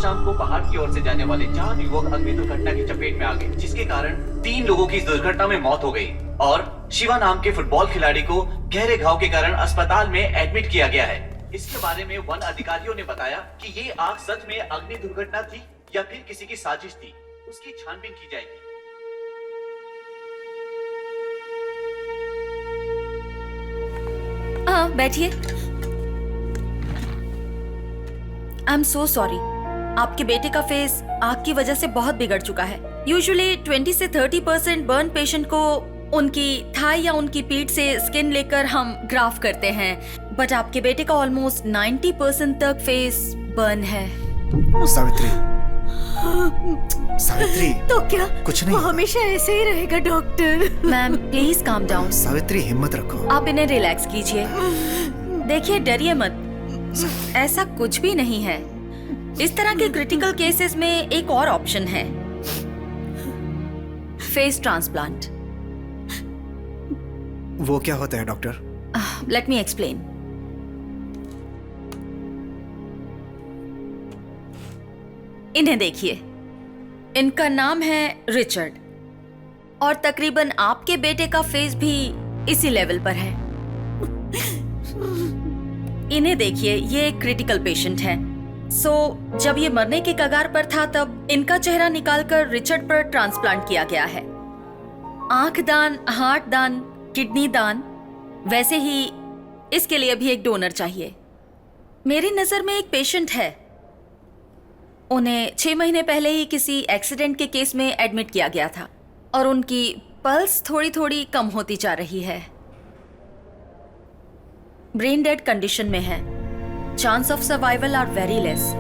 शाम को पहाड़ की ओर से जाने वाले 4 युवक अग्नि दुर्घटना की चपेट में आ गए, जिसके कारण 3 लोगों की इस दुर्घटना में मौत हो गई और शिवा नाम के फुटबॉल खिलाड़ी को गहरे घाव के कारण अस्पताल में एडमिट किया गया है। इसके बारे में वन अधिकारियों ने बताया कि ये आग सच में अग्नि दुर्घटना थी या फिर किसी की साजिश थी, उसकी छानबीन की जाएगी। हाँ, बैठिए। आई एम सो सॉरी, आपके बेटे का फेस आग की वजह से बहुत बिगड़ चुका है। यूजुअली 20 से 30% बर्न पेशेंट को उनकी थाई या उनकी पीठ से स्किन लेकर हम ग्राफ करते हैं, बट आपके बेटे का ऑलमोस्ट 90% तक फेस बर्न है। सावित्री, सावित्री, तो क्या कुछ नहीं, वो हमेशा ऐसे ही रहेगा doctor. Ma'am please calm down. Savitri हिम्मत रखो। आप इन्हें रिलैक्स कीजिए। देखिए डरिए मत, ऐसा कुछ भी नहीं है। इस तरह के क्रिटिकल केसेस में एक और ऑप्शन है, फेस ट्रांसप्लांट। वो क्या होता है डॉक्टर? Let me explain. इन्हें देखिए, इनका नाम है रिचर्ड और तकरीबन आपके बेटे का फेस भी इसी लेवल पर है। इन्हें देखिए, ये एक क्रिटिकल पेशेंट है। जब ये मरने के कगार पर था तब इनका चेहरा निकालकर रिचर्ड पर ट्रांसप्लांट किया गया है। आंख दान, हार्ट दान, किडनी दान, वैसे ही इसके लिए भी एक डोनर चाहिए। मेरी नजर में एक पेशेंट है, उन्हें 6 महीने पहले ही किसी एक्सीडेंट के केस में एडमिट किया गया था और उनकी पल्स थोड़ी थोड़ी कम होती जा रही है। ब्रेन डेड कंडीशन में है। Chance of survival are very less.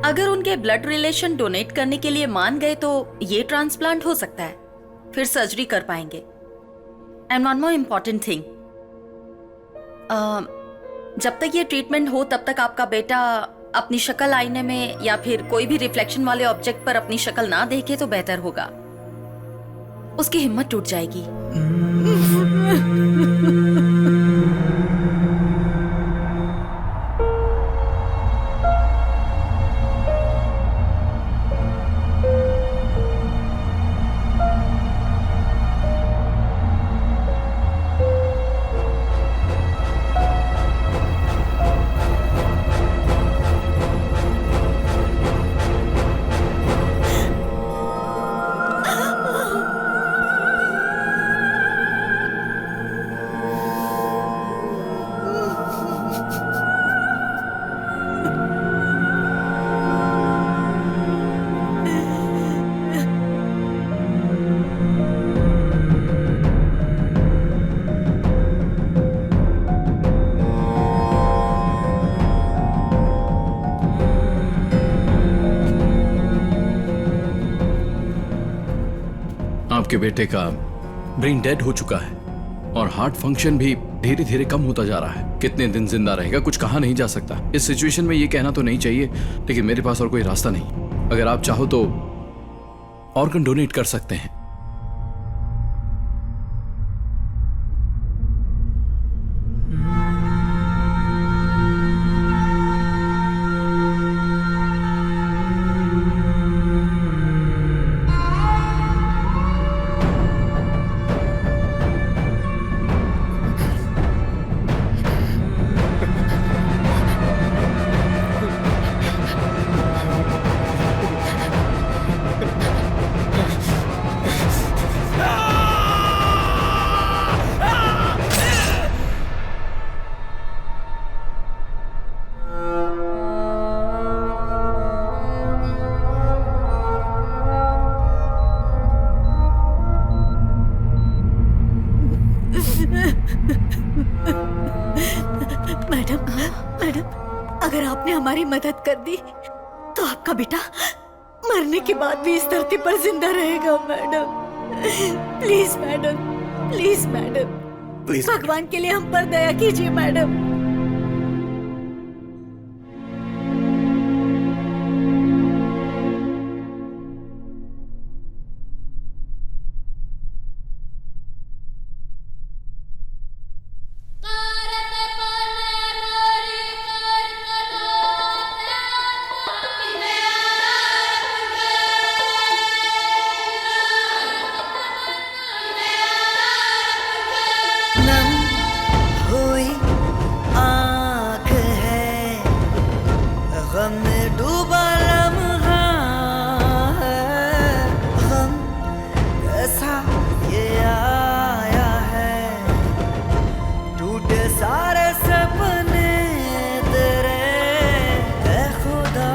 अगर उनके ब्लड रिलेशन डोनेट करने के लिए मान गए तो ये ट्रांसप्लांट हो सकता है, फिर सर्जरी कर पाएंगे। And one more important thing, जब तक ये ट्रीटमेंट हो तब तक आपका बेटा अपनी शक्ल आईने में या फिर कोई भी रिफ्लेक्शन वाले ऑब्जेक्ट पर अपनी शक्ल ना देखे तो बेहतर होगा। उसकी हिम्मत टूट जाएगी। आपके बेटे का ब्रेन डेड हो चुका है और हार्ट फंक्शन भी धीरे धीरे कम होता जा रहा है। कितने दिन जिंदा रहेगा कुछ कहा नहीं जा सकता। इस सिचुएशन में ये कहना तो नहीं चाहिए, लेकिन मेरे पास और कोई रास्ता नहीं। अगर आप चाहो तो ऑर्गन डोनेट कर सकते हैं। आपने हमारी मदद कर दी तो आपका बेटा मरने के बाद भी इस धरती पर जिंदा रहेगा madam. Please madam, please madam, please भगवान के लिए हम पर दया कीजिए मैडम। नम हुई आँख है, गम में डूबा लम्हा है, गम कैसा ये आया है, टूटे सारे सपने तेरे, ऐ खुदा,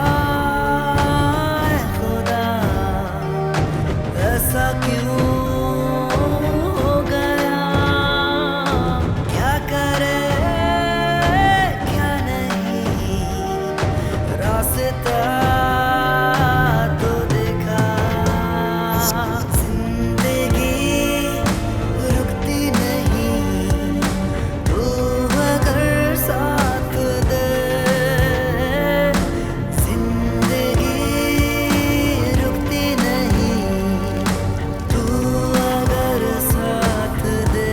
ऐसा क्यों हो गया, क्या करे क्या नहीं, रास्ता तो देखा, जिंदगी रुकती नहीं, तू अगर साथ दे, जिंदगी रुकती नहीं, तू अगर साथ दे।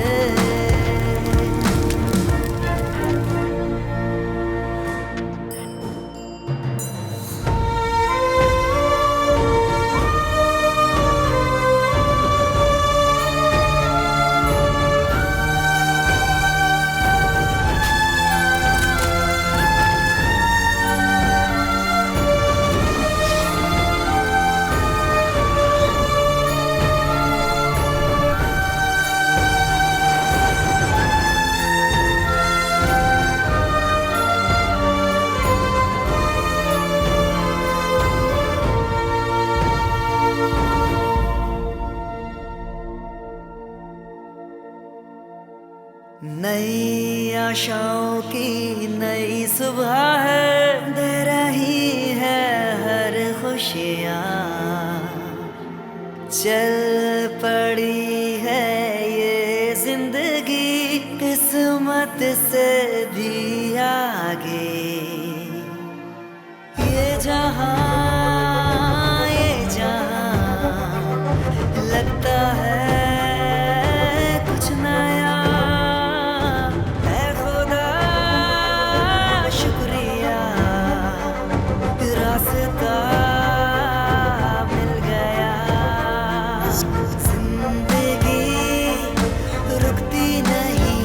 नई आशाओं की नई सुबह है, दे रही है हर खुशियाँ, चल पड़ी है ये जिंदगी किस्मत से भी आगे, ये जहां लगता है कुछ नया, है खुदा शुक्रिया, रास्ता मिल गया, जिंदगी रुकती नहीं,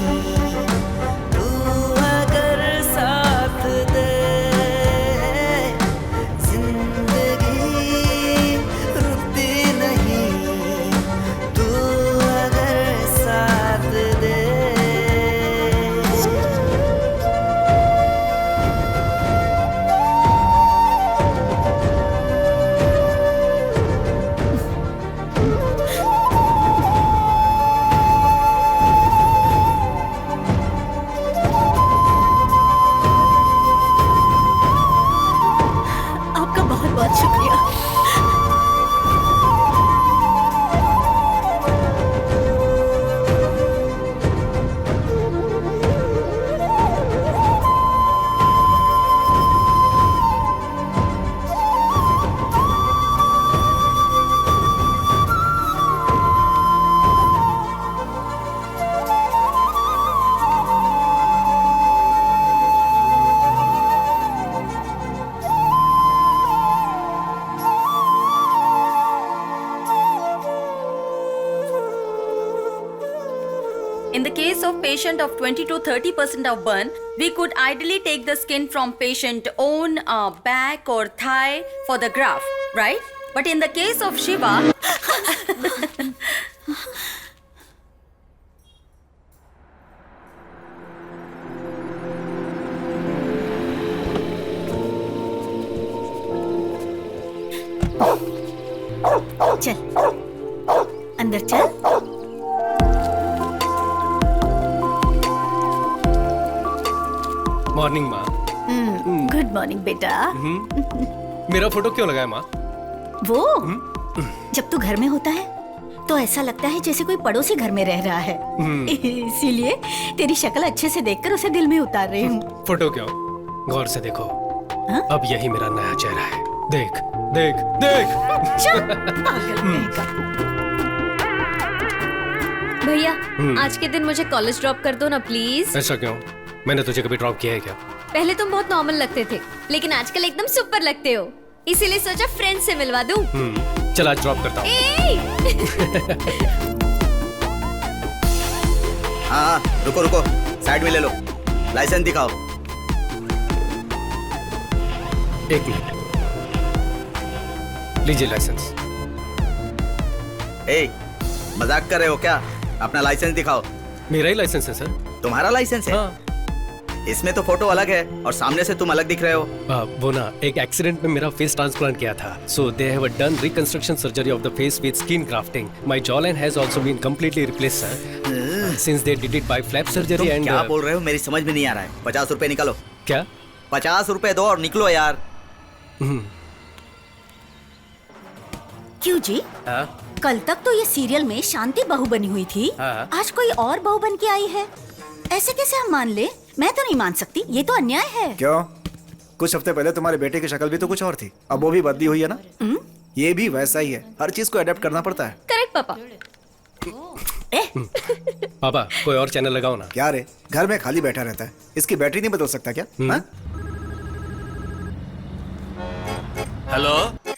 तू अगर साथ दे, जिंदगी रुकती नहीं, तू अगर साथ दे। आपका बहुत बहुत शुक्रिया। In the case of patient of 20 to 30% of burn, we could ideally take the skin from patient own back or thigh for the graft, right? But in the case of Shiva, चल अंदर चल। Morning माँ। Good morning बेटा। मेरा photo क्यों लगाया माँ? वो जब तू घर में होता है तो ऐसा लगता है जैसे कोई पड़ोसी घर में रह रहा है। इसीलिए तेरी शक्ल अच्छे से देखकर उसे दिल में उतार रही हूँ। फोटो क्यों? गौर से देखो। हाँ? अब यही मेरा नया चेहरा है। देख देख देख। चुप, पागल कहीं का। भैया आज के दिन मुझे कॉलेज ड्रॉप कर दो ना प्लीज। ऐसा क्यों? मैंने तुझे कभी ड्रॉप किया है क्या? पहले तुम बहुत नॉर्मल लगते थे लेकिन आजकल एकदम सुपर लगते हो, इसीलिए सोचा फ्रेंड से मिलवा दूं। चल आज ड्रॉप करता हूँ। हाँ रुको रुको, साइड में ले लो, लाइसेंस दिखाओ। एक मिनट, लीजिए लाइसेंस। ए, मजाक कर रहे हो क्या? अपना लाइसेंस दिखाओ। मेरा ही लाइसेंस है सर। तुम्हारा लाइसेंस है? हाँ। इसमें तो फोटो अलग है और सामने से तुम अलग दिख रहे हो। वो ना एक एक्सीडेंट में मेरा फेस ट्रांसप्लांट किया था, so they have done reconstruction surgery of the face with skin grafting. My jaw line has also been completely replaced sir, since they did it by flap surgery. तुम एंड क्या बोल रहे हो? मेरी समझ में नहीं आ रहा है। 50 रुपए निकालो। क्या? 50 रुपए दो और निकलो यार। क्यों जी? कल तक तो ये सीरियल में शांति बहू बनी हुई थी, आज कोई और बहू बन के आई है। ऐसे कैसे हम मान ले? मैं तो नहीं मान सकती, ये तो अन्याय है। क्यों? कुछ हफ्ते पहले तुम्हारे बेटे की शक्ल भी तो कुछ और थी, अब वो भी बदली हुई है ना। ये भी वैसा ही है, हर चीज को अडेप्ट करना पड़ता है। करेक्ट पापा। पापा कोई और चैनल लगाओ ना। क्या रे, घर में खाली बैठा रहता है, इसकी बैटरी नहीं बदल सकता क्या? हाँ? हेलो,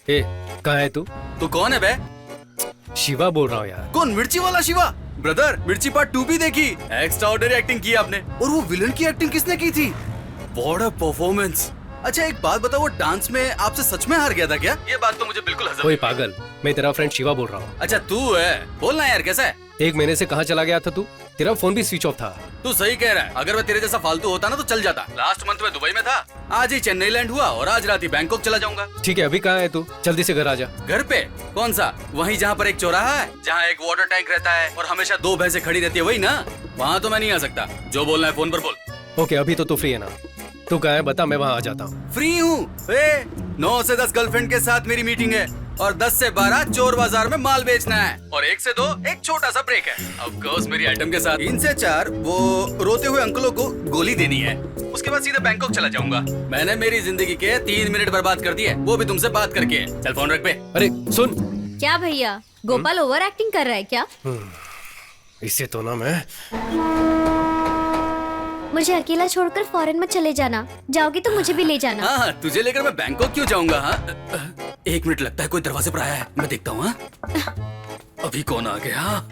ए कहाँ है तू? तू कौन है बे? शिवा बोल रहा हूँ यार। कौन? मिर्ची वाला शिवा? ब्रदर, मिर्ची पार्ट 2 भी देखी। एक्स्ट्राऑर्डिनरी एक्टिंग की आपने। और वो विलन की एक्टिंग किसने की थी? What a performance. अच्छा एक बात बताओ, वो डांस में आपसे सच में हार गया था क्या? ये बात तो मुझे बिल्कुल हजम ओए नहीं। पागल, मैं तेरा फ्रेंड शिवा बोल रहा हूँ। अच्छा तू है, बोलना यार कैसा है? 1 महीने से कहाँ चला गया था तू? तेरा फोन भी स्विच ऑफ था। तू सही कह रहा है, अगर मैं तेरे जैसा फालतू होता ना तो चल जाता। लास्ट मंथ में दुबई में था, आज ही चेन्नई लैंड हुआ और आज रात ही बैंकॉक चला जाऊंगा। ठीक है, अभी कहाँ है तू? जल्दी से घर आ जा। घर पे? कौन सा? वहीं जहाँ पर एक चौराहा है, जहाँ एक वाटर टैंक रहता है और हमेशा 2 भैंसें खड़ी रहती है, वही ना? वहाँ तो मैं नहीं आ सकता। जो बोलना है फोन पर बोल। ओके, अभी तो तू फ्री है ना? तू कहाँ है बता, मैं वहाँ आ जाता हूँ। फ्री हूँ। 9 से 10 गर्लफ्रेंड के साथ मेरी मीटिंग है और 10 से 12 चोर बाजार में माल बेचना है और 1 से 2 एक छोटा सा ब्रेक है। ऑफ कोर्स मेरी आइटम के साथ 3 से 4 वो रोते हुए अंकलों को गोली देनी है। उसके बाद सीधे बैंकॉक चला जाऊंगा। मैंने मेरी जिंदगी के 3 मिनट बर्बाद कर दिए, वो भी तुमसे बात करके। चल फोन रख पे। अरे सुन। क्या भैया, गोपाल ओवर एक्टिंग कर रहा है क्या? इसे तो ना मैं। मुझे अकेला छोड़कर फॉरेन में चले जाना, जाओगे तो मुझे भी ले जाना। हाँ, तुझे लेकर मैं बैंकॉक क्यों जाऊंगा? हाँ 1 मिनट, लगता है कोई दरवाजे पर आया है, मैं देखता हूँ। अभी कौन आ गया?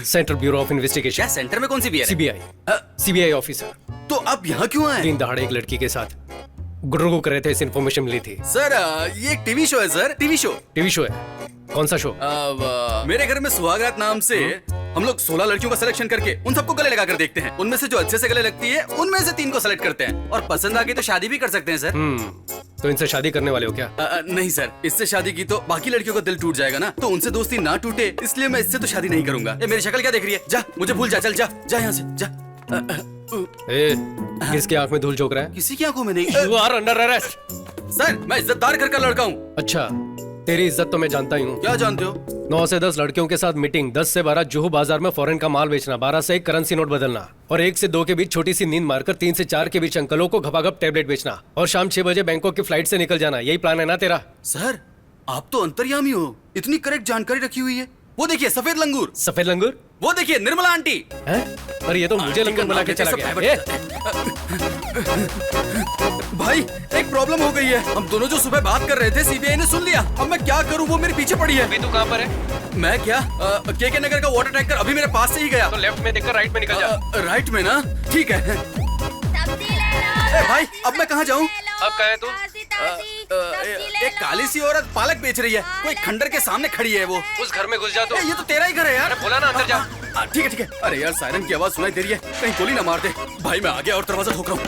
Central bureau of investigation. क्या सेंटर में कौन सी बियर है? CBI officer. तो आप यहाँ क्यों आए? दिन दहाड़े एक लड़की के साथ गुर्रगो कर रहे थे, इस इन्फॉर्मेशन मिली थी। सर ये एक टीवी शो है sir, TV show. TV show है? कौन सा शो? मेरे घर में सुहागरात नाम से हम लोग 16 लड़कियों का सिलेक्शन करके उन सबको गले लगाकर देखते हैं। उनमें से जो अच्छे से गले लगती है उनमें से 3 को सेलेक्ट करते हैं और पसंद आ गई तो शादी भी कर सकते हैं सर। तो इनसे शादी करने वाले हो क्या? नहीं सर, इससे शादी की तो बाकी लड़कियों का दिल टूट जाएगा ना, तो उनसे दोस्ती ना टूटे इसलिए मैं इससे तो शादी नहीं करूंगा। ये मेरी शक्ल क्या देख रही है? जा, मुझे भूल जा, चल जा, जा यहाँ से जा। किसकी आंख में धूल झोंक रहा है? किसी की आंखों में नहीं। You are under arrest। Sir मैं इज्जतदार घर का लड़का हूँ। अच्छा, तेरी इज्जत तो मैं जानता ही हूँ। क्या जानते हो? 9 से 10 लड़कियों के साथ मीटिंग, 10 से 12 जुहू बाजार में फॉरेन का माल बेचना, 12 से 1 करेंसी नोट बदलना और 1 से 2 के बीच छोटी सी नींद मारकर 3 से 4 के बीच अंकलों को घपाघप टैबलेट बेचना और शाम 6 बजे बैंकॉक की फ्लाइट से निकल जाना। यही प्लान है ना तेरा? सर आप तो अंतर्यामी हो, इतनी करेक्ट जानकारी रखी हुई है। वो देखिए सफेद लंगूर। सफेद लंगूर? वो देखिए निर्मला आंटी। हैं? अरे ये तो मुझे लंगूर बुला के चला गया। भाई एक प्रॉब्लम हो गई है, हम दोनों जो सुबह बात कर रहे थे सीबीआई ने सुन लिया। अब मैं क्या करूं? वो मेरे पीछे पड़ी है। तू कहाँ पर है? मैं क्या के नगर का वाटर टैंकर अभी मेरे पास से ही गया। तो लेफ्ट में देखकर राइट में निकल जा। राइट में ना? ठीक है। भाई अब मैं कहाँ जाऊँ? अब कहाँ है तू? एक काली सी औरत पालक बेच रही है, कोई खंडर के सामने खड़ी है। वो उस घर में घुस जा। तो ये तो तेरा ही घर है यार। बोला ना अंदर जा। ठीक है ठीक है। अरे यार सायरन की आवाज सुनाई दे रही है, कहीं गोली ना मार दे। भाई मैं आ गया और दरवाजा ठोक रहा हूँ,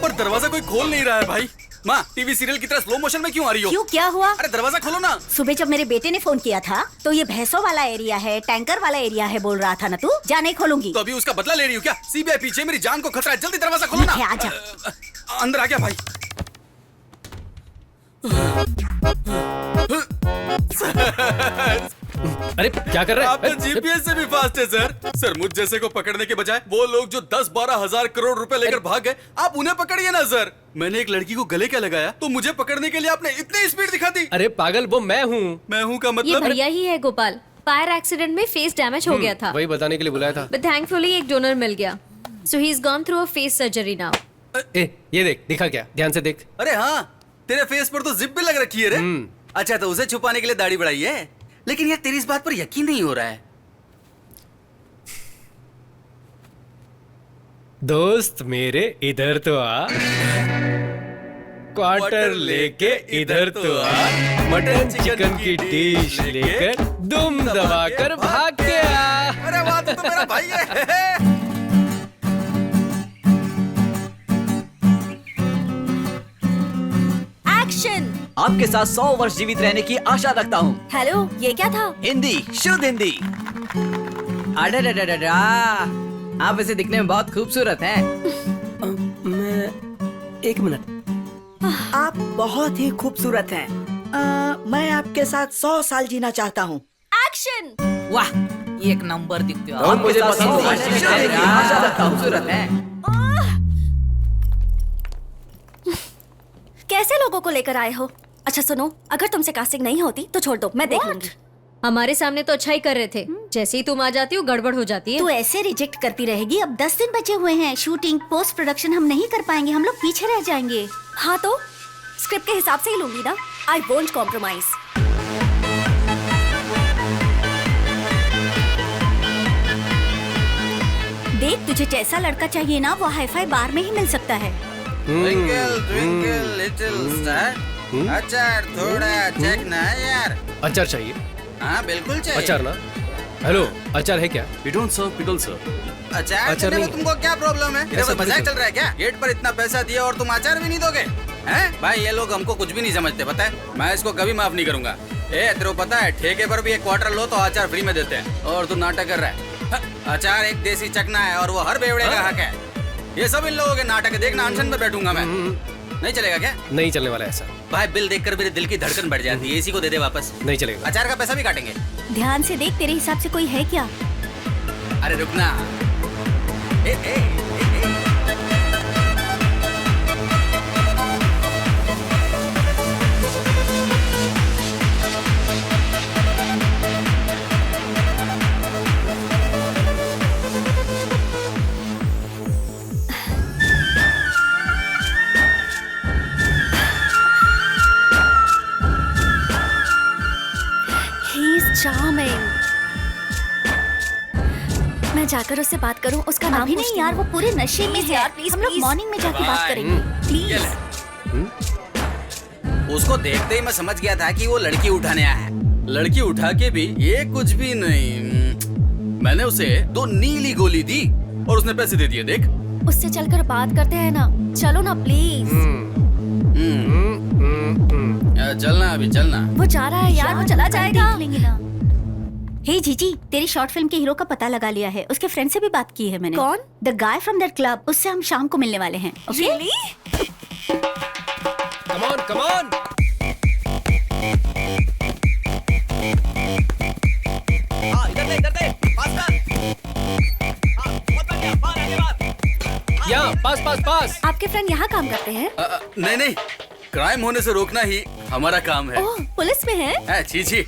पर दरवाजा कोई खोल नहीं रहा है भाई। माँ टीवी सीरियल की तरह स्लो मोशन में क्यों आ रही हो? क्यों, क्या हुआ? अरे दरवाजा खोलो ना। सुबह जब मेरे बेटे ने फोन किया था तो ये भैंसों वाला एरिया है, टैंकर वाला एरिया है बोल रहा था ना तू। जा, नहीं खोलूंगी। तो अभी उसका बदला ले रही हो क्या? सीबीआई पीछे, मेरी जान को खतरा है, जल्दी दरवाजा खोलो ना। आजा। अंदर आ गया भाई। अरे क्या कर रहे आप तो हैं? जीपीएस से भी फास्ट है सर। सर मुझ जैसे को पकड़ने के बजाय वो लोग जो 10-12 हजार करोड़ रुपए लेकर भाग गए, आप उन्हें पकड़िए ना सर। मैंने एक लड़की को गले क्या लगाया तो मुझे पकड़ने के लिए आपने इतनी स्पीड दिखा दी। अरे पागल, वो मैं हूँ। मैं हूँ का ये मतलब? भैया ही है गोपाल। फायर एक्सीडेंट में फेस डैमेज हो गया था, वही बताने के लिए बुलाया था। बट थैंकफुली एक डोनर मिल गया। So he is gone through a face surgery now. ये देख, दिखा क्या? ध्यान से देख। अरे हाँ, तेरे फेस पर तो जिप भी लग रखी है रे। अच्छा, तो उसे छुपाने के लिए दाढ़ी बढ़ाई है। लेकिन यार तेरी इस बात पर यकीन नहीं हो रहा है। दोस्त मेरे इधर तो आ, क्वार्टर लेके इधर तो आ, मटन चिकन की डिश लेकर दुम दबाकर भाग के आ। अरे वाह, तू तो मेरा भाई है। एक्शन। आपके साथ 100 वर्ष जीवित रहने की आशा रखता हूँ। हेलो, ये क्या था? हिंदी, शुद्ध हिंदी। अडा आप वैसे दिखने में बहुत खूबसूरत हैं। एक मिनट। आप बहुत ही खूबसूरत हैं। मैं आपके साथ 100 साल जीना चाहता हूँ। एक्शन। वाह, एक नंबर दिखते हो। और मुझे बस 100 वर्ष जीवित रहने की आशा रखता हूँ। खूबसूरत हैं। कैसे लोगों को लेकर आए हो? अच्छा सुनो, अगर तुमसे कास्टिंग नहीं होती तो छोड़ दो, मैं देख लूंगी। हमारे सामने तो अच्छा ही कर रहे थे, जैसे ही तुम आ जाती हो गड़बड़ हो जाती है। तू ऐसे रिजेक्ट करती रहेगी। अब 10 दिन बचे हुए हैं। शूटिंग, पोस्ट प्रोडक्शन हम नहीं कर पाएंगे, हम लोग पीछे रह जाएंगे। हाँ तो स्क्रिप्ट के हिसाब से ही लूंगी ना। I won't compromise. देख, तुझे जैसा लड़का चाहिए ना वो हाईफाई बार में ही मिल सकता है। ट्विंकल ट्विंकल लिटिल स्टार, अचार थोड़ा चेक ना यार। अचार चाहिए? हाँ बिल्कुल चाहिए। अचार ना? हेलो, अचार है क्या? We don't serve pickle, sir. अचार अचार देने में नहीं। तुमको क्या प्रॉब्लम है? इधर ऐसा मजाक कुछ चल रहा है क्या? गेट पर इतना पैसा दिया और तुम अचार भी नहीं दोगे? हैं? भाई ये लोग हमको कुछ भी नहीं समझते, पता है? मैं इसको कभी माफ नहीं करूंगा। तेरे को पता है, ठेके पर भी एक क्वार्टर लो तो अचार फ्री में देते हैं, और तू नाटक कर रहा है। अचार एक देसी चकना है और वो हर बेवड़े का हक है। ये सब इन लोगों के नाटक है। देखना, अनशन में बैठूंगा मैं। नहीं चलेगा क्या? नहीं चलने वाला ऐसा। भाई बिल देखकर मेरे दिल की धड़कन बढ़ जाती है। इसी को दे दे वापस। नहीं चलेगा। अचार का पैसा भी काटेंगे। ध्यान से देख, तेरे हिसाब से कोई है क्या? अरे रुकना। ए, ए, ए, ए। He is charming. मैं जाकर उससे बात करूं, उसका नाम अभी नहीं यार, वो पूरे नशे में है। यार प्लीज, हम लोग मॉर्निंग में जाके बात करेंगे प्लीज। उसको देखते ही मैं समझ गया था कि वो लड़की उठाने आया है। लड़की उठा के भी ये कुछ भी नहीं। मैंने उसे 2 नीली गोली दी और उसने पैसे दे दिए। देख, उससे चलकर बात करते हैं ना। चलो ना प्लीज। चलना अभी, चलना। वो जा रहा है यार, वो चला जाएगा। हे जीजी, तेरी शॉर्ट फिल्म के हीरो का पता लगा लिया है। उसके फ्रेंड से भी बात की है मैंने। कौन? The guy from that club. उससे हम शाम को मिलने वाले हैं। Come on, come on. इधर दे, पास कर। बहुत बढ़िया, बाहर आगे बाहर। यहाँ, पास। आपके फ्रेंड यहाँ काम करते हैं? नहीं नहीं, क्राइम होने से रोकना ही हमारा काम है। ओह, पुलिस में है? छी छी।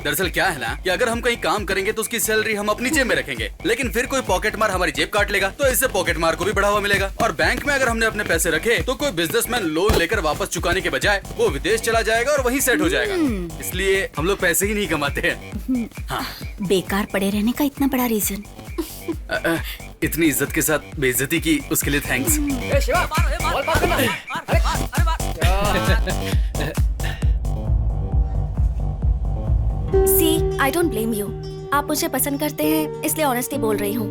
दरअसल क्या है ना कि अगर हम कहीं काम करेंगे तो उसकी सैलरी हम अपनी जेब में रखेंगे, लेकिन फिर कोई पॉकेट मार हमारी जेब काट लेगा, तो इससे पॉकेट मार को भी बढ़ावा मिलेगा। और बैंक में अगर हमने अपने पैसे रखे तो कोई बिजनेसमैन लोन लेकर वापस चुकाने के बजाय वो विदेश चला जाएगा और वहीं सेट हो जाएगा। इसलिए हम लोग पैसे ही नहीं कमाते हैं। हाँ। बेकार पड़े रहने का इतना बड़ा रीजन। इतनी इज्जत के साथ बेइज्जती की उसके लिए thanks. See, I don't blame you. आप मुझे पसंद करते हैं इसलिए ऑनेस्टली बोल रही हूँ।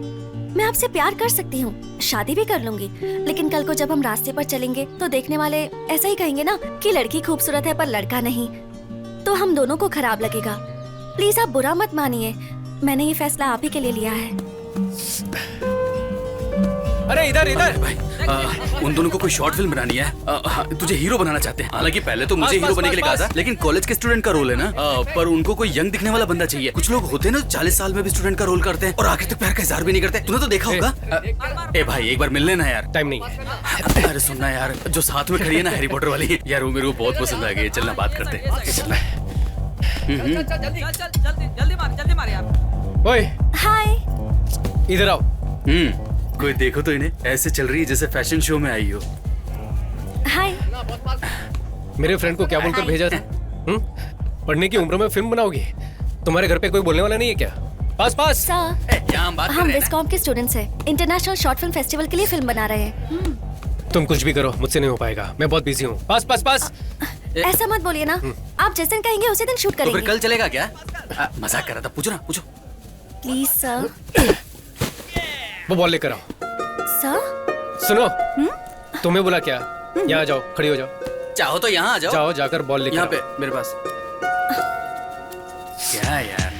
मैं आपसे प्यार कर सकती हूँ, शादी भी कर लूंगी, लेकिन कल को जब हम रास्ते पर चलेंगे तो देखने वाले ऐसा ही कहेंगे ना कि लड़की खूबसूरत है पर लड़का नहीं, तो हम दोनों को खराब लगेगा। प्लीज आप बुरा मत मानिए, मैंने ये फैसला आप ही के लिए लिया है। अरे इधर इधर भाई, उन दोनों को कोई शॉर्ट फिल्म बनानी है। तुझे हीरो बनाना चाहते हैं। हालांकि पहले तो मुझे हीरो बनने के लिए कहा था, लेकिन कॉलेज के स्टूडेंट का रोल है ना, पर उनको कोई यंग दिखने वाला बंदा चाहिए। कुछ लोग होते हैं ना 40 साल में भी स्टूडेंट का रोल करते हैं और आखिर तक प्यार का इजहार भी नहीं करते। तूने तो देखा होगा। ए भाई एक बार मिल लेना यार। टाइम नहीं है। अरे सुनना यार, जो साथ में खड़ी है ना हैरी पॉटर वाली, यार वो मेरे को बहुत पसंद आ गई। चलना बात करते हैं। जल्दी मार यार। ओए हाय। इधर आओ। कोई देखो तो इन्हें ऐसे चल रही है जैसे फैशन शो में आई हो। हाय। मेरे फ्रेंड को क्या बोलकर भेजा था? पढ़ने की उम्र में फिल्म बनाओगी? तुम्हारे घर पे कोई बोलने वाला नहीं है क्या? पास पास। सर, हम बात कर हम रहे हैं विस्कॉम के स्टूडेंट्स हैं, इंटरनेशनल शॉर्ट फिल्म फेस्टिवल के लिए फिल्म बना रहे हैं। तुम कुछ भी करो, मुझसे नहीं हो पाएगा, मैं बहुत बिजी हूँ। पास पास पास। ऐसा मत बोलिए ना, आप जिस दिन कहेंगे उसी दिन शूट तो फिर करेंगे। कल चलेगा क्या? मजाक कर रहा था। पूछो ना, पूछो। Please sir. वो बॉल लेकर आओ। सर। सुनो, तुम्हें बोला क्या? यहाँ जाओ, खड़ी हो जाओ। चाहो तो यहाँ आ जाओ। जाओ जाकर बॉल लेकर यहाँ आओ। पे मेरे पास। क्या यार,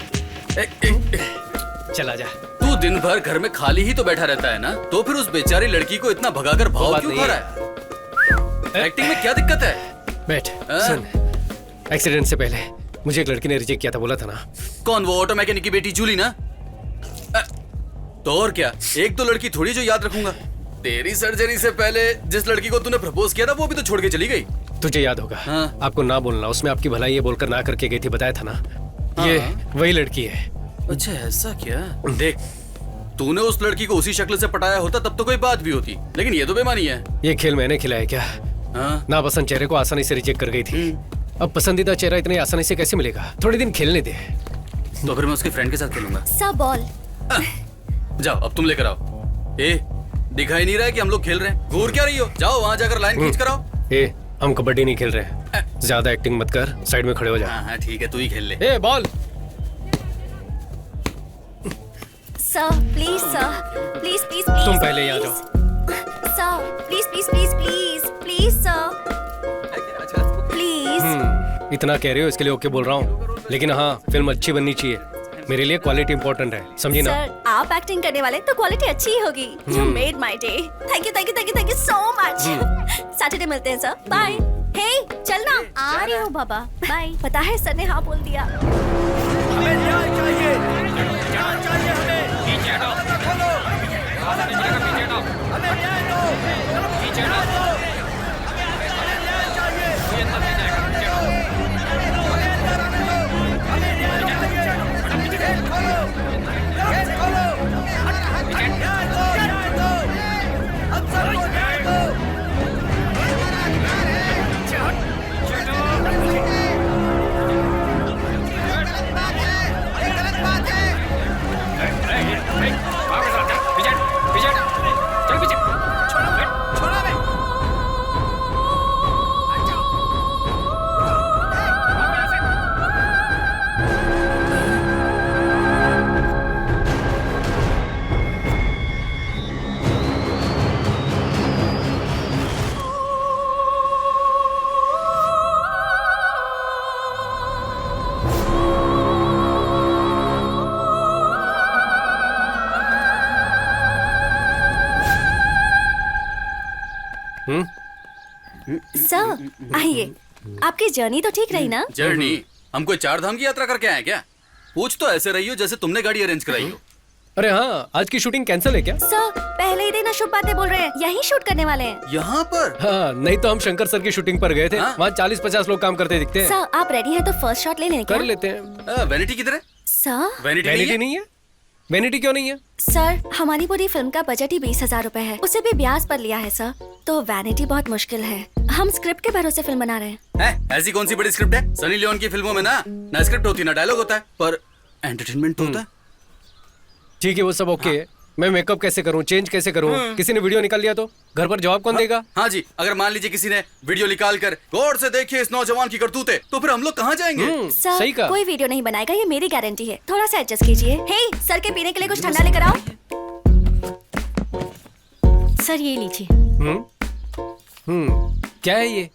चला जा। तू दिन भर घर में खाली ही तो बैठा रहता है ना, तो फिर उस बेचारी लड़की को इतना भगाकर भाव बात क्यों नहीं खा रहा है? एक्टिंग में क्या दिक्कत है? बैठ। सुन, एक्सीडेंट से पहले मुझे एक लड़की ने रिजेक्ट किया था, बोला था ना। कौन? वो ऑटो मैकेनिक की बेटी जूली ना? तो और क्या, एक तो लड़की थोड़ी जो याद रखूंगा। तेरी सर्जरी से पहले जिस लड़की को तूने प्रपोज किया था वो भी तो छोड़ के चली गई। तुझे याद होगा। हाँ। आपको ना बोलना, उसमें आपकी भलाई ये बोलकर ना करके गई थी, बताया था ना। ये वही लड़की है। अच्छा ऐसा क्या? देख, तूने उस लड़की को उसी शक्ल से पटाया होता तब तो कोई बात भी होती, लेकिन ये तो बेमानी है। ये खेल मैंने खिलाया क्या? हाँ? नापसंद चेहरे को आसानी से रिजेक्ट कर गई थी। अब पसंदीदा चेहरा इतनी आसानी से कैसे मिलेगा? थोड़े दिन खेलने दे। तो फिर मैं उसके फ्रेंड के साथ खेलूंगा। Sir ball. जाओ, अब तुम लेकर आओ। ए, दिखाई नहीं रहा है कि हम लोग खेल रहे हैं? घूर क्या रही हो? जाओ वहां जाकर लाइन खींच कर आओ। ए, हम कबड्डी नहीं खेल रहे हैं। ज्यादा एक्टिंग मत कर, साइड में खड़े हो जा। हाँ ठीक है, तू ही खेल ले। ए, ball. Sir please sir, please please please. तुम पहले यहाँ जाओ। Sir please please please please please sir please. इतना कह रहे हो इसके लिए ओके बोल रहा हूँ, लेकिन हाँ फिल्म अच्छी बननी चाहिए। मेरे लिए क्वालिटी इंपॉर्टेंट है, समझी ना? सर आप एक्टिंग करने वाले तो क्वालिटी अच्छी ही होगी। You made my day. Thank you thank you thank you thank you so much. Saturday मिलते हैं सर, बाय। हे चलना, आ रही हूँ बाबा, बाय। पता है सर ने हाँ बोल दिया। हमें न्याय चाहिए, न्याय चाहिए हमें। हमें न्याय दो। सर आइए, आपकी जर्नी तो ठीक रही ना? जर्नी? हम कोई 4 धाम की यात्रा करके आए क्या? पूछ तो ऐसे रही हो जैसे तुमने गाड़ी अरेंज कराई हो। अरे हाँ, आज की शूटिंग कैंसिल है क्या? सर पहले ही दिन शुभ बातें बोल रहे हैं, यही शूट करने वाले हैं। यहाँ पर? हाँ, नहीं तो हम शंकर सर की शूटिंग पर गए थे। हाँ? वहाँ 40-50 लोग काम करते दिखते हैं। सर आप रेडी हैं तो फर्स्ट शॉट ले लें क्या? कर लेते हैं। वैनिटी किधर है? सर वैनिटी वैनिटी नहीं है? वैनिटी क्यों नहीं है? सर हमारी पूरी फिल्म का बजट ही 20,000 रुपए है, उसे भी ब्याज पर लिया है सर, तो वैनिटी बहुत मुश्किल है। हम स्क्रिप्ट के भरोसे फिल्म बना रहे हैं। ऐसी कौन सी बड़ी स्क्रिप्ट है? सनी लियोन की फिल्मों में ना स्क्रिप्ट होती ना डायलॉग होता है, पर एंटरटेनमेंट तो होता है। ठीक है, वो सब ओके है। मैं मेकअप कैसे करूं, चेंज कैसे करूं? किसी ने वीडियो निकाल लिया तो घर पर जवाब कौन देगा? हाँ जी, अगर मान लीजिए किसी ने वीडियो निकाल कर गौर से देखिए इस नौजवान की करतूतें, तो फिर हम लोग कहाँ जाएंगे? सर सही कहा। कोई वीडियो नहीं बनाएगा, ये मेरी गारंटी है। थोड़ा सा एडजस्ट कीजिए। हे सर के पीने के लिए कुछ ठंडा लेकर आओ। सर ये लीजिए। क्या है ये?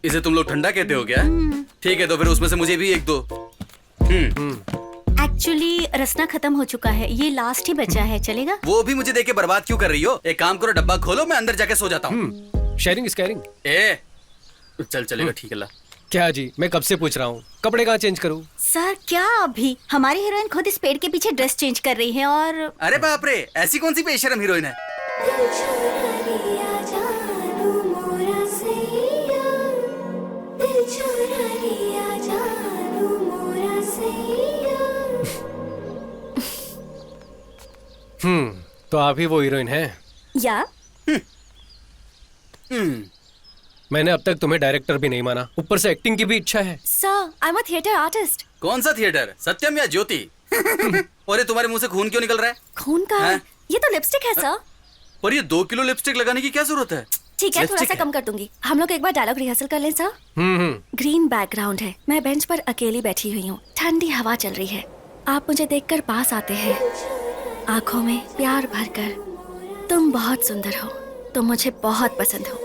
इसे तुम लोग ठंडा कहते हो क्या? ठीक है, तो फिर उसमें से मुझे भी एक दो। एक्चुअली रसना खत्म हो चुका है, ये लास्ट ही बचा है, चलेगा? वो भी मुझे देके बर्बाद क्यों कर रही हो? एक काम करो, डब्बा खोलो, मैं अंदर जाके सो जाता हूँ। Sharing is caring. चल चलेगा, ठीक है ला। क्या जी, मैं कब से पूछ रहा हूँ, कपड़े कहाँ चेंज करूँ? सर क्या अभी? हमारी हीरोइन खुद इस पेड़ के पीछे ड्रेस चेंज कर रही है और अरे बाप रे, ऐसी कौन सी बेशरम हीरोइन है? तो आप ही वो हीरोइन हैं? या मैंने अब तक तुम्हें डायरेक्टर भी नहीं माना, ऊपर से एक्टिंग की भी इच्छा है। Sir, I am a theatre artist. कौन सा थिएटर, सत्यम या ज्योति? और ये तुम्हारे मुंह से खून क्यों निकल रहा है? खून का है? हैं? ये तो लिपस्टिक है सर। पर ये 2 किलो लिपस्टिक लगाने की क्या जरूरत है? ठीक है, थोड़ा लिपस्टिक सा है। कम कर दूंगी। हम लोग एक बार डायलॉग रिहर्सल कर लें सर। ग्रीन बैकग्राउंड है, मैं बेंच पर अकेली बैठी हुई हूँ, ठंडी हवा चल रही है, आप मुझे देखकर पास आते हैं, आंखों में प्यार भरकर। तुम बहुत सुंदर हो, तुम मुझे बहुत पसंद हो,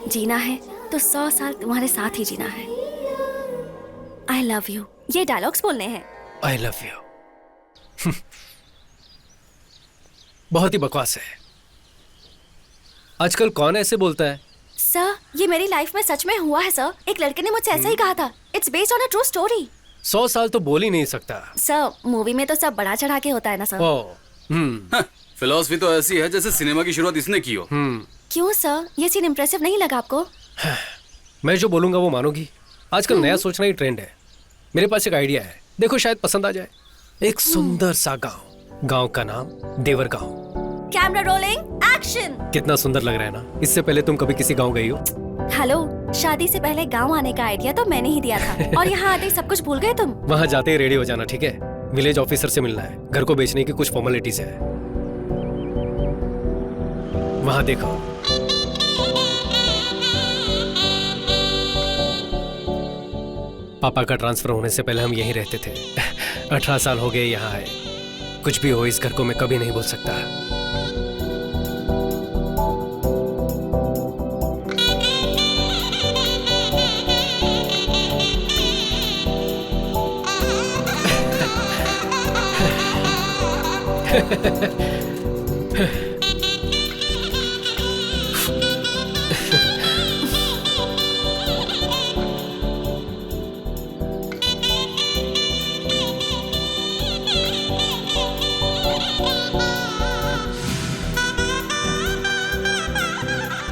जीना है तो 100 साल तुम्हारे साथ ही जीना है। आई लव यू, ये डायलॉग्स बोलने हैं। I love you. बहुत ही बकवास है। आजकल कौन ऐसे बोलता है? सर, ये मेरी लाइफ में सच में हुआ है सर। एक लड़के ने मुझसे ऐसा ही कहा था। It's based on a true story. 100 साल तो बोल ही नहीं सकता। सर, मूवी में तो सब बड़ा चढ़ा के होता है ना सर। ओह, फिलॉसफी तो ऐसी है जैसे सिनेमा की शुरुआत इसने की हो। क्यों सर, ये सीन इम्प्रेसिव नहीं लगा आपको? मैं जो बोलूंगा वो मानोगी? आजकल नया सोचना ही ट्रेंड है। मेरे पास एक आइडिया है, देखो शायद पसंद आ जाए। एक सुंदर सा गांव, गांव का नाम देवर गांव। Camera rolling, action. कितना सुंदर लग रहा है ना? इससे पहले तुम कभी किसी गांव गई हो? हेलो, शादी से पहले गांव आने का आइडिया तो मैंने ही दिया था और यहाँ आते ही सब कुछ भूल गए तुम। वहां जाते ही रेडी हो जाना, ठीक है? विलेज ऑफिसर से मिलना है, घर को बेचने की कुछ फॉर्मेलिटीज है। वहां देखो, पापा का ट्रांसफर होने से पहले हम यहीं रहते थे। 18 साल हो गए यहाँ आए। कुछ भी हो, इस घर को मैं कभी नहीं भूल सकता।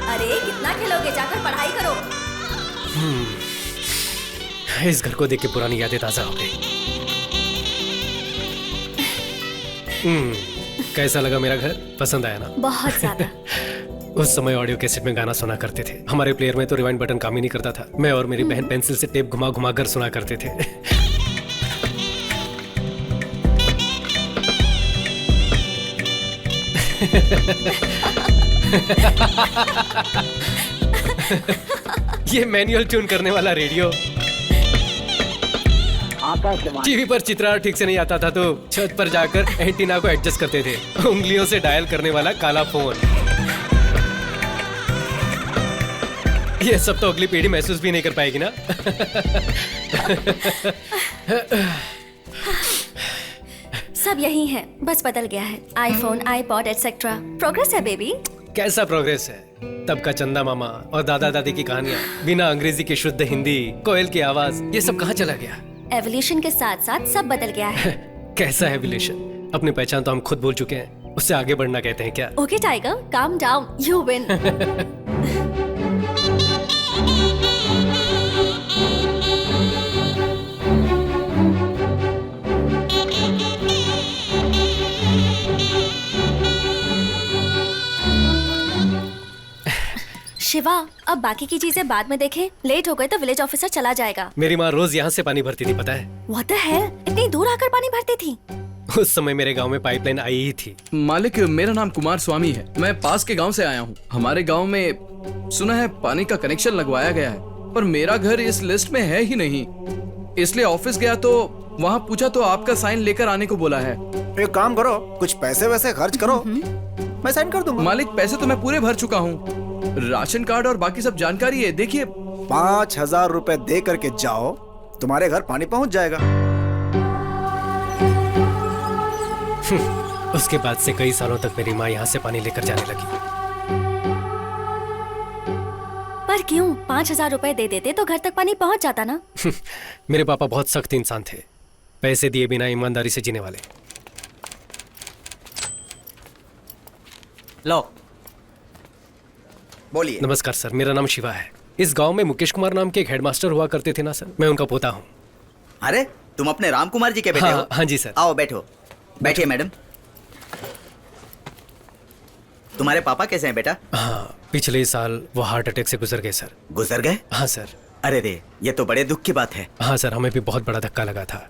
अरे कितना खेलोगे, जाकर पढ़ाई करो। इस घर को देख के पुरानी यादें ताजा हो गई। कैसा लगा मेरा घर? पसंद आया ना? बहुत ज्यादा। उस समय ऑडियो कैसेट में गाना सुना करते थे। हमारे प्लेयर में तो रिवाइंड बटन काम ही नहीं करता था। मैं और मेरी बहन पेंसिल से टेप घुमा घुमा कर सुना करते थे। ये मैनुअल ट्यून करने वाला रेडियो। टीवी पर चित्रार ठीक से नहीं आता था तो छत पर जाकर एंटीना को एडजस्ट करते थे। उंगलियों से डायल करने वाला काला फोन। ये सब तो अगली पीढ़ी महसूस भी नहीं कर पाएगी ना। सब यही है, बस बदल गया है। IPhone, iPod etcetera. प्रोग्रेस है बेबी। कैसा प्रोग्रेस है? तब का चंदा मामा और दादा दादी की कहानियां, बिना अंग्रेजी की शुद्ध हिंदी, कोयल की आवाज, ये सब कहाँ चला गया? एवोल्यूशन के साथ साथ सब बदल गया है। कैसा एवोल्यूशन? अपनी पहचान तो हम खुद भूल चुके हैं, उससे आगे बढ़ना कहते हैं क्या? Okay tiger, calm down, you win. Shiva, अब बाकी की चीजें बाद में देखें। लेट हो गए तो विलेज ऑफिसर चला जाएगा। मेरी माँ रोज यहाँ से पानी भरती थी, पता है? What the hell? इतनी दूर आकर पानी भरती थी? उस समय मेरे गांव में पाइपलाइन आई ही थी। मालिक, मेरा नाम कुमार स्वामी है। मैं पास के गांव से आया हूँ। हमारे गांव में सुना है पानी का कनेक्शन लगवाया गया है, पर मेरा घर इस लिस्ट में है ही नहीं। इसलिए ऑफिस गया तो वहाँ पूछा तो आपका साइन लेकर आने को बोला है। एक काम करो, कुछ पैसे वैसे खर्च करो, मैं साइन कर दूंगा। मालिक पैसे तो मैं पूरे भर चुका हूँ, राशन कार्ड और बाकी सब जानकारी है। देखिए 5,000 रुपए दे करके जाओ, तुम्हारे घर पानी पहुंच जाएगा। उसके बाद से कई सालों तक मेरी माँ यहाँ से पानी लेकर जाने लगी। पर क्यों? 5,000 रुपए दे देते तो घर तक पानी पहुंच जाता ना। मेरे पापा बहुत सख्त इंसान थे, पैसे दिए बिना ईमानदारी से जीने वाले। लो बोलिए। नमस्कार सर, मेरा नाम शिवा है। इस गांव में मुकेश कुमार नाम के एक हेडमास्टर हुआ करते थे ना सर, मैं उनका पोता हूँ। अरे तुम अपने राम कुमार जी के बेटे हो? हाँ जी सर। आओ बैठो। बैठिए मैडम। तुम्हारे पापा कैसे हैं बेटा? हाँ, पिछले साल वो हार्ट अटैक से गुजर गए सर। गुजर गए? हाँ सर। अरे रे, ये तो बड़े दुख की बात है। हाँ सर, हमें भी बहुत बड़ा धक्का लगा था।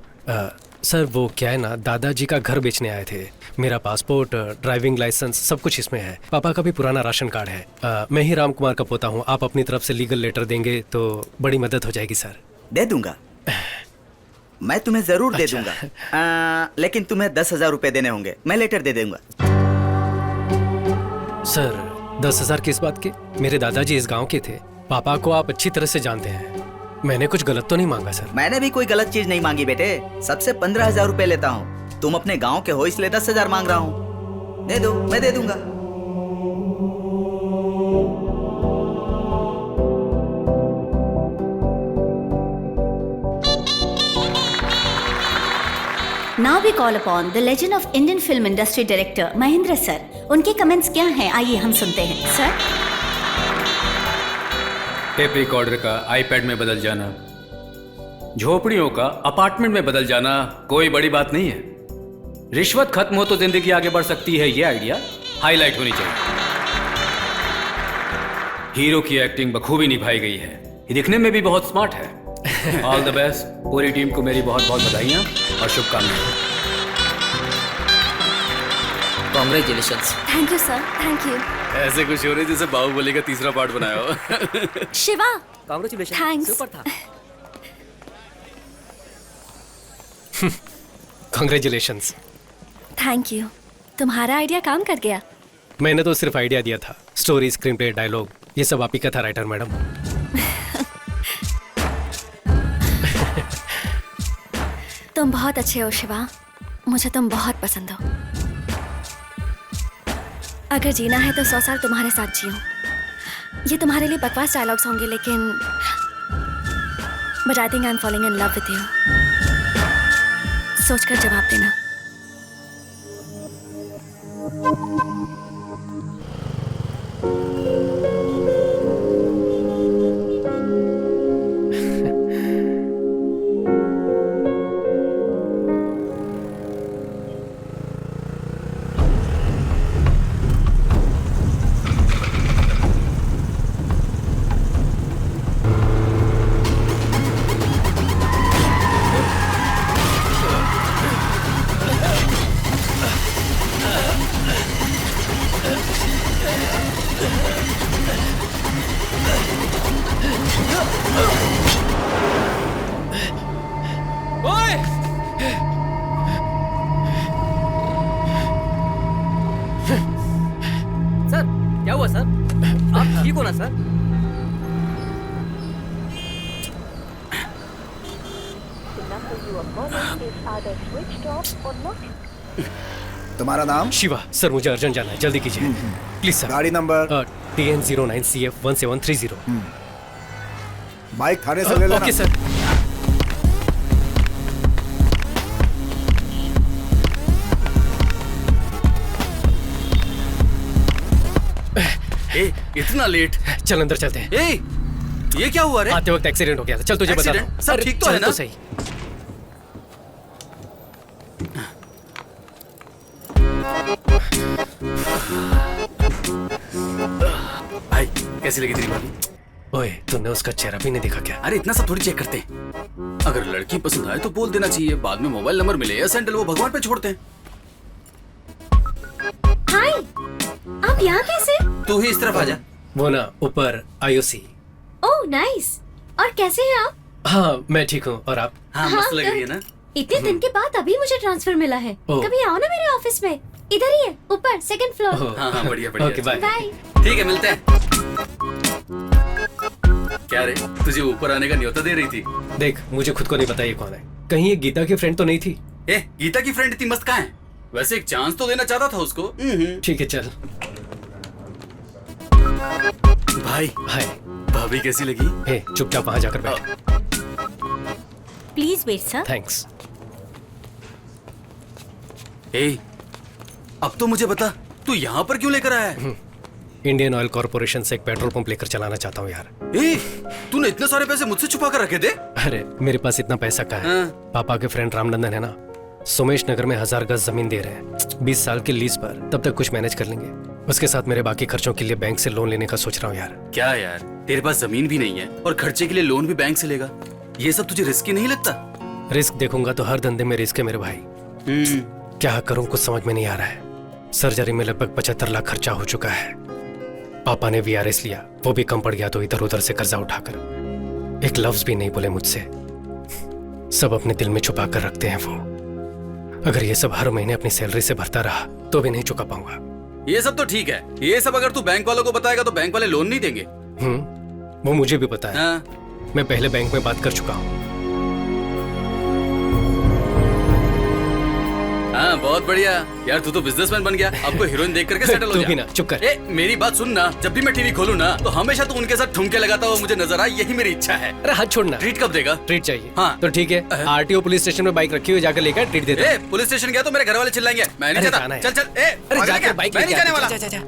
सर वो क्या है ना, दादाजी का घर बेचने आए थे। मेरा पासपोर्ट, ड्राइविंग लाइसेंस सब कुछ इसमें है। पापा का भी पुराना राशन कार्ड है। मैं ही राम कुमार का पोता हूँ। आप अपनी तरफ से लीगल लेटर देंगे तो बड़ी मदद हो जाएगी सर। दे दूंगा, मैं तुम्हें जरूर दे दूंगा। लेकिन तुम्हें 10,000 रुपए देने होंगे। मैं लेटर दे दूंगा। सर 10,000 किस बात के? मेरे दादाजी इस गांव के थे। पापा को आप अच्छी तरह से जानते हैं। मैंने कुछ गलत तो नहीं मांगा सर? मैंने भी कोई गलत चीज नहीं मांगी बेटे। सबसे 15,000 रुपए लेता हूँ। तुम अपने गांव के हो इसलिए 10,000 मांग रहा हूँ। दे दो, मैं दे दूंगा। Now we call upon the legend of Indian film industry director Mahendra sir. उनके कमेंट्स क्या हैं, आइए हम सुनते हैं सर। टेप रिकॉर्डर का आईपैड में बदल जाना, झोपड़ियों का अपार्टमेंट में बदल जाना कोई बड़ी बात नहीं है। रिश्वत खत्म हो तो जिंदगी आगे बढ़ सकती है, ये आइडिया हाईलाइट होनी चाहिए। हीरो की एक्टिंग बखूबी निभाई गई है, ये दिखने में भी बहुत स्मार्ट है। All the best. पूरी टीम को मेरी बहुत बहुत बधाइयां और शुभकामनाएं। Congratulations. Thank you sir, thank you. ऐसे कुछ हो रहे जैसे बाहुबली का तीसरा पार्ट बनाया हो। Shiva, congratulation, thanks. सुपर था। कांग्रेचुलेशंस। थैंक यू, तुम्हारा आइडिया काम कर गया। मैंने तो सिर्फ आइडिया दिया था, स्टोरी, स्क्रीन प्ले, डायलॉग ये सब आप ही का था राइटर मैडम। तुम बहुत अच्छे हो शिवा, मुझे तुम बहुत पसंद हो। अगर जीना है तो 100 साल तुम्हारे साथ जियो। ये तुम्हारे लिए बकवास डायलॉग्स होंगे लेकिन but I think I am falling in love with you. सोचकर जवाब देना। सर क्या हुआ सर? आप ठीक हो ना सर? तुम्हारा नाम? शिवा। सर मुझे अर्जेंट जाना है, जल्दी कीजिए प्लीज सर। गाड़ी नंबर? TN09CF1730। बाइक थाने से ले लेना। Okay sir. ए, इतना लेट? चल अंदर चलते हैं। ए, ये क्या हुआ रे? आते वक्त एक्सीडेंट हो गया था। चल तुझे बता एक्सीडेंट? सब ठीक तो है ना? तो सही। भाई कैसी लगी तेरी भाभी? ओए तूने उसका चेहरा भी नहीं देखा क्या? अरे इतना सब थोड़ी चेक करते हैं। अगर लड़की पसंद आए तो बोल देना चाहिए, बाद में मोबाइल नंबर मिले या सैंडल वो भगवान पे छोड़ते हैं। हाय, आप यहाँ कैसे? तू ही इस तरफ आ जा। वो ना ऊपर IOC। Oh nice. और कैसे हैं आप? हाँ मैं ठीक हूँ, और आप? हाँ मस्त लग रही है ना? इतने दिन के बाद अभी मुझे ट्रांसफर मिला है। ओह। कभी आओ ना मेरे ऑफिस में। इधर ही है, ऊपर सेकंड फ्लोर। हाँ हाँ बढ़िया बढ़िया। Okay bye. बाय। ठीक है मिलते हैं। क्या रे तुझे ऊपर आने का न्योता दे रही थी? देख मुझे खुद को नहीं पता ये कौन है। कहीं ये गीता की फ्रेंड तो नहीं थी? ए गीता की फ्रेंड इतनी मस्त कहाँ है? वैसे एक चांस तो देना चाहता था उसको। ठीक है चल। भाई हाय। भाभी कैसी लगी? हे चुपचाप वहां जाकर बैठ। Please wait sir. थैंक्स। ए अब तो मुझे बता तू यहाँ पर क्यों लेकर आया है? इंडियन ऑयल कॉर्पोरेशन से एक पेट्रोल पंप लेकर चलाना चाहता हूँ यार। ए तूने इतने सारे पैसे मुझसे छुपा कर रखे थे? अरे मेरे पास इतना पैसा कहाँ है? हाँ। पापा के फ्रेंड रामनंदन है ना, सोमेश नगर में 1000 गज जमीन दे रहे हैं 20 साल की लीज पर। तब तक कुछ मैनेज कर लेंगे। उसके साथ मेरे बाकी खर्चों के लिए बैंक से लोन लेने का सोच रहा हूँ यार। क्या यार तेरे पास जमीन भी नहीं है और खर्चे के लिए लोन भी बैंक से लेगा? ये सब तुझे रिस्की नहीं लगता? रिस्क देखूंगा तो हर धंधे में रिस्क है मेरे भाई। क्या करूं कुछ समझ में नहीं आ रहा है। सर्जरी में लगभग 75 लाख खर्चा हो चुका है। पापा ने VRS लिया, वो भी कम पड़ गया तो इधर उधर से कर्जा उठाकर। एक लफ्ज भी नहीं बोले मुझसे। सब अपने दिल में छुपा कर रखते हैं वो। अगर ये सब हर महीने अपनी सैलरी से भरता रहा तो भी नहीं चुका पाऊंगा। ये सब तो ठीक है, ये सब अगर तू बैंक वालों को बताएगा तो बैंक वाले लोन नहीं देंगे। वो मुझे भी पता है। हाँ। मैं पहले बैंक में बात कर चुका हूँ। हाँ बहुत बढ़िया यार, तू तो बिजनेसमैन बन गया। अब को हीरोइन देख करके सेटल हो तू जा। भी ना चुप कर। ए मेरी बात सुन ना, जब भी मैं टीवी खोलूं ना तो हमेशा तू उनके साथ ठुमके लगाता हुआ मुझे नजर आए, यही मेरी इच्छा है। अरे हाथ छोड़ना। ट्रीट कब देगा? ट्रीट चाहिए। हाँ। तो ठीक है, RTO पुलिस स्टेशन में बाइक रखी हुई, जाकर लेकर ट्रीट देते हैं। ए पुलिस स्टेशन गया तो मेरे घर वाले चिल्लाएंगे। मैं नहीं अरे जाता। जाना है। चल चल। ए अरे पागल है जाकर क्या? बाइक मैं नहीं लेके जाने आ। वाला। जा, जा, जा।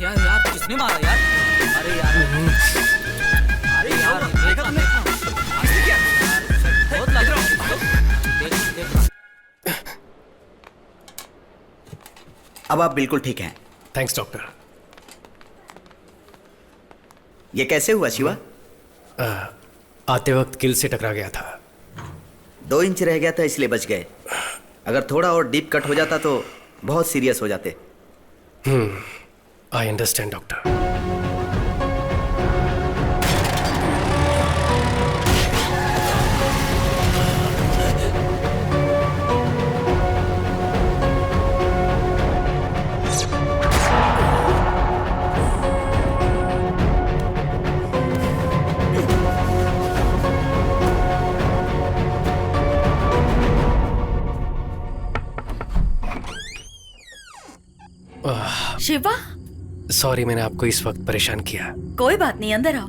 यार किसने मारा यार? अरे यार अरे यार देखा तुमने? बहुत लग रहा है। देख अब आप बिल्कुल ठीक हैं। Thanks doctor. ये कैसे हुआ शिवा? आते वक्त किल से टकरा गया था। 2 इंच रह गया था इसलिए बच गए। अगर थोड़ा और डीप कट हो जाता तो बहुत सीरियस हो जाते। I understand doctor. Shiva, sorry मैंने आपको इस वक्त परेशान किया। कोई बात नहीं, अंदर आओ।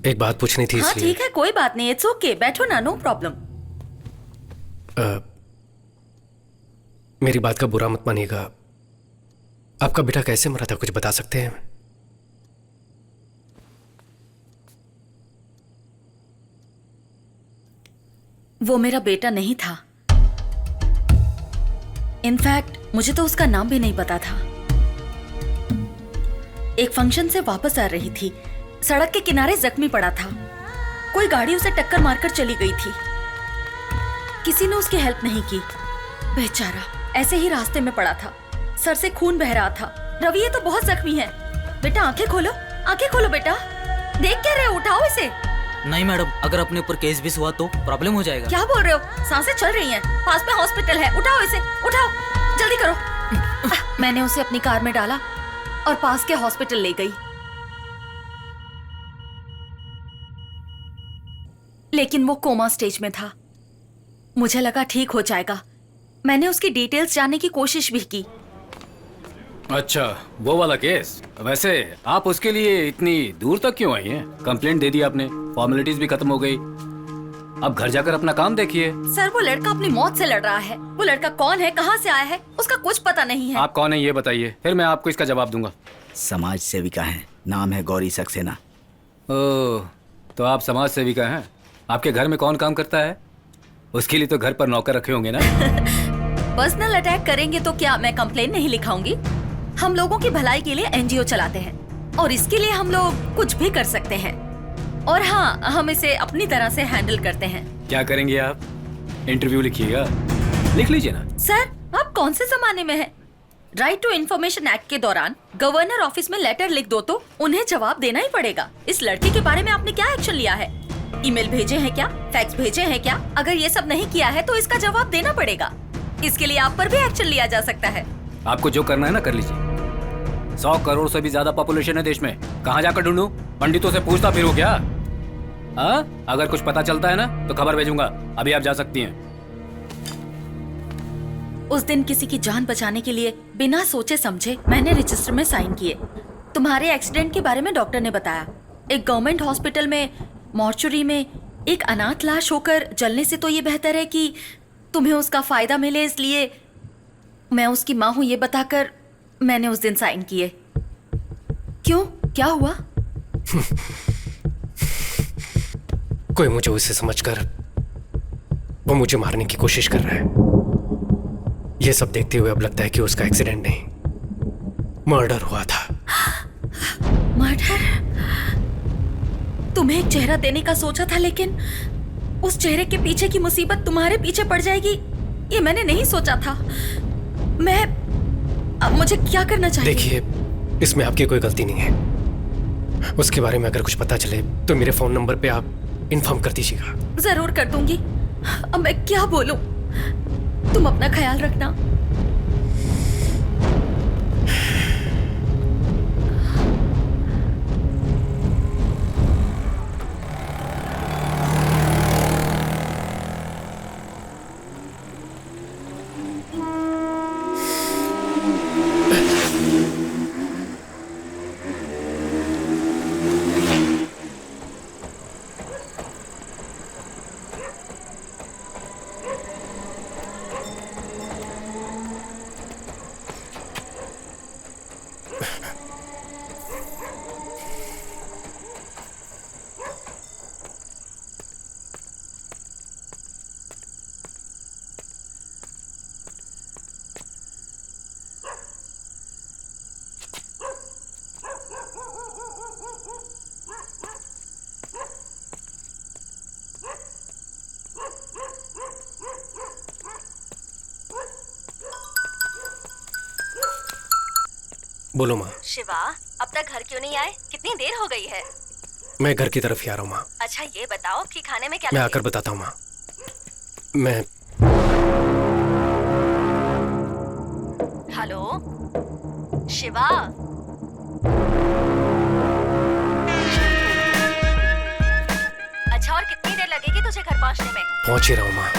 एक बात पूछनी थी हाँ इसलिए। ठीक है, कोई बात नहीं, इट्स ओके, बैठो ना, नो प्रॉब्लम। मेरी बात का बुरा मत मानिएगा। आपका बेटा कैसे मरा था, कुछ बता सकते हैं? वो मेरा बेटा नहीं था। इनफैक्ट मुझे तो उसका नाम भी नहीं पता था। एक फंक्शन से वापस आ रही थी, सड़क के किनारे जख्मी पड़ा था। कोई गाड़ी उसे टक्कर मारकर चली गई थी। किसी ने उसकी हेल्प नहीं की। बेचारा ऐसे ही रास्ते में पड़ा था, सर से खून बह रहा था। रवि ये तो बहुत जख्मी है। बेटा आंखें खोलो बेटा। देख क्या रहे हो, उठाओ इसे। नहीं मैडम, अगर अपने ऊपर केस भी हुआ तो प्रॉब्लम हो जाएगा। क्या बोल रहे हो? सांसें चल रही हैं, पास में हॉस्पिटल है। उठाओ इसे, उठाओ, जल्दी करो। मैंने उसे अपनी कार में डाला और पास के हॉस्पिटल ले गई। लेकिन वो कोमा स्टेज में था। मुझे लगा ठीक हो जाएगा। मैंने उसकी डिटेल्स जानने की कोशिश भी की। अच्छा, वो वाला केस। वैसे आप उसके लिए इतनी दूर तक क्यों आई हैं? कंप्लेंट दे दी आपने, फॉर्मेलिटीज भी खत्म हो गई। अब घर जाकर अपना काम देखिए। सर वो लड़का अपनी मौत से लड़ रहा है। वो लड़का कौन है, कहाँ से आया है, उसका कुछ पता नहीं है। आप कौन है ये बताइए, फिर मैं आपको इसका जवाब दूंगा। समाज सेविका है, नाम है गौरी सक्सेना। ओह, तो आप समाज सेविका हैं। आपके घर में कौन काम करता है? उसके लिए तो घर पर नौकर रखे होंगे ना। पर्सनल अटैक करेंगे तो क्या मैं कंप्लेन नहीं लिखाऊंगी? हम लोगों की भलाई के लिए एनजीओ चलाते हैं और इसके लिए हम लोग कुछ भी कर सकते हैं। और हाँ, हम इसे अपनी तरह से हैंडल करते हैं। क्या करेंगे आप? इंटरव्यू लिखिएगा। लिख लीजिए ना। सर, आप कौन से जमाने में हैं? राइट टू इन्फॉर्मेशन एक्ट के दौरान गवर्नर ऑफिस में लेटर लिख दो तो उन्हें जवाब देना ही पड़ेगा। इस लड़के के बारे में आपने क्या एक्शन लिया है? ईमेल भेजे हैं क्या, फैक्स भेजे हैं क्या? अगर ये सब नहीं किया है तो इसका जवाब देना पड़ेगा। इसके लिए आप पर भी एक्शन लिया जा सकता है। आपको जो करना है ना कर लीजिए। 100 करोड़ से भी ज्यादा पॉपुलेशन है देश में, कहाँ जाकर ढूंढूं? पंडितों से पूछता फिरूं क्या? हाँ, अगर कुछ पता चलता है ना तो खबर भेजूंगा। अभी आप जा सकती हैं। उस दिन किसी की जान बचाने के लिए बिना सोचे समझे मैंने रजिस्टर में साइन किए। तुम्हारे एक्सीडेंट के बारे में डॉक्टर ने बताया। एक गवर्नमेंट हॉस्पिटल में मॉर्चुरी में एक अनाथ लाश होकर जलने से तो ये बेहतर है कि तुम्हें उसका फायदा मिले, इसलिए मैं उसकी माँ हूं ये बताकर मैंने उस दिन साइन किए। क्यों, क्या हुआ? कोई मुझे उसे समझकर वो मुझे मारने की कोशिश कर रहा है। ये सब देखते हुए अब लगता है कि उसका एक्सीडेंट नहीं, मर्डर हुआ था। मर्डर? तुम्हें एक चेहरा देने का सोचा था, लेकिन उस चेहरे के पीछे की मुसीबत तुम्हारे पीछे पड़ जाएगी, ये मैंने नहीं सोचा था। अब मुझे क्या करना चाहिए? देखिए, इसमें आपकी कोई गलती नहीं है। उसके बारे में अगर कुछ पता चले तो मेरे फोन नंबर पे आप इन्फॉर्म कर दीजिएगा। जरूर कर दूंगी। अब मैं क्या बोलूं? तुम अपना ख्याल रखना। बोलो माँ। शिवा, अब तक घर क्यों नहीं आए? कितनी देर हो गई है? मैं घर की तरफ ही आ रहा हूँ माँ। अच्छा ये बताओ कि खाने में क्या मैं लगे? आकर बताता हूँ माँ। मैं हेलो शिवा, अच्छा और कितनी देर लगेगी तुझे घर पहुँचने में? पहुँच ही रहा हूँ माँ।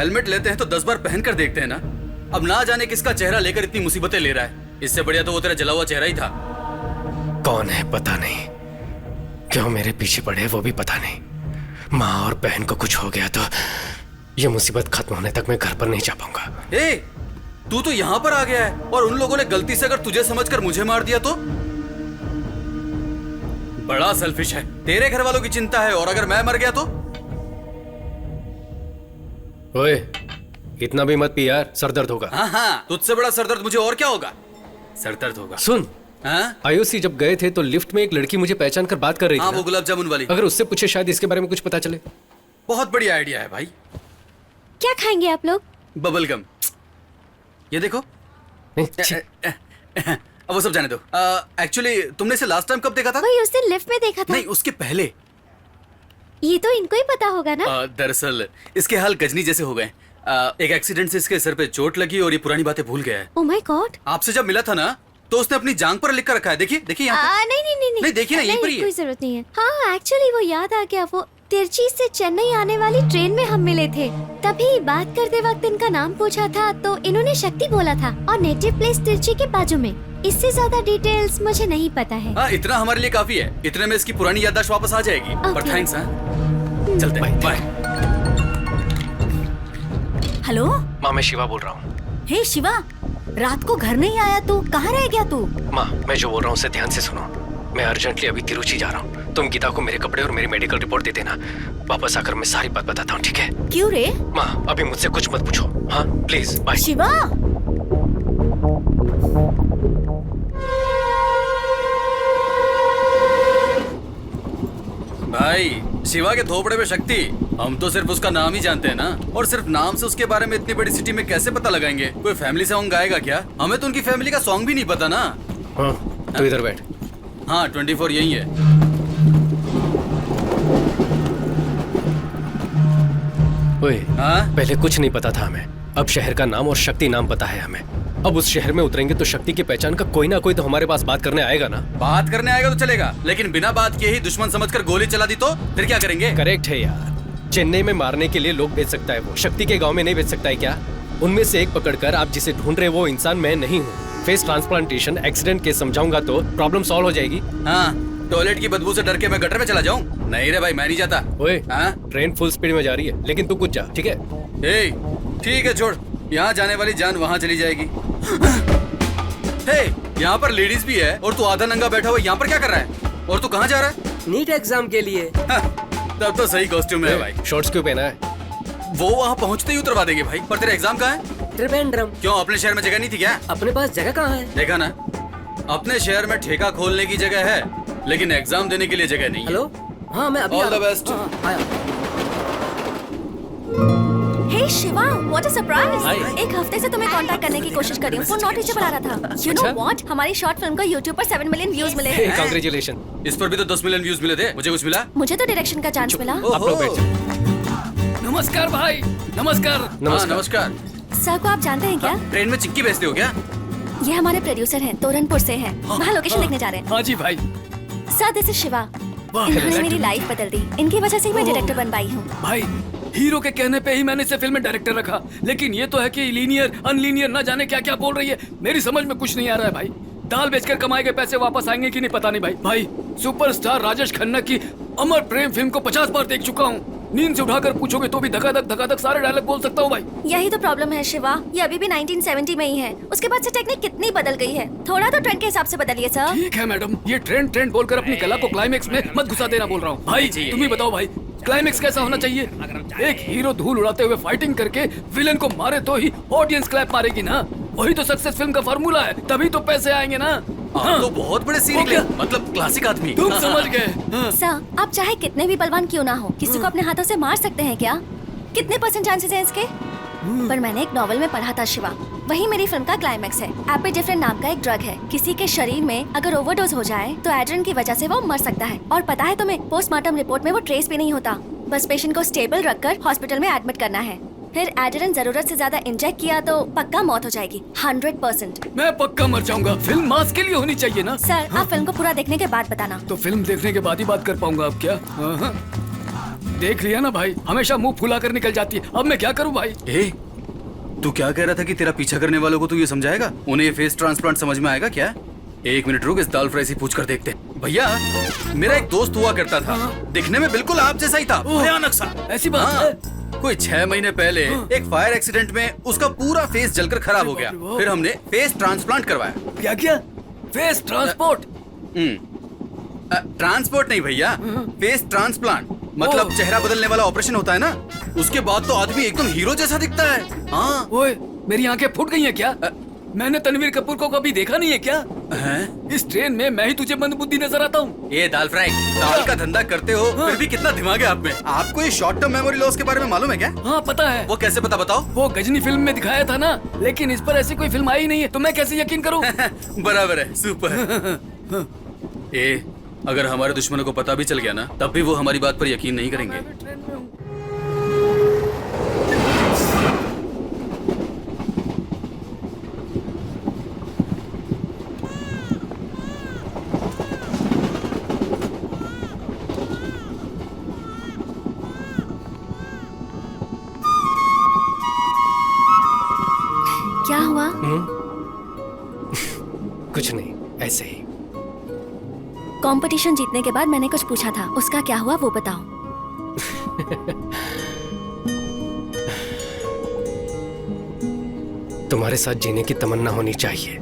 हेलमेट लेते हैं तो 10 बार पहन कर देखते हैं ना। अब ना जाने किसका चेहरा लेकर इतनी मुसीबतें ले रहा है। इससे बढ़िया तो वो तेरा जला हुआ चेहरा ही था। कौन है पता नहीं, क्यों मेरे पीछे पड़े वो भी पता नहीं। माँ और बहन को कुछ हो गया तो ये मुसीबत खत्म होने तक मैं घर पर नहीं जा पाऊंगा। ए, तू तो यहाँ पर आ गया है और उन लोगों ने गलती से अगर तुझे समझकर मुझे मार दिया तो? बड़ा सेल्फिश है। तेरे घर वालों की चिंता है और अगर मैं मर गया तो? ओए, इतना भी मत पी यार, सरदर्द होगा। हाँ, तुझसे बड़ा सरदर्द मुझे और क्या होगा? सरदर्द होगा। सुन, आयुषी जब गए थे तो लिफ्ट में एक लड़की मुझे पहचान कर बात कर रही थी। हाँ, वो गुलाब जामुन वाली। अगर उससे पूछे शायद इसके बारे में कुछ पता चले। बहुत बढ़िया आइडिया है भाई। क्या खाएंगे आप लोग? Bubble gum. ये देखो। अब वो सब जाने दो। एक्चुअली तुमने इसे लास्ट टाइम कब देखा था? वही उस दिन लिफ्ट में देखा था। नहीं, उसके पहले। ये तो इनको ही पता होगा ना। दरअसल इसके हाल गजनी जैसे हो गए। एक एक्सीडेंट से इसके सर पे चोट लगी और ये पुरानी बातें भूल गया है। Oh my God. आपसे जब मिला था ना तो उसने अपनी जांघ पर लिख कर रखा है। देखिए देखिए यहाँ। नहीं देखिए ना, यहीं पर ही है। कोई जरूरत नहीं है। हाँ, एक्चुअली वो याद आ गया। वो तिरची से चेन्नई आने वाली ट्रेन में हम मिले थे। तभी बात करते वक्त इनका नाम पूछा था तो इन्होंने शक्ति बोला था और नेटिव प्लेस तिरची के बाजू में। इससे ज्यादा डिटेल्स मुझे नहीं पता है। हाँ, इतना हमारे लिए काफी है। इतने में इसकी पुरानी याददाश्त वापस आ जाएगी। पर थैंक्स। चलते हैं, बाय। हेलो माँ, मैं शिवा बोल रहा हूँ। हे शिवा, रात को घर नहीं आया तू, कहाँ रह गया तू? माँ, मैं जो बोल रहा हूँ उसे ध्यान से सुनो। मैं अर्जेंटली अभी तिरुचि जा रहा हूँ। तुम गीता को मेरे कपड़े और मेरी मेडिकल रिपोर्ट दे देना। वापस आकर मैं सारी बात बताता हूँ, ठीक है? क्यों रे? माँ, अभी मुझसे कुछ मत पूछो। हाँ प्लीज, बाय। शिवा, भाई, शिवा के थोपड़े में शक्ति। हम तो सिर्फ उसका नाम ही जानते हैं ना। और सिर्फ नाम से उसके बारे में इतनी बड़ी सिटी में कैसे पता लगाएंगे? कोई फैमिली सॉन्ग गाएगा क्या? हमें तो उनकी फैमिली का सॉन्ग भी नहीं पता ना। हाँ, तो इधर बैठ। हाँ, 24 यही है। ओए, पहले कुछ नहीं पता था हमें। अब शहर का नाम और शक्ति नाम पता है हमें। अब उस शहर में उतरेंगे तो शक्ति की पहचान का कोई ना कोई तो हमारे पास बात करने आएगा ना। बात करने आएगा तो चलेगा, लेकिन बिना बात किए ही दुश्मन समझकर गोली चला दी तो फिर क्या करेंगे? करेक्ट है यार। चेन्नई में मारने के लिए लोग भेज सकता है वो, शक्ति के गांव में नहीं भेज सकता है क्या? उनमें से एक पकड़कर आप जिसे ढूंढ रहे वो इंसान मैं नहीं हूँ। फेस ट्रांसप्लांटेशन एक्सीडेंट केस समझाऊंगा तो प्रॉब्लम सॉल्व हो जाएगी। हाँ, टॉयलेट की बदबू से डर के मैं गटर में चला जाऊं? नहीं रे भाई, मैं नहीं जाता। ओए, ट्रेन फुल स्पीड में जा रही है, लेकिन तू कुछ जा, ठीक है? ठीक है, छोड़। यहाँ जाने वाली जान वहाँ चली जाएगी। यहाँ पर लेडीज भी है और तू आधा नंगा बैठा हुआ यहाँ पर क्या कर रहा है? और तू कहाँ जा रहा है? नीट एग्जाम के लिए। तब तो सही कॉस्ट्यूम है भाई। शॉर्ट्स क्यों पहना है? वो वहाँ पहुँचते ही उतरवा देंगे भाई। पर तेरा एग्जाम कहाँ है? त्रिवेंद्रम। क्यों, अपने शहर में जगह नहीं थी क्या? अपने पास जगह कहाँ है? देखा ना, अपने शहर में ठेका खोलने की जगह है, लेकिन एग्जाम देने के लिए जगह नहीं। हेलो, हाँ मैं अभी। All the best. Hey Shiva, what a surprise. एक हफ्ते से तुम्हें कांटेक्ट करने की कोशिश कर रही हूँ, फोन नॉट रीचेबल आ रहा था। यू नो व्हाट, हमारी शॉर्ट फिल्म को YouTube पर 7 मिलियन व्यूज मिले हैं। कांग्रेचुलेशन। इस पर भी तो 10 मिलियन व्यूज मिले थे। मुझे कुछ मिला? मुझे तो डायरेक्शन का चांस मिला। आप लोग बैठ जाओ। नमस्कार भाई। नमस्कार। नमस्कार। सर को आप जानते हैं क्या? ट्रेन में चिक्की बेचते हो क्या? ये हमारे प्रोड्यूसर हैं, तोरनपुर से हैं। वहाँ लोकेशन देखने जा रहे हैं। हाँ जी भाई। Sir, this is Shiva. इन्होंने मेरी लाइफ बदल दी। इनकी वजह से ही मैं डायरेक्टर बन पाई हूँ। भाई, हीरो के कहने पे ही मैंने इसे फिल्म में डायरेक्टर रखा, लेकिन ये तो है कि लीनियर अनलीनियर ना जाने क्या क्या बोल रही है। मेरी समझ में कुछ नहीं आ रहा है भाई। दाल बेचकर कमाए गए पैसे वापस आएंगे कि नहीं पता नहीं भाई। सुपरस्टार राजेश खन्ना की अमर प्रेम फिल्म को 50 बार देख चुका हूँ। नींद से उठाकर पूछोगे तो भी धकाधक सारे डायलॉग बोल सकता हूँ भाई। यही तो प्रॉब्लम है शिवा, ये अभी भी 1970 में ही है। उसके बाद से टेक्निक कितनी बदल गई है। थोड़ा तो ट्रेंड के हिसाब से बदलिए सर। ठीक है मैडम, ये ट्रेंड बोलकर अपनी कला को क्लाइमेक्स में मत घुसा देना बोल रहा हूँ भाई। तुम ही बताओ भाई, क्लाइमेक्स कैसा होना चाहिए? एक हीरो धूल उड़ाते हुए फाइटिंग करके विलेन को मारे तो ही ऑडियंस क्लैप मारेगी ना। वही तो सक्सेस फिल्म का फार्मूला है, तभी तो पैसे आएंगे ना। तो बहुत बड़े सीन, मतलब क्लासिक आदमी। तुम समझ गए। सर, आप चाहे कितने भी बलवान क्यों ना हो, किसी को अपने हाथों से मार सकते हैं क्या? कितने % चांसेस हैं इसके? पर मैंने एक नॉवल में पढ़ा था शिवा, वही मेरी फिल्म का क्लाइमेक्स है। एपिडेफ्रिन नाम का एक ड्रग है, किसी के शरीर में अगर ओवरडोज हो जाए तो एड्रेन की वजह से वो मर सकता है। और पता है तुम्हें, पोस्टमार्टम रिपोर्ट में वो ट्रेस भी नहीं होता। बस पेशेंट को स्टेबल रखकर हॉस्पिटल में एडमिट करना है। फिर एड्रेन जरूरत से ज्यादा इंजेक्ट किया तो पक्का मौत हो जाएगी, 100%। मैं पक्का मर जाऊंगा। फिल्म मास के लिए होनी चाहिए ना। सर, आप फिल्म को पूरा देखने के बाद बताना। तो फिल्म देखने के बाद ही बात कर पाऊंगा अब क्या? देख लिया ना भाई, हमेशा मुंह फुला कर निकल जाती है। अब मैं क्या करूं भाई? ए, तू क्या कह रहा था कि तेरा पीछा करने वालों को तू ये समझाएगा? उन्हें ये फेस ट्रांसप्लांट समझ में आएगा क्या? एक मिनट रुक, इस दाल फ्राई से पूछ कर देखते हैं। भैया, मेरा एक दोस्त हुआ करता था, दिखने में बिल्कुल आप जैसा ही था, भयानक सा। ऐसी बात हाँ, है? कोई 6 महीने पहले एक फायर एक्सीडेंट में उसका पूरा फेस जलकर खराब हो गया। फिर हमने फेस ट्रांसप्लांट करवाया। क्या किया? Face transport? ट्रांसपोर्ट नहीं भैया, फेस ट्रांसप्लांट, मतलब चेहरा बदलने वाला ऑपरेशन होता है ना। उसके बाद तो आदमी एकदम हीरो जैसा दिखता है। हाँ। ओए, मेरी आंखें फूट गई हैं क्या? मैंने तनवीर कपूर को कभी देखा नहीं है क्या? इस ट्रेन में मैं ही तुझे मंदबुद्धि नजर आता हूँ। ये दाल फ्राई, दाल का धंधा करते हो, फिर भी कितना दिमाग है आप में। आपको ये शॉर्ट टर्म मेमोरी लॉस के बारे में मालूम है क्या? हाँ पता है। वो कैसे पता, बताओ? वो गजनी फिल्म में दिखाया था ना, लेकिन इस पर ऐसी कोई फिल्म आई नहीं है, तो मैं कैसे यकीन करूँ? बराबर है, सुपर। ए, अगर हमारे दुश्मनों को पता भी चल गया ना, तब भी वो हमारी बात पर यकीन नहीं करेंगे। क्या हुआ? कुछ नहीं, ऐसे ही। कंपटीशन जीतने के बाद मैंने कुछ पूछा था, उसका क्या हुआ वो बताओ। तुम्हारे साथ जीने की तमन्ना होनी चाहिए,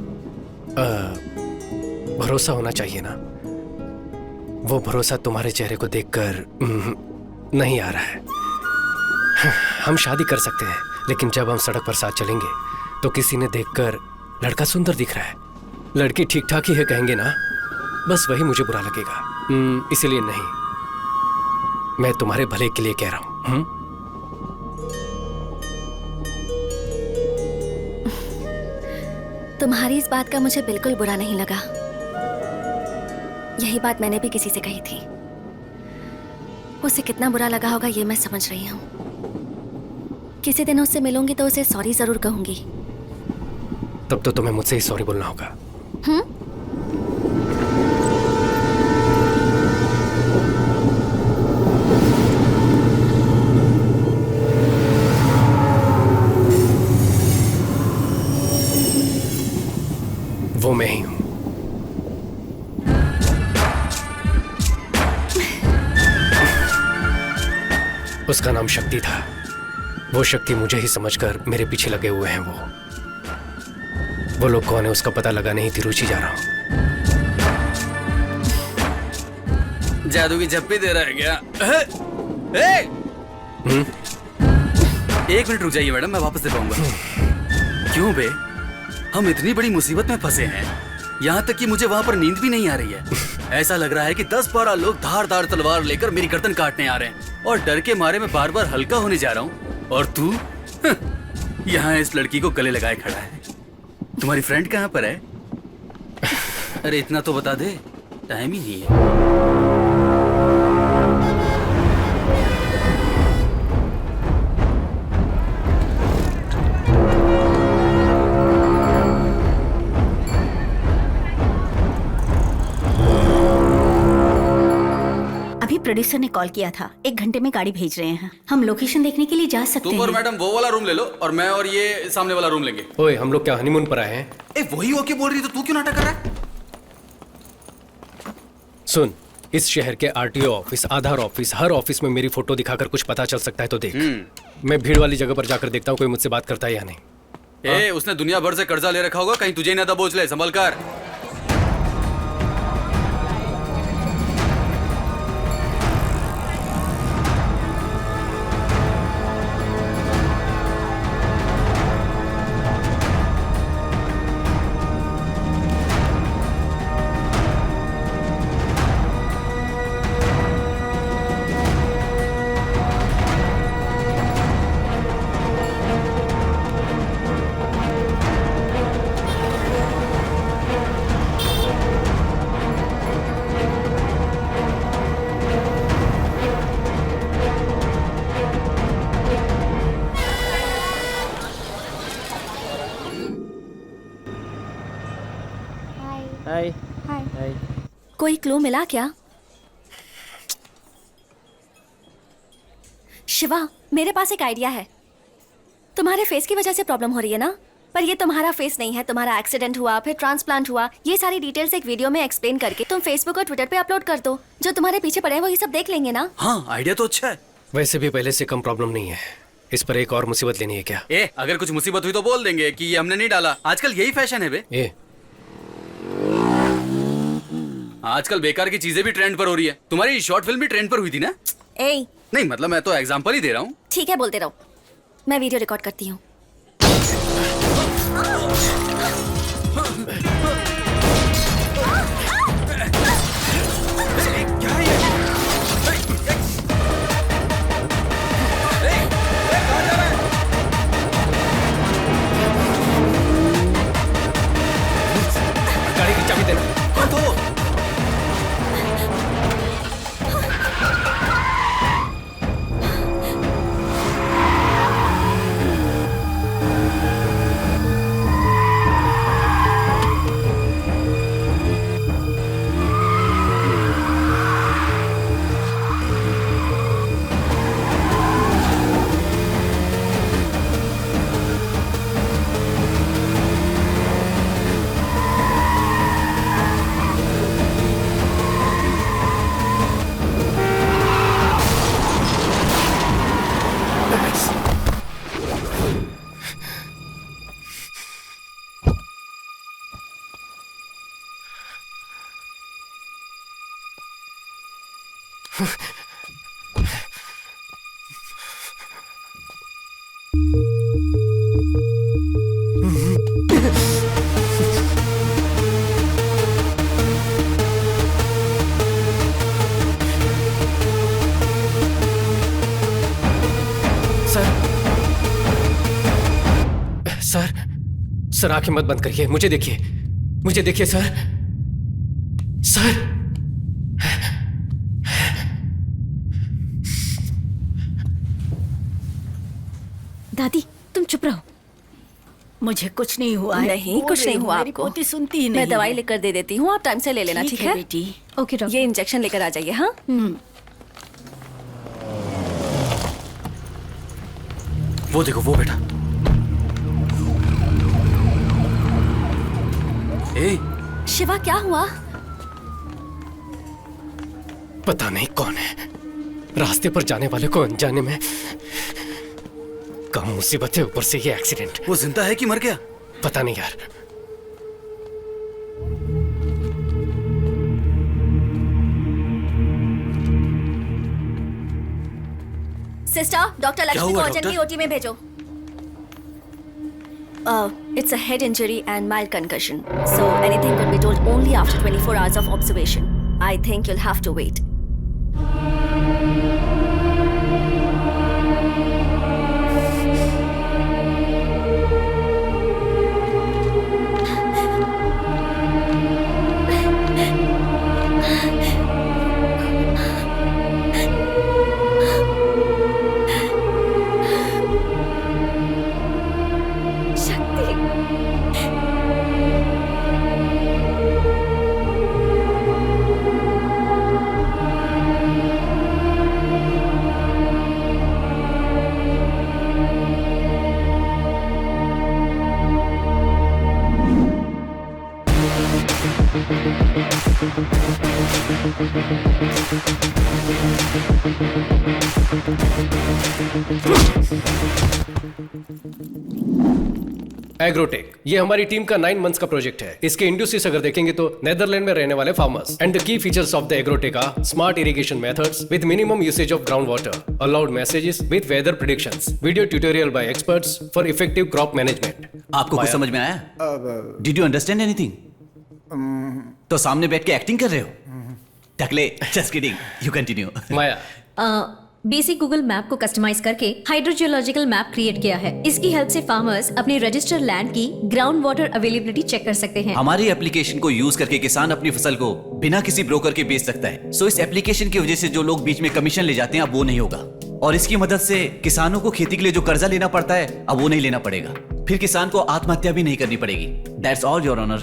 भरोसा होना चाहिए ना। वो भरोसा तुम्हारे चेहरे को देखकर नहीं आ रहा है। हम शादी कर सकते हैं, लेकिन जब हम सड़क पर साथ चलेंगे तो किसी ने देखकर लड़का सुंदर दिख रहा है, लड़की ठीक ठाक ही है कहेंगे ना, बस वही मुझे बुरा लगेगा। इसीलिए नहीं, मैं तुम्हारे भले के लिए कह रहा हूं। तुम्हारी इस बात का मुझे बिल्कुल बुरा नहीं लगा। यही बात मैंने भी किसी से कही थी। उसे कितना बुरा लगा होगा ये मैं समझ रही हूँ। किसी दिन उससे मिलूंगी तो उसे सॉरी जरूर कहूंगी। तब तो तुम्हें मुझसे ही सॉरी बोलना होगा। वो मैं ही हूं। उसका नाम शक्ति था। वो शक्ति मुझे ही समझकर मेरे पीछे लगे हुए हैं। वो लोग कौन है उसका पता लगाने ही रुचि जा रहा हूं। जादू की झप्पी दे रहा है क्या? एक मिनट रुक जाइए मैडम, मैं वापस दे पाऊंगा। क्यों बे, हम इतनी बड़ी मुसीबत में फंसे हैं, यहाँ तक कि मुझे वहाँ पर नींद भी नहीं आ रही है। ऐसा लग रहा है कि 10-12 लोग धारदार तलवार लेकर मेरी गर्दन काटने आ रहे हैं, और डर के मारे मैं बार बार हल्का होने जा रहा हूँ। और तू यहाँ इस लड़की को गले लगाए खड़ा है। तुम्हारी फ्रेंड कहाँ पर है? अरे इतना तो बता दे, टाइम ही नहीं है। प्रोड्यूसर ने कॉल किया था, 1 घंटे में गाड़ी भेज रहे हैं। हम लोकेशन देखने के लिए जा सकते हैं। तुम और मैडम वो वाला रूम ले लो, और मैं और ये सामने वाला रूम लेंगे। ओए, हम लोग क्या हनीमून पर आए हैं? ए, वही ओके बोल रही, तो तू क्यों नाटक कर रहा है? सुन, इस शहर के आरटीओ ऑफिस, आधार ऑफिस, हर ऑफिस में मेरी फोटो दिखाकर कुछ पता चल सकता है तो देख। मैं भीड़ वाली जगह पर जाकर देखता हूँ कोई मुझसे बात करता है या नहीं। उसने दुनिया भर से कर्जा ले रखा होगा, कहीं तुझे ना दबोच ले, संभल कर। कोई क्लू मिला क्या? शिवा, मेरे पास एक आइडिया है। तुम्हारे फेस की वजह से प्रॉब्लम हो रही है ना, पर ये तुम्हारा फेस नहीं है। तुम्हारा एक्सीडेंट हुआ, फिर ट्रांसप्लांट हुआ, ये सारी डिटेल्स एक वीडियो में एक्सप्लेन करके तुम फेसबुक और ट्विटर पे अपलोड कर दो। जो तुम्हारे पीछे पड़े हैं वो ये सब देख लेंगे ना। हाँ, आइडिया तो अच्छा है। वैसे भी पहले से कम प्रॉब्लम नहीं है, इस पर एक और मुसीबत लेनी है क्या? अगर कुछ मुसीबत हुई तो बोल देंगे कि ये हमने नहीं डाला। आजकल यही फैशन है बे। आजकल बेकार की चीजें भी ट्रेंड पर हो रही है। तुम्हारी शॉर्ट फिल्म भी ट्रेंड पर हुई थी ना? नहीं मतलब मैं तो एग्जांपल ही दे रहा हूँ। ठीक है, बोलते रहो, मैं वीडियो रिकॉर्ड करती हूँ। गाड़ी की चाबी देना। सर आंखें मत बंद करिए, मुझे देखिए सर। दादी तुम चुप रहो, मुझे कुछ नहीं हुआ है। नहीं, कुछ नहीं हुआ मेरी आपको। पोती सुनती ही नहीं मैं दवाई है। लेकर दे देती हूँ, आप टाइम से ले लेना, ठीक है बेटी? Okay doctor. ये इंजेक्शन लेकर आ जाइए। हाँ, वो देखो, वो बेटा। शिवा, क्या हुआ? पता नहीं कौन है, रास्ते पर जाने वाले को अनजाने में कम मुसीबत है, ऊपर से ये एक्सीडेंट। वो जिंदा है कि मर गया? पता नहीं यार। सिस्टर, डॉक्टर लक्ष्मी को अर्जेंटली ओटी में भेजो। It's a head injury and mild concussion, so anything could be told only after 24 hours of observation. I think you'll have to wait. Agrotech, ये हमारी टीम का 9 मंथ्स का प्रोजेक्ट है। इसके industries अगर देखेंगे तो नेदरलैंड में रहने वाले farmers. And the key features of the agrotech are smart irrigation methods with minimum usage of ground water, aloud messages with weather predictions, video tutorial by experts for effective crop management. आपको कुछ समझ में आया? Did you understand anything? तो सामने बैठ के acting कर रहे हो? टकले, just kidding, you continue. Maya, basic Google map को कस्टमाइज करके हाइड्रोजियोलॉजिकल मैप क्रिएट किया है। इसकी हेल्प से फार्मर्स अपने रजिस्टर्ड लैंड की ग्राउंड वाटर अवेलेबिलिटी चेक कर सकते हैं। हमारी एप्लीकेशन को यूज करके किसान अपनी फसल को बिना किसी ब्रोकर के बेच सकता है। सो इस एप्लीकेशन की वजह से जो लोग बीच में कमीशन ले जाते हैं अब वो नहीं होगा, और इसकी मदद से किसानों को खेती के लिए जो कर्जा लेना पड़ता है अब वो नहीं लेना पड़ेगा। फिर किसान को आत्महत्या भी नहीं करनी पड़ेगी। That's all your honour.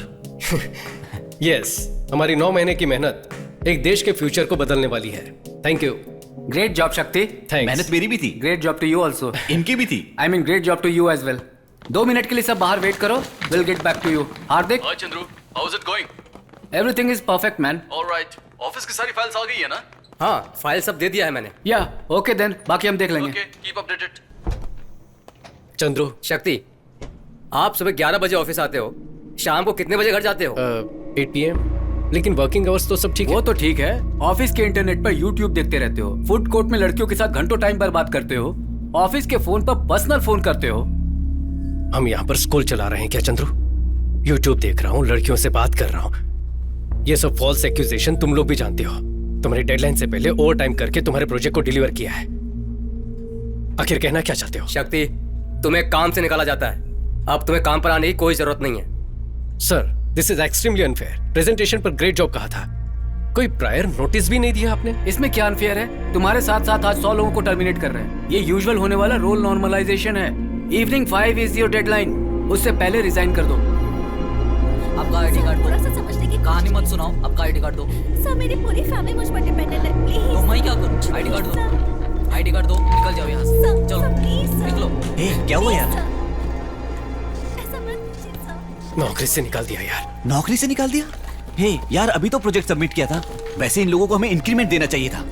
Yes, हमारी 9 महीने की मेहनत एक देश के फ्यूचर को बदलने वाली है। Thank you. ग्रेट जॉब शक्ति। मेहनत मेरी भी थी। Great job to you also. इनकी भी थी। I mean great job to you as well. 2 minute के लिए सब बाहर वेट करो, will get back to you. Hardik. Hi Chandru, how is it going? Everything is perfect man. Alright, office की सारी फाइल्स आ गई है ना? हाँ, फाइल सब दे दिया है मैंने। या ओके देन, बाकी हम देख लेंगे। Okay, keep updated. चंद्रू, शक्ति, आप सुबह 11 बजे ऑफिस आते हो, शाम को कितने बजे घर जाते हो? 8 PM। लेकिन वर्किंग आवर्स तो सब ठीक है। वो तो ठीक है, ऑफिस के इंटरनेट पर यूट्यूब देखते रहते हो, फूड कोर्ट में लड़कियों के साथ घंटों टाइम बर्बाद करते हो, ऑफिस के फोन पर पर्सनल फोन करते हो। हम यहाँ पर स्कूल चला रहे हैं क्या चंद्रू? यूट्यूब देख रहा हूँ, लड़कियों से बात कर रहा हूँ। ये सब फॉल्स एक्यूजेशन तुम लोग भी जानते हो। तुम्हारी डेडलाइन से पहले ओवर टाइम करके तुम्हारे प्रोजेक्ट को डिलीवर किया है। आखिर कहना क्या चाहते हो? शक्ति, तुम्हें काम से निकाला जाता है, अब तुम्हें काम पर आने की कोई जरूरत नहीं है। Sir, this is extremely unfair. Presentation पर ग्रेट जॉब कहा था, कोई प्रायर नोटिस भी नहीं दिया आपने। इसमें क्या अनफेयर है? तुम्हारे साथ साथ आज 100 लोगों को टर्मिनेट कर रहे हैं। ये यूजुअल होने वाला रोल नॉर्मलाइजेशन है। इवनिंग 5 इज योर डेडलाइन, उससे पहले रिजाइन कर दो। आपका आईडी कार्ड थोड़ा सा समझने की कहानी मत सुनाओ, आपका आईडी कार्ड दो। सर, मेरी पूरी फैमिली मुझ पर डिपेंडेंट है, प्लीज। तो मैं क्या करूं? आईडी कार्ड दो, आईडी कार्ड दो, निकल जाओ यहाँ से। चलो निकलो। क्या हुआ यार? नौकरी से निकाल दिया यार। नौकरी से निकाल दिया? हे यार, अभी तो प्रोजेक्ट सबमिट किया था। वैसे इन लोगों को हमें इंक्रीमेंट देना चाहिए था।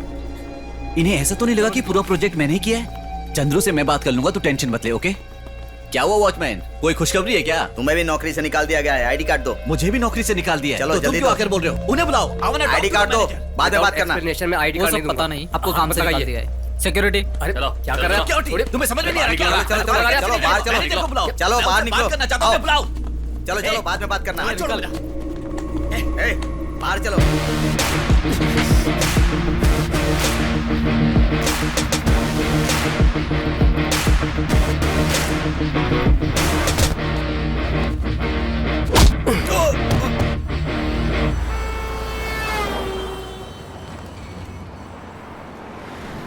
इन्हें ऐसा तो नहीं लगा कि पूरा प्रोजेक्ट मैंने ही किया है? चंद्रू से मैं बात कर लूंगा, तू टेंशन मत ले। ओके? क्या हुआ वॉचमैन, कोई खुशखबरी है क्या? तुम्हें भी नौकरी से निकाल दिया गया है, आईडी कार्ड दो। मुझे भी नौकरी से निकाल दिया है। चलो तो तुम जल्दी क्यों दो। आकर बोल रहे हो? उन्हें बुलाओ। आईडी कार्ड दो, बाद में बात करना। एक्सप्लेनेशन में आईडी कार्ड नहीं दूंगा। पता नहीं, आपको काम से निकाल दिया है। सिक्योरिटी। अरे क्या कर रहे हो? सिक्योरिटी? तुम्हें समझ में नहीं आ रहा क्या? चलो चलो चलो बाहर चलो। मैनेजर को बुलाओ। चलो बाहर मैं बात करना चाहता हूं, निकलो। बुलाओ। चलो चलो बाद में बात करना। बाहर चलो।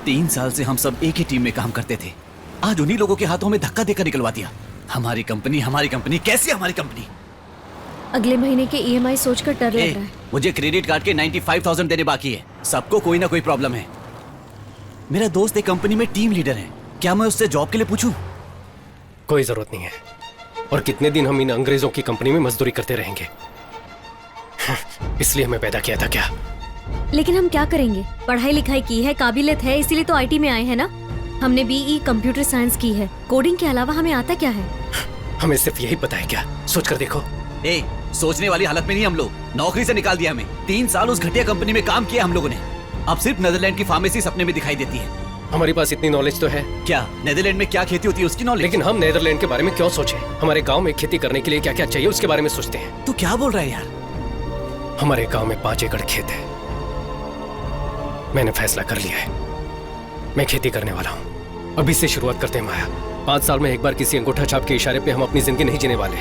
तीन साल से हम सब एक ही टीम में काम करते थे। आज उन्हीं लोगों के हाथों में धक्का देकर निकलवा दिया। हमारी कंपनी कैसी हमारी कंपनी? अगले महीने के EMI सोचकर डर लग रहा है। मुझे क्रेडिट कार्ड के 95,000 देने बाकी है। सबको कोई ना कोई प्रॉब्लम है। मेरा दोस्त एक कंपनी में टीम लीडर है, क्या मैं उससे जॉब के लिए पूछूं? कोई जरूरत नहीं है। और कितने दिन हम इन अंग्रेजों की कंपनी में मजदूरी करते रहेंगे? इसलिए हमें पैदा किया था क्या? लेकिन हम क्या करेंगे? पढ़ाई लिखाई की है, काबिलियत है, इसीलिए तो IT में आए हैं ना। हमने BE कंप्यूटर साइंस की है, कोडिंग के अलावा हमें आता क्या है? हमें सिर्फ यही पता है क्या? सोच कर देखो। सोचने वाली हालत में नहीं हम लोग। नौकरी से निकाल दिया हमें। 3 साल उस घटिया कंपनी में काम किया हम लोगों ने। अब सिर्फ नेदरलैंड की फार्मेसी सपने में दिखाई देती है। हमारे पास इतनी नॉलेज तो है। क्या नेदरलैंड में क्या खेती होती है उसकी नॉलेज? लेकिन हम नेदरलैंड के बारे में क्यों सोचें? हमारे गांव में खेती करने के लिए क्या क्या चाहिए उसके बारे में सोचते हैं। तू क्या बोल रहा है यार? हमारे गांव में 5 एकड़ खेत है। मैंने फैसला कर लिया है, मैं खेती करने वाला हूँ। अभी से शुरुआत करते हैं माया। 5 साल में एक बार किसी अंगूठा छाप के इशारे पे हम अपनी जिंदगी नहीं जीने वाले।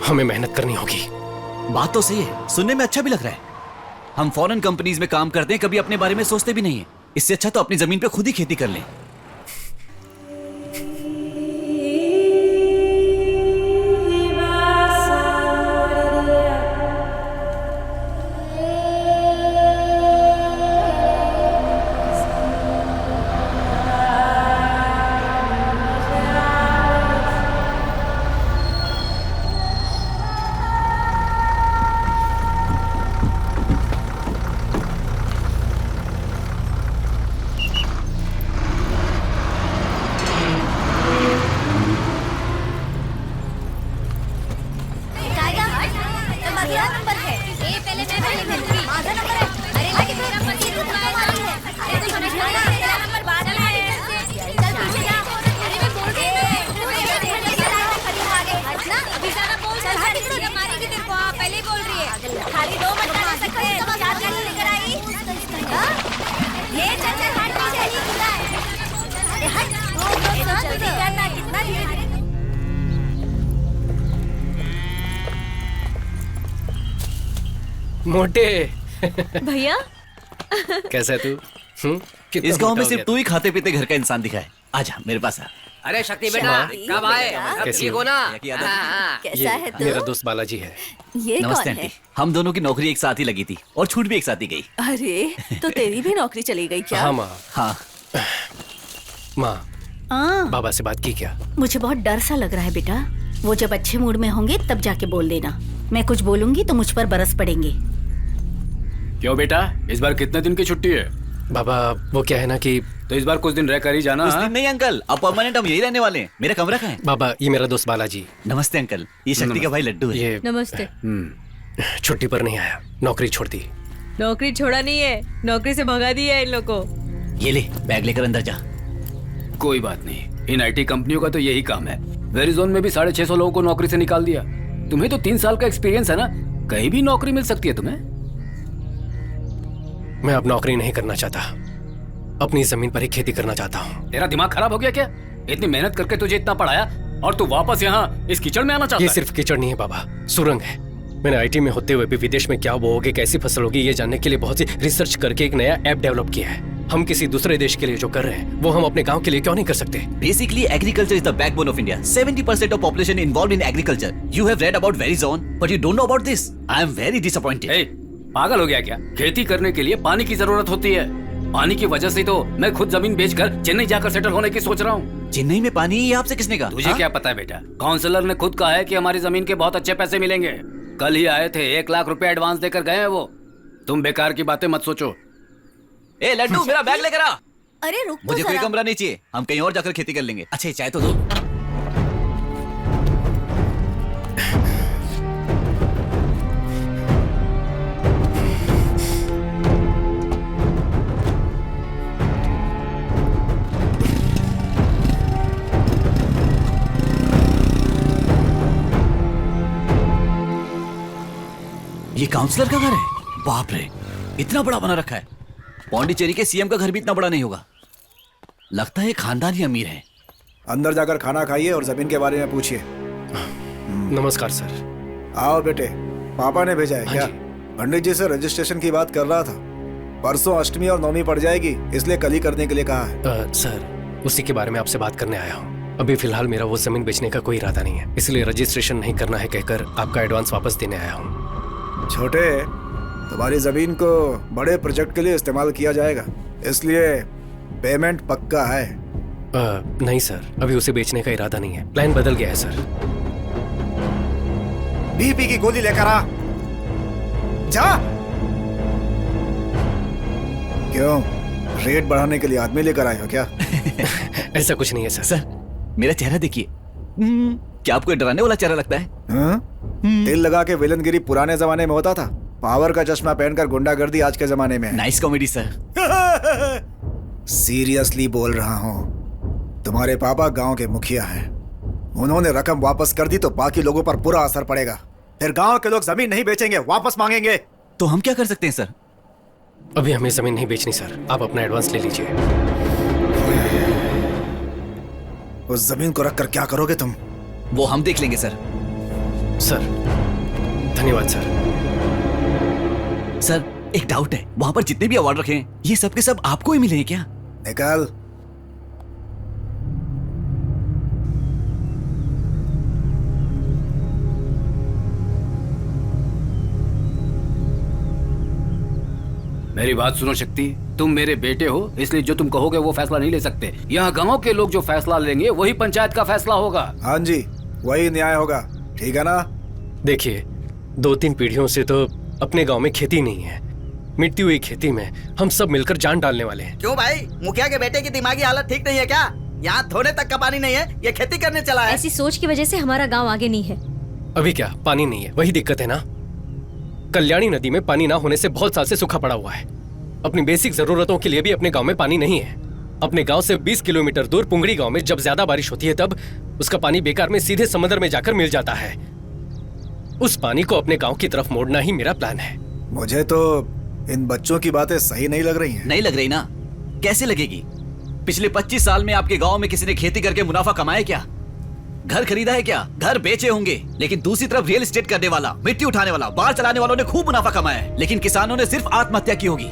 हमें मेहनत करनी होगी। बात तो सही है, सुनने में अच्छा भी लग रहा है। हम फॉरेन कंपनीज में काम करते हैं, कभी अपने बारे में सोचते भी नहीं है। इससे अच्छा तो अपनी जमीन पे खुद ही खेती कर लें। मोटे भैया कैसा है तू? इस गांव में सिर्फ तू ही खाते पीते घर का इंसान दिखा है। आजा मेरे पास आ। अरे शक्ति बेटा कब आए? सब कैसी ठीक हो? हो ना? कैसा है तू? मेरा दोस्त बालाजी है। ये नमस्ते कौन है? आंटी, हम दोनों की नौकरी एक साथ ही लगी थी और छूट भी एक साथ ही गई। अरे तो तेरी भी नौकरी चली गई क्या? हाँ माँ। हाँ माँ, हाँ, बाबा से बात की क्या? मुझे बहुत डर सा लग रहा है बेटा। वो जब अच्छे मूड में होंगे तब जाके बोल देना। मैं कुछ बोलूंगी तो मुझ पर बरस पड़ेंगे। क्यों बेटा, इस बार कितने दिन की छुट्टी है? बाबा वो क्या है ना कि तो इस बार कुछ दिन रह कर ही जाना। कुछ हाँ? दिन नहीं अंकल, अब परमानेंट हम यही रहने वाले हैं। मेरा कमरा कहाँ है? बाबा ये मेरा दोस्त बालाजी। नमस्ते अंकल, ये शक्ति का भाई लड्डू है। ये नमस्ते। छुट्टी पर नहीं आया, नौकरी छोड़ दी। नौकरी छोड़ा नहीं है, नौकरी से भगा दिया है इन लोग को। ये ले बैग लेकर अंदर जा। कोई बात नहीं, इन आईटी कंपनियों का तो यही काम है। वेरिजोन में भी 650 लोगों को नौकरी से निकाल दिया। तुम्हें तो 3 साल का एक्सपीरियंस है ना, कहीं भी नौकरी मिल सकती है तुम्हें। मैं अब नौकरी नहीं करना चाहता, अपनी जमीन पर ही खेती करना चाहता हूँ। तेरा दिमाग खराब हो गया क्या? इतनी मेहनत करके तुझे इतना पढ़ाया और तू वापस यहाँ इस कीचड़ में आना चाहता ये है? सिर्फ कीचड़ नहीं है बाबा, सुरंग है। मैंने आईटी में होते हुए भी विदेश में क्या बोओगे, कैसी फसल होगी, ये जानने के लिए बहुत सी रिसर्च करके एक नया ऐप डेवलप किया है। हम किसी दूसरे देश के लिए जो कर रहे हैं वो हम अपने गांव के लिए क्यों नहीं कर सकते? Basically, agriculture is the backbone of India. 70% of population involved in agriculture. You have read about Verizon, but you don't know about this. I am very disappointed. ए, पागल हो गया क्या? खेती करने के लिए पानी की जरूरत होती है। पानी की वजह से तो मैं खुद जमीन बेचकर चेन्नई जाकर सेटल होने की सोच रहा हूँ। चेन्नई में पानी ये आपसे किसने कहा? तुझे क्या पता है बेटा? काउंसलर ने खुद कहा है कि हमारी जमीन के बहुत अच्छे पैसे मिलेंगे। कल ही आए थे, 1 लाख रुपए एडवांस देकर गए हैं वो। तुम बेकार की बातें मत सोचो। ए लड्डू, मेरा बैग लेकर आ। अरे रुक तो मुझे कोई जरा। कमरा नहीं चाहिए, हम कहीं और जाकर खेती कर लेंगे। अच्छा ये चाय तो दो। ये काउंसलर का घर है? बाप रे, इतना बड़ा बना रखा है। पौंडीचेरी के सीएम का घर भी इतना बड़ा नहीं होगा। लगता है खानदानी अमीर है। अंदर जाकर खाना खाइए और जमीन के बारे में पूछिए। नमस्कार सर। आओ बेटे, पापा ने भेजा है हाँ क्या? जी। पंडित जी से रजिस्ट्रेशन की बात कर रहा था। परसों अष्टमी और नवमी पड़ जाएगी, इसलिए कल ही करने के लिए कहा है। सर उसी के बारे में आपसे बात करने आया हूँ। अभी फिलहाल मेरा वो जमीन बेचने का कोई इरादा नहीं है, इसलिए रजिस्ट्रेशन नहीं करना है कहकर आपका एडवांस वापस देने आया हूँ। छोटे, तुम्हारी जमीन को बड़े प्रोजेक्ट के लिए इस्तेमाल किया जाएगा, इसलिए पेमेंट पक्का है। नहीं सर, अभी उसे बेचने का इरादा नहीं है, प्लान बदल गया है सर। बीपी की गोली लेकर आ जा। क्यों, रेट बढ़ाने के लिए आदमी लेकर आए हो क्या? ऐसा कुछ नहीं है सर। सर मेरा चेहरा देखिए, क्या आपको डराने वाला चेहरा लगता है? तेल लगा के विलनगिरी पुराने जमाने में होता था, पावर का चश्मा पहनकर गुंडागर्दी आज के जमाने में। Nice comedy sir. सीरियसली बोल रहा हूँ, तुम्हारे पापा गांव के मुखिया हैं। उन्होंने रकम वापस कर दी तो बाकी लोगों पर बुरा असर पड़ेगा। फिर गांव के लोग जमीन नहीं बेचेंगे, वापस मांगेंगे। तो हम क्या कर सकते हैं सर? अभी हमें जमीन नहीं बेचनी सर, आप अपना एडवांस ले लीजिए। उस जमीन को रखकर क्या करोगे तुम? वो हम देख लेंगे सर। सर धन्यवाद सर। सर एक डाउट है, वहां पर जितने भी अवार्ड रखे हैं ये सब के सब आपको ही मिले हैं क्या? निकाल। मेरी बात सुनो शक्ति, तुम मेरे बेटे हो, इसलिए जो तुम कहोगे वो फैसला नहीं ले सकते। यहाँ गांव के लोग जो फैसला लेंगे वही पंचायत का फैसला होगा। हाँ जी, वही न्याय होगा, ठीक है ना? देखिए 2-3 पीढ़ियों से तो अपने गांव में खेती नहीं है। मिटती हुई खेती में हम सब मिलकर जान डालने वाले हैं। क्यों भाई, मुखिया के बेटे की दिमागी हालत ठीक नहीं है क्या? यहाँ धोने तक का पानी नहीं है, ये खेती करने चला है। ऐसी सोच की वजह से हमारा गांव आगे नहीं है। अभी क्या पानी नहीं है, वही दिक्कत है ना। कल्याणी नदी में पानी ना होने से बहुत साल से सूखा पड़ा हुआ है। अपनी बेसिक जरूरतों के लिए भी अपने गांव में पानी नहीं है। अपने गांव से 20 किलोमीटर दूर पुंगड़ी गांव में जब ज्यादा बारिश होती है तब उसका पानी बेकार में सीधे समंदर में जाकर मिल जाता है। उस पानी को अपने गांव की तरफ मोड़ना ही मेरा प्लान है। मुझे तो इन बच्चों की बातें सही नहीं लग रही हैं। नहीं लग रही ना? कैसे लगेगी? पिछले 25 साल में आपके गांव में किसी ने खेती करके मुनाफा कमाया क्या? घर खरीदा है क्या? घर बेचे होंगे, लेकिन दूसरी तरफ रियल एस्टेट करने वाला, मिट्टी उठाने वाला, बाढ़ चलाने वालों ने खूब मुनाफा कमाया है, लेकिन किसानों ने सिर्फ आत्महत्या की होगी।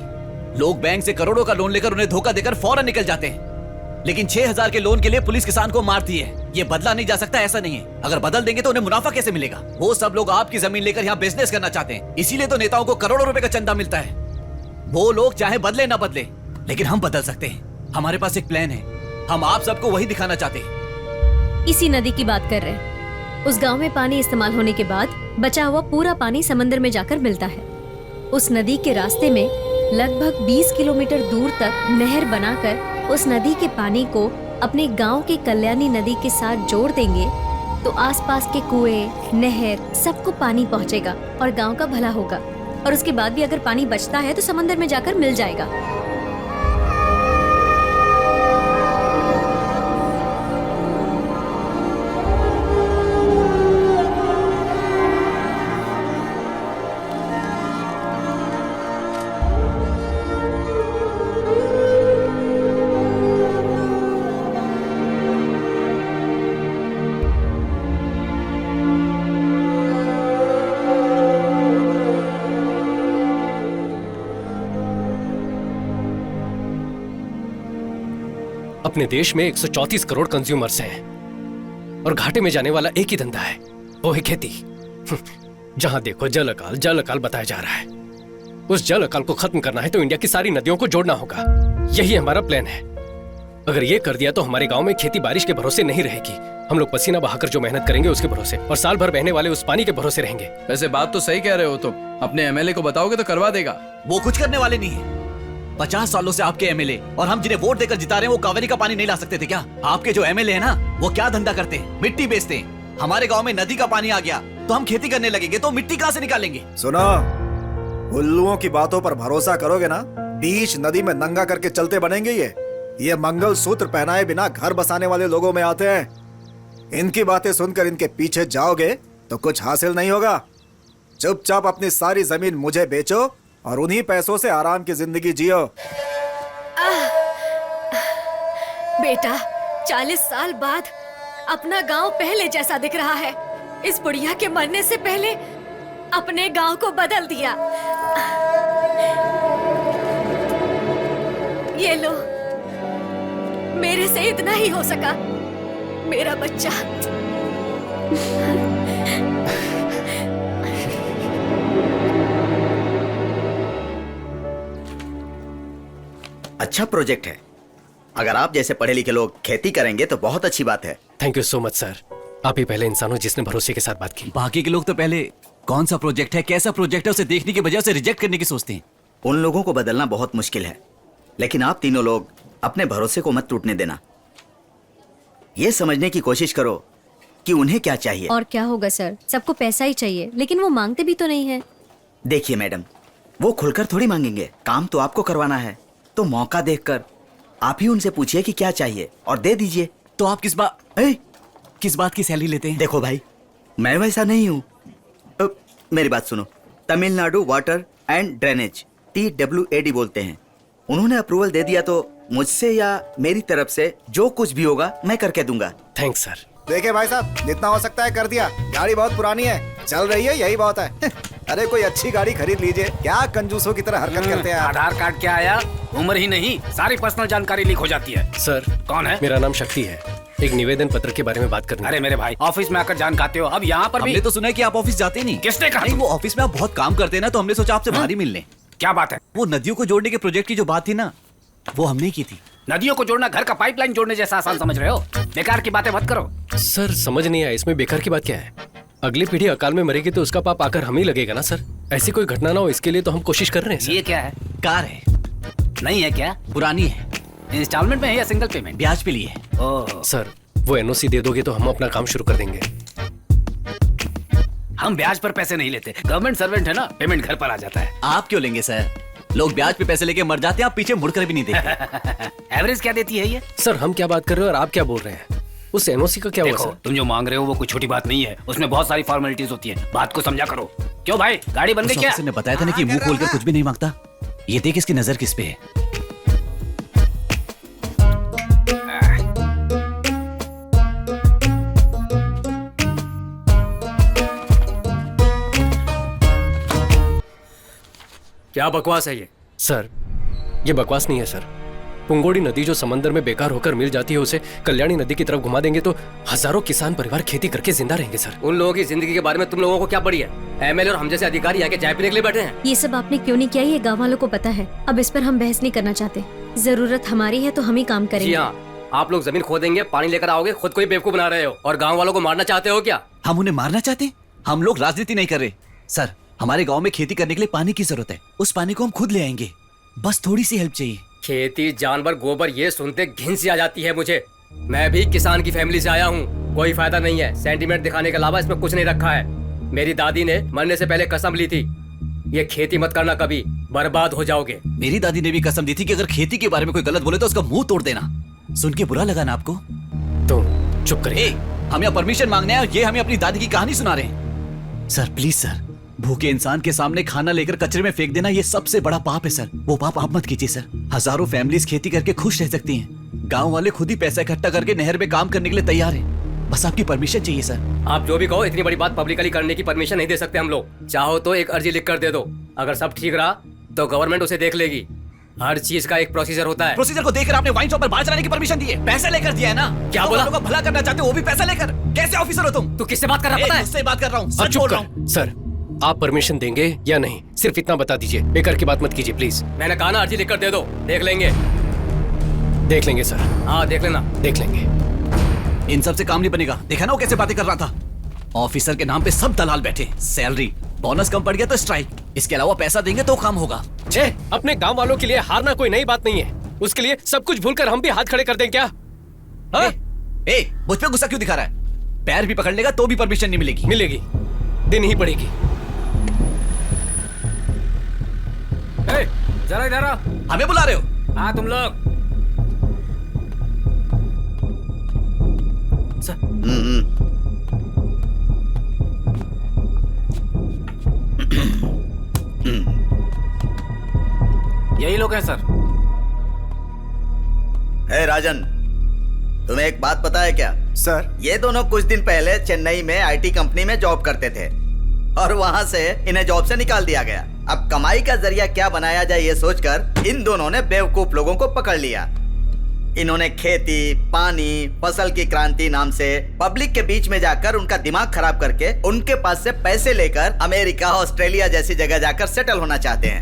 लोग बैंक से करोड़ों का लोन लेकर उन्हें धोखा देकर फौरन निकल जाते हैं। लेकिन 6,000 के लोन के लिए पुलिस किसान को मारती है। ये बदला नहीं जा सकता, ऐसा नहीं है। अगर बदल देंगे तो उन्हें मुनाफा कैसे मिलेगा? वो सब लोग आपकी जमीन लेकर यहाँ बिजनेस करना चाहते हैं, इसीलिए तो नेताओं को करोड़ों रुपए का चंदा मिलता है। वो लोग चाहे बदले ना बदले, लेकिन हम बदल सकते हैं। हमारे पास एक प्लान है, हम आप सबको वही दिखाना चाहते हैं। इसी नदी की बात कर रहे हैं। उस गांव में पानी इस्तेमाल होने के बाद बचा हुआ पूरा पानी समंदर में जाकर मिलता है। उस नदी के रास्ते में लगभग 20 किलोमीटर दूर तक नहर बनाकर उस नदी के पानी को अपने गांव के कल्याणी नदी के साथ जोड़ देंगे तो आसपास के कुएं, नहर सबको पानी पहुंचेगा और गांव का भला होगा। और उसके बाद भी अगर पानी बचता है तो समंदर में जाकर मिल जाएगा। अपने देश में 134 करोड़ कंज्यूमर्स हैं और घाटे में जाने वाला एक ही धंधा है, वो है खेती। जहां देखो जल अकाल बताया जा रहा है। उस जल अकाल को खत्म करना है तो इंडिया की सारी नदियों को जोड़ना होगा। यही हमारा प्लान है। अगर ये कर दिया तो हमारे गांव में खेती बारिश के भरोसे नहीं रहेगी। हम लोग पसीना बहाकर जो मेहनत करेंगे उसके भरोसे, और साल भर बहने वाले उस पानी के भरोसे रहेंगे। वैसे बात तो सही कह रहे हो तुम। अपने एमएलए को बताओगे तो करवा देगा। वो कुछ करने वाले नहीं है। 50 सालों से आपके एमएलए और हम जिन्हें वोट देकर जिता रहे हैं वो कावेरी का पानी नहीं ला सकते थे क्या? आपके जो एमएलए है ना, वो क्या धंधा करते हैं? मिट्टी बेचते हैं। हमारे गांव में नदी का पानी आ गया तो हम खेती करने लगेंगे, तो मिट्टी कहां से निकालेंगे? सुनो, उल्लुओं की बातों पर भरोसा करोगे ना, बीच नदी में नंगा करके चलते बनेंगे। ये मंगल सूत्र पहनाए बिना घर बसाने वाले लोगों में आते हैं। इनकी बातें सुनकर इनके पीछे जाओगे तो कुछ हासिल नहीं होगा। चुपचाप अपनी सारी जमीन मुझे बेचो और उन्हीं पैसों से आराम की जिंदगी जियो। बेटा, 40 साल बाद अपना गांव पहले जैसा दिख रहा है। इस बुढ़िया के मरने से पहले अपने गांव को बदल दिया। ये लो, मेरे से इतना ही हो सका। मेरा बच्चा। अच्छा प्रोजेक्ट है। अगर आप जैसे पढ़े लिखे लोग खेती करेंगे तो बहुत अच्छी बात है। Thank you so much sir. आप ही पहले इंसान हो जिसने भरोसे के साथ बात की। बाकी के लोग तो पहले कौन सा प्रोजेक्ट है, कैसा प्रोजेक्ट है, उसे देखने की बजाय उसे रिजेक्ट करने की सोचते हैं। उन लोगों को बदलना बहुत मुश्किल है, लेकिन आप तीनों लोग अपने भरोसे को मत टूटने देना। ये समझने की कोशिश करो कि उन्हें क्या चाहिए। और क्या होगा सर, सबको पैसा ही चाहिए, लेकिन वो मांगते भी तो नहीं है। देखिए मैडम, वो खुलकर थोड़ी मांगेंगे। काम तो आपको करवाना है, तो मौका देखकर आप ही उनसे पूछिए कि क्या चाहिए और दे दीजिए। तो आप किस बात की सैलरी लेते हैं? देखो भाई, मैं वैसा नहीं हूँ। मेरी बात सुनो। Tamil Nadu water and drainage, TWAD बोलते हैं। उन्होंने अप्रूवल दे दिया तो मुझसे या मेरी तरफ से जो कुछ भी होगा मैं करके दूंगा। Thanks sir. देखिए भाई साहब, जितना हो सकता है कर दिया। गाड़ी बहुत पुरानी है, चल रही है, यही बहुत है। अरे कोई अच्छी गाड़ी खरीद लीजिए। क्या कंजूसों की तरह हरकत करते हैं आप? आधार कार्ड क्या आया? उम्र ही नहीं, सारी पर्सनल जानकारी लीक हो जाती है। सर कौन है? मेरा नाम शक्ति है। एक निवेदन पत्र के बारे में बात करनी। अरे मेरे भाई, ऑफिस में आकर जान खाते हो, अब यहाँ पर भी। हमने तो सुना है कि आप ऑफिस जाते नहीं। किसने कहा? नहीं, वो ऑफिस में आप बहुत काम करते हैं ना, तो हमने सोचा आपसे बाहर ही मिल लें। क्या बात है? वो नदियों को जोड़ने के प्रोजेक्ट की जो बात थी ना, वो हमने की थी। नदियों को जोड़ना घर का पाइपलाइन जोड़ने जैसा आसान समझ रहे हो? बेकार की बातें मत करो। सर समझ नहीं आया, इसमें बेकार की बात क्या है? अगली पीढ़ी अकाल में मरेगी तो उसका पाप आकर हम ही लगेगा ना सर। ऐसी कोई घटना ना हो, इसके लिए तो हम कोशिश कर रहे हैं सर। ये क्या है? कार है। नहीं है क्या? पुरानी है। इंस्टॉलमेंट में है या सिंगल पेमेंट? ब्याज पे लिए। ओह सर, वो NOC दे दोगे तो हम अपना काम शुरू कर देंगे। हम ब्याज पर पैसे नहीं लेते, गवर्नमेंट सर्वेंट है ना, पेमेंट घर पर आ जाता है। आप क्यों लेंगे सर? लोग ब्याज पे पैसे लेके मर जाते हैं, आप पीछे मुड़कर भी नहीं देखते। एवरेज क्या देती है ये? सर हम क्या बात कर रहे हो और आप क्या बोल रहे हैं? उस NOC का क्या हुआ देखो, सर? तुम जो मांग रहे हो वो कोई छोटी बात नहीं है, उसमें बहुत सारी फॉर्मेलिटीज होती है। बात को समझा करो। क्यों भाई, गाड़ी बन गई क्या? ने बताया था ना कि मुंह खोलकर कुछ भी नहीं मांगता। ये देख इसकी नजर किस पे है। क्या बकवास है ये? सर ये बकवास नहीं है सर, पुंगोड़ी नदी जो समंदर में बेकार होकर मिल जाती है उसे कल्याणी नदी की तरफ घुमा देंगे तो हजारों किसान परिवार खेती करके जिंदा रहेंगे सर। उन लोगों की जिंदगी के बारे में तुम लोगों को क्या पड़ी है? एमएलए और हम जैसे अधिकारी आके चाय पीने के लिए बैठे हैं। ये सब आपने क्यों नहीं किया ये गाँव वालों को पता है। अब इस पर हम बहस नहीं करना चाहते। जरूरत हमारी है तो हम ही काम जी करेंगे। हाँ, आप लोग जमीन खोदेंगे, पानी लेकर आओगे, खुद को ही बेवकूफ बना रहे हो और गाँव वालों को मारना चाहते हो क्या? हम उन्हें मारना चाहते हैं? हम लोग राजनीति नहीं कर रहे सर। हमारे गांव में खेती करने के लिए पानी की जरूरत है, उस पानी को हम खुद ले आएंगे, बस थोड़ी सी हेल्प चाहिए। खेती, जानवर, गोबर, ये सुनते घिन सी आ जाती है मुझे। मैं भी किसान की फैमिली से आया हूँ, कोई फायदा नहीं है। सेंटीमेंट दिखाने के अलावा इसमें कुछ नहीं रखा है। मेरी दादी ने मरने से पहले कसम ली थी, ये खेती मत करना, कभी बर्बाद हो जाओगे। मेरी दादी ने भी कसम दी थी कि अगर खेती के बारे में कोई गलत बोले तो उसका मुंह तोड़ देना। सुन के बुरा लगा ना आपको? तो चुप करिए। हम यहाँ परमिशन मांगने हैं और ये हमें अपनी दादी की कहानी सुना रहे हैं। सर प्लीज सर, भूखे इंसान के सामने खाना लेकर कचरे में फेंक देना ये सबसे बड़ा पाप है सर। वो पाप आप मत कीजिए सर। हजारों फैमिलीज खेती करके खुश रह सकती हैं। गांव वाले खुद ही पैसा इकट्ठा करके नहर में काम करने के लिए तैयार हैं। बस आपकी परमिशन चाहिए सर। आप जो भी कहो, इतनी बड़ी बात पब्लिकली करने की परमिशन नहीं दे सकते हम लोग। चाहो तो एक अर्जी लिख कर दे दो, अगर सब ठीक रहा तो गवर्नमेंट उसे देख लेगी। हर चीज का एक प्रोसीजर होता है। प्रोसीजर को देखकर आपने वाइन शॉप पर बाहर चलाने की परमिशन दी है, पैसे लेकर दिया है ना? क्या बोला? लोगों का भला करना चाहते हो, वो भी पैसा लेकर। कैसे ऑफिसर हो तुम? तू किससे बात कर रहा पता है? मुझसे बात कर रहा हूँ, सच चुप बोल रहा कर। हूँ। सर आप परमिशन देंगे या नहीं, सिर्फ इतना बता दीजिए। बेकार की बात मत कीजिए प्लीज। मैंने कहा ना, अर्जी लिख कर दे दो, देख लेंगे। देख लेंगे सर। हाँ देख लेना। देख लेंगे। इन सब से काम नहीं बनेगा। देखा ना वो कैसे बातें कर रहा था। ऑफिसर के नाम पे सब दलाल बैठे, सैलरी बोनस कम पड़ गया तो स्ट्राइक, इसके अलावा पैसा देंगे तो काम होगा। छे, अपने गांव वालों के लिए हारना कोई नई बात नहीं है। उसके लिए सब कुछ भूलकर हम भी हाथ खड़े कर दें क्या? हाँ? मुझ पे गुस्सा क्यों दिखा रहा है? पैर भी पकड़ लेगा तो भी परमिशन नहीं मिलेगी। मिलेगी, देनी ही पड़ेगी। जरा इधर आओ। हमें बुला रहे हो? हाँ तुम लोग। यही लोग हैं सर। हे राजन, तुम्हें एक बात पता है क्या? सर ये दोनों कुछ दिन पहले चेन्नई में आईटी कंपनी में जॉब करते थे और वहां से इन्हें जॉब से निकाल दिया गया। अब कमाई का जरिया क्या बनाया जाए ये सोचकर इन दोनों ने बेवकूफ लोगों को पकड़ लिया। इन्होंने खेती, पानी, फसल की क्रांति नाम से पब्लिक के बीच में जाकर उनका दिमाग खराब करके उनके पास से पैसे लेकर अमेरिका, ऑस्ट्रेलिया जैसी जगह जाकर सेटल होना चाहते हैं।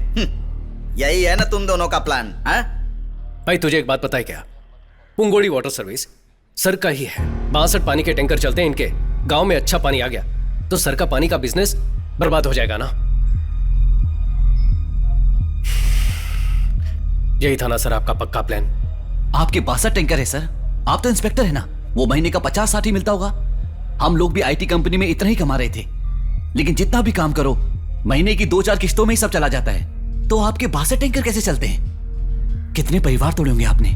यही है ना तुम दोनों का प्लान? भाई तुझे एक बात पता है क्या? पुंगोड़ी वाटर सर्विस सर का ही है। 62 पानी के टैंकर चलते हैं इनके। गांव में अच्छा पानी आ गया तो सर का पानी का बिजनेस बर्बाद हो जाएगा ना। यही था ना सर आपका पक्का प्लान? आपके 62 टैंकर है सर। आप तो इंस्पेक्टर है ना, वो महीने का 50-60 ही मिलता होगा। हम लोग भी आईटी कंपनी में इतना ही कमा रहे थे, लेकिन जितना भी काम करो महीने की 2-4 किस्तों में ही सब चला जाता है। तो आपके 62 टैंकर कैसे चलते हैं? कितने परिवार तोड़े होंगे आपने?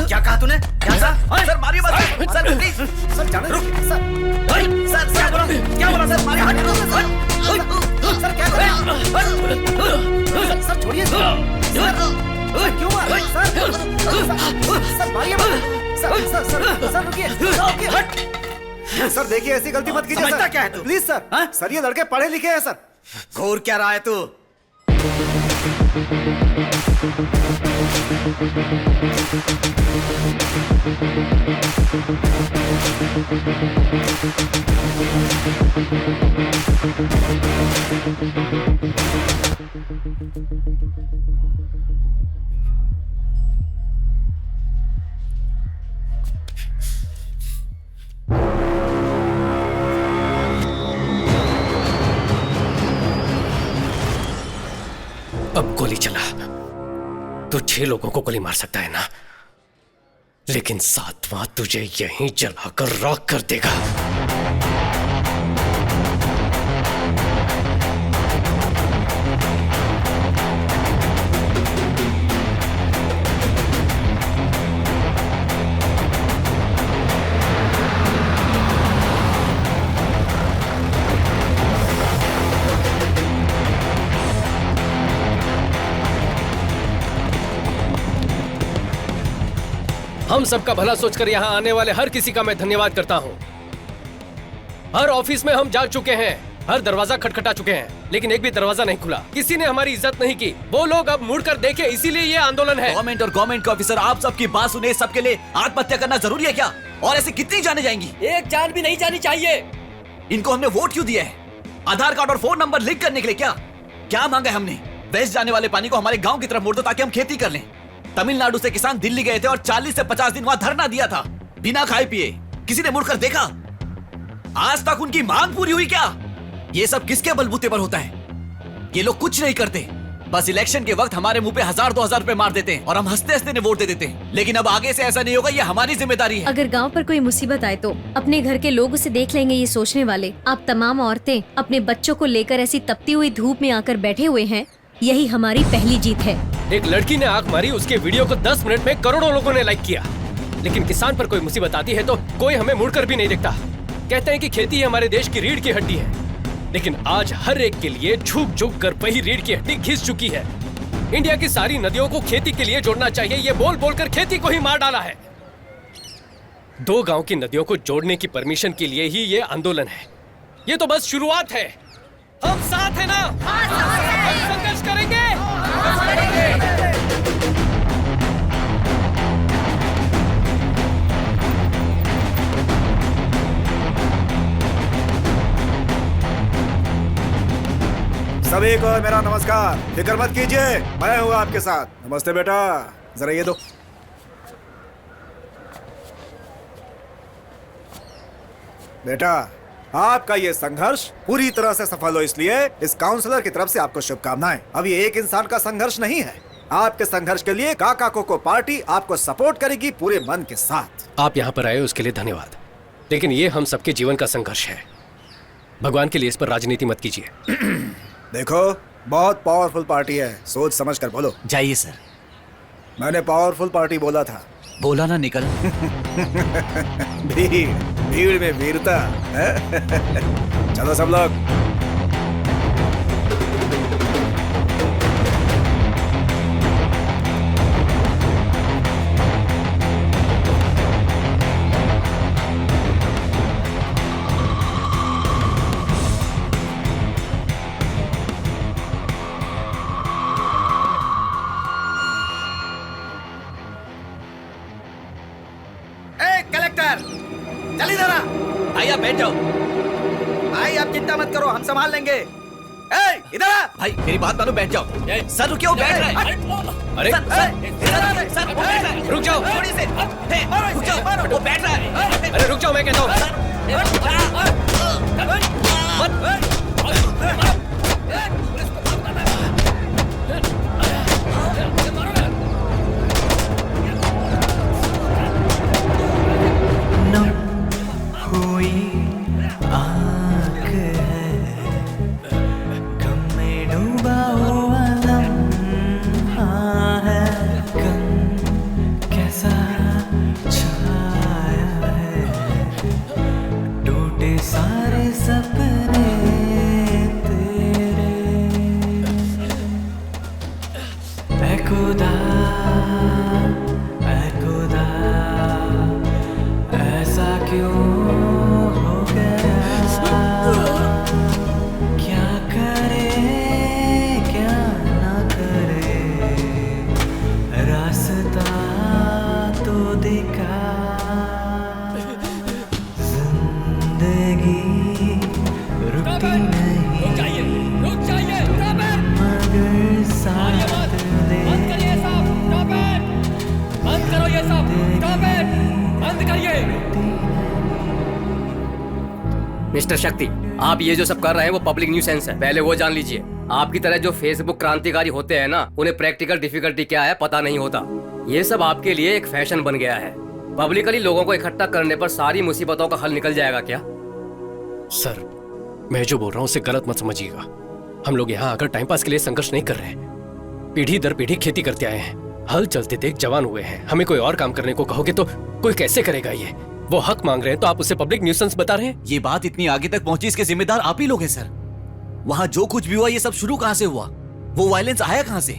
क्या कहा तूने? क्या सर मारिए मत सर, प्लीज सर, जाने दो सर। सर क्या बोला सर? मारिए सर, क्या सर, छोड़िए सर, क्यों मार सर? मारिए सर, रुकिए सर देखिए ऐसी गलती मत कीजिए समझता सर। क्या है तू? Please sir. सर ये लड़के पढ़े लिखे हैं सर। घूर क्या रहा है तू? अब गोली चला तो 6 लोगों को गोली मार सकता है ना, लेकिन 7वां तुझे यहीं जलाकर राख कर देगा। हम सबका भला सोचकर यहाँ आने वाले हर किसी का मैं धन्यवाद करता हूँ। हर ऑफिस में हम जा चुके हैं, हर दरवाजा खटखटा चुके हैं, लेकिन एक भी दरवाजा नहीं खुला। किसी ने हमारी इज्जत नहीं की। वो लोग अब मुड़कर देखे, इसीलिए ये आंदोलन है। गवर्नमेंट और गवर्नमेंट के ऑफिसर, आप सबकी बात सुने, सबके लिए आत्महत्या करना जरूरी है क्या? और ऐसे कितनी जाने जाएंगी? एक जान भी नहीं जानी चाहिए। इनको हमने वोट क्यों दिया है? आधार कार्ड और फोन नंबर लिंक करने के लिए क्या? क्या मांगा है हमने? वेस्ट जाने वाले पानी को हमारे गांव की तरफ मोड़ दो ताकि हम खेती कर लें। तमिलनाडु से किसान दिल्ली गए थे और 40 से 50 दिन वहां धरना दिया था, बिना खाए पिए। किसी ने मुड़कर देखा? आज तक उनकी मांग पूरी हुई क्या? ये सब किसके बलबूते पर होता है? ये लोग कुछ नहीं करते, बस इलेक्शन के वक्त हमारे मुंह पे 1000-2000 रुपए मार देते हैं और हम हंसते हंसते वोट दे देते हैं। लेकिन अब आगे से ऐसा नहीं होगा, ये हमारी जिम्मेदारी है। अगर गांव पर कोई मुसीबत आए तो अपने घर के लोग उसे देख लेंगे, ये सोचने वाले आप तमाम औरतें अपने बच्चों को लेकर ऐसी तपती हुई धूप में आकर बैठे हुए हैं, यही हमारी पहली जीत है। एक लड़की ने आंख मारी, उसके वीडियो को 10 मिनट में करोड़ों लोगों ने लाइक किया। लेकिन किसान पर कोई मुसीबत आती है तो कोई हमें मुड़कर भी नहीं देखता। कहते हैं कि खेती ही हमारे देश की रीढ़ की हड्डी है, लेकिन आज हर एक के लिए झुक झुक कर वही रीढ़ की हड्डी घिस चुकी है। इंडिया की सारी नदियों को खेती के लिए जोड़ना चाहिए, ये बोल बोलकर खेती को ही मार डाला है। 2 गांव की नदियों को जोड़ने की परमिशन के लिए ही ये आंदोलन है। ये तो बस शुरुआत है। हम साथ हैं ना? हम संघर्ष करेंगे। सभी को मेरा नमस्कार। फिक्र मत कीजिए, मैं हूँ आपके साथ। नमस्ते बेटा, जरा ये दो। बेटा, आपका ये संघर्ष पूरी तरह से सफल हो, इसलिए इस काउंसलर की तरफ से आपको शुभकामनाएं। अब ये एक इंसान का संघर्ष नहीं है। आपके संघर्ष के लिए काका कोको पार्टी आपको सपोर्ट करेगी पूरे मन के साथ। आप यहाँ पर आए उसके लिए धन्यवाद, लेकिन ये हम सबके जीवन का संघर्ष है। भगवान के लिए इस पर राजनीति मत कीजिए। देखो, बहुत पावरफुल पार्टी है, सोच समझ कर बोलो। जाइए सर। मैंने पावरफुल पार्टी बोला था। बोला ना निकल। भीड़ में वीरता। चलो सब लोग। चल इधर आ। भाई आप बैठ जाओ। भाई आप चिंता मत करो, हम संभाल लेंगे। इधर आ। भाई मेरी बात मानो, बैठ जाओ। सर रुकिए, वो बैठ रहा है। अरे सर वो बैठ रहा है। रुक जाओ, थोड़ी से रुक जाओ, वो बैठ रहा है। अरे रुक जाओ, मैं कहता हूँ। मिस्टर शक्ति, आप ये जो सब कर रहे हैं वो पब्लिक न्यूसेंस है, पहले वो जान लीजिए। आपकी तरह जो फेसबुक क्रांतिकारी होते हैं ना, उन्हें प्रैक्टिकल डिफिकल्टी क्या है पता नहीं होता। ये सब आपके लिए एक फैशन बन गया है। पब्लिकली लोगों को इकट्ठा करने पर सारी मुसीबतों का हल निकल जाएगा क्या? सर, मैं जो बोल रहा हूँ उसे गलत मत समझिएगा। हम लोग यहाँ आकर टाइम पास के लिए संघर्ष नहीं कर रहे हैं। पीढ़ी दर पीढ़ी खेती करते आए हैं, हल चलते देख जवान हुए हैं। हमें कोई और काम करने को कहोगे तो कोई कैसे करेगा? ये वो हक मांग रहे हैं तो आप उसे पब्लिक न्यूसेंस बता रहे हैं। ये बात इतनी आगे तक पहुंची, इसके जिम्मेदार आप ही लोग हैं सर। वहां जो कुछ भी हुआ, ये सब शुरू कहां से हुआ? वो वायलेंस आया कहां से?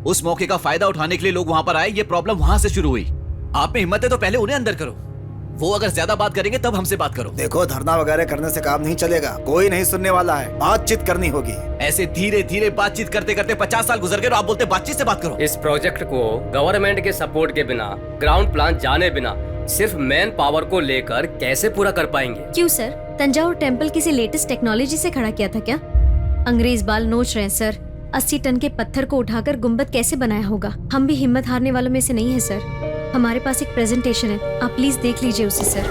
उस मौके का फायदा उठाने के लिए लोग वहां पर आए, ये प्रॉब्लम वहां से शुरू हुई। आप में हिम्मत है तो पहले उन्हें अंदर करो। वो अगर ज्यादा बात करेंगे तब हमसे बात करो। देखो, धरना वगैरह करने से काम नहीं चलेगा, कोई नहीं सुनने वाला है, बातचीत करनी होगी। ऐसे धीरे धीरे बातचीत करते करते 50 साल गुजर गए और आप बोलते बातचीत से बात करो। इस प्रोजेक्ट को गवर्नमेंट के सपोर्ट के बिना, ग्राउंड प्लान जाने बिना, सिर्फ मैन पावर को लेकर कैसे पूरा कर पाएंगे? क्यों सर, तंजावुर टेम्पल किसी लेटेस्ट टेक्नोलॉजी से खड़ा किया था क्या? अंग्रेज बाल नोच रहे हैं सर। 80 टन के पत्थर को उठाकर गुम्बद कैसे बनाया होगा? हम भी हिम्मत हारने वालों में से नहीं है सर। हमारे पास एक प्रेजेंटेशन है, आप प्लीज देख लीजिए उसे सर।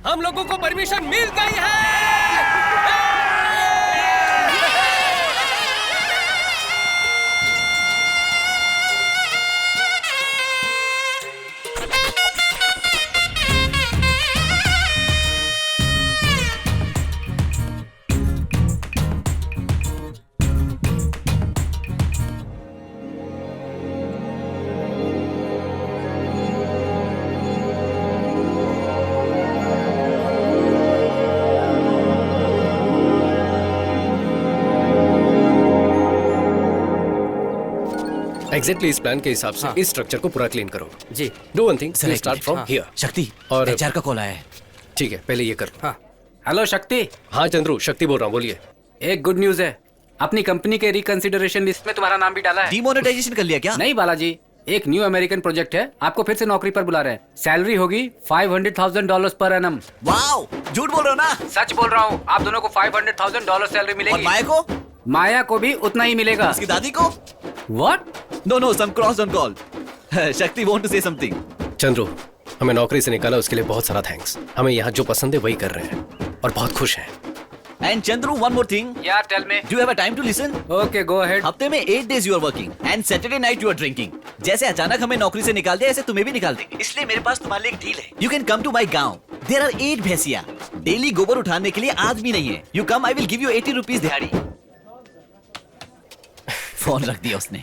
हम लोगों को परमिशन मिल गई है। एग्जैक्टली इस प्लान के हिसाब से इस स्ट्रक्चर को पूरा क्लीन करो। जी, do one thing, start from here. Shakti, और एचआर का कॉल आया है। ठीक है, पहले ये कर। हाँ, हेलो शक्ति। हाँ चंद्रू, शक्ति बोल रहा हूँ, बोलिए। एक गुड न्यूज है, अपनी कंपनी के रिकंसिडरेशन लिस्ट में तुम्हारा नाम भी डाला है। डिमोनेटाइजेशन कर लिया क्या? नहीं बालाजी, एक न्यू अमेरिकन प्रोजेक्ट है, आपको फिर से नौकरी पर बुला रहे हैं। सैलरी होगी $500,000 पर एनम। वाओ, झूठ बोल रहे हो ना? सच बोल रहा हूँ, आप दोनों को $500,000 सैलरी मिलेगी। और माया को? माया को भी उतना ही मिलेगा। उसकी दादी को? What? No, some cross on call. शक्ति want to say something. Chandru, हमें नौकरी से निकाला उसके लिए बहुत सारा थैंक्स। हमें यहाँ जो पसंद है वही कर रहे हैं और बहुत खुश हैं। And Chandru, one more thing. Yeah, tell me. Do you have a time to listen? Okay, go ahead. हफ्ते में 8 days you are working and Saturday night you are drinking. जैसे अचानक हमें नौकरी से निकाल दिया, ऐसे तुम्हें भी निकाल देंगे। इसलिए मेरे पास तुम्हारे लिए एक डील है। You can come to my गांव. There are 8 भैंसिया। डेली गोबर उठाने के लिए आदमी नहीं है। You come, I will give you 80 rupees दिहाड़ी। फोन रख दिया उसने।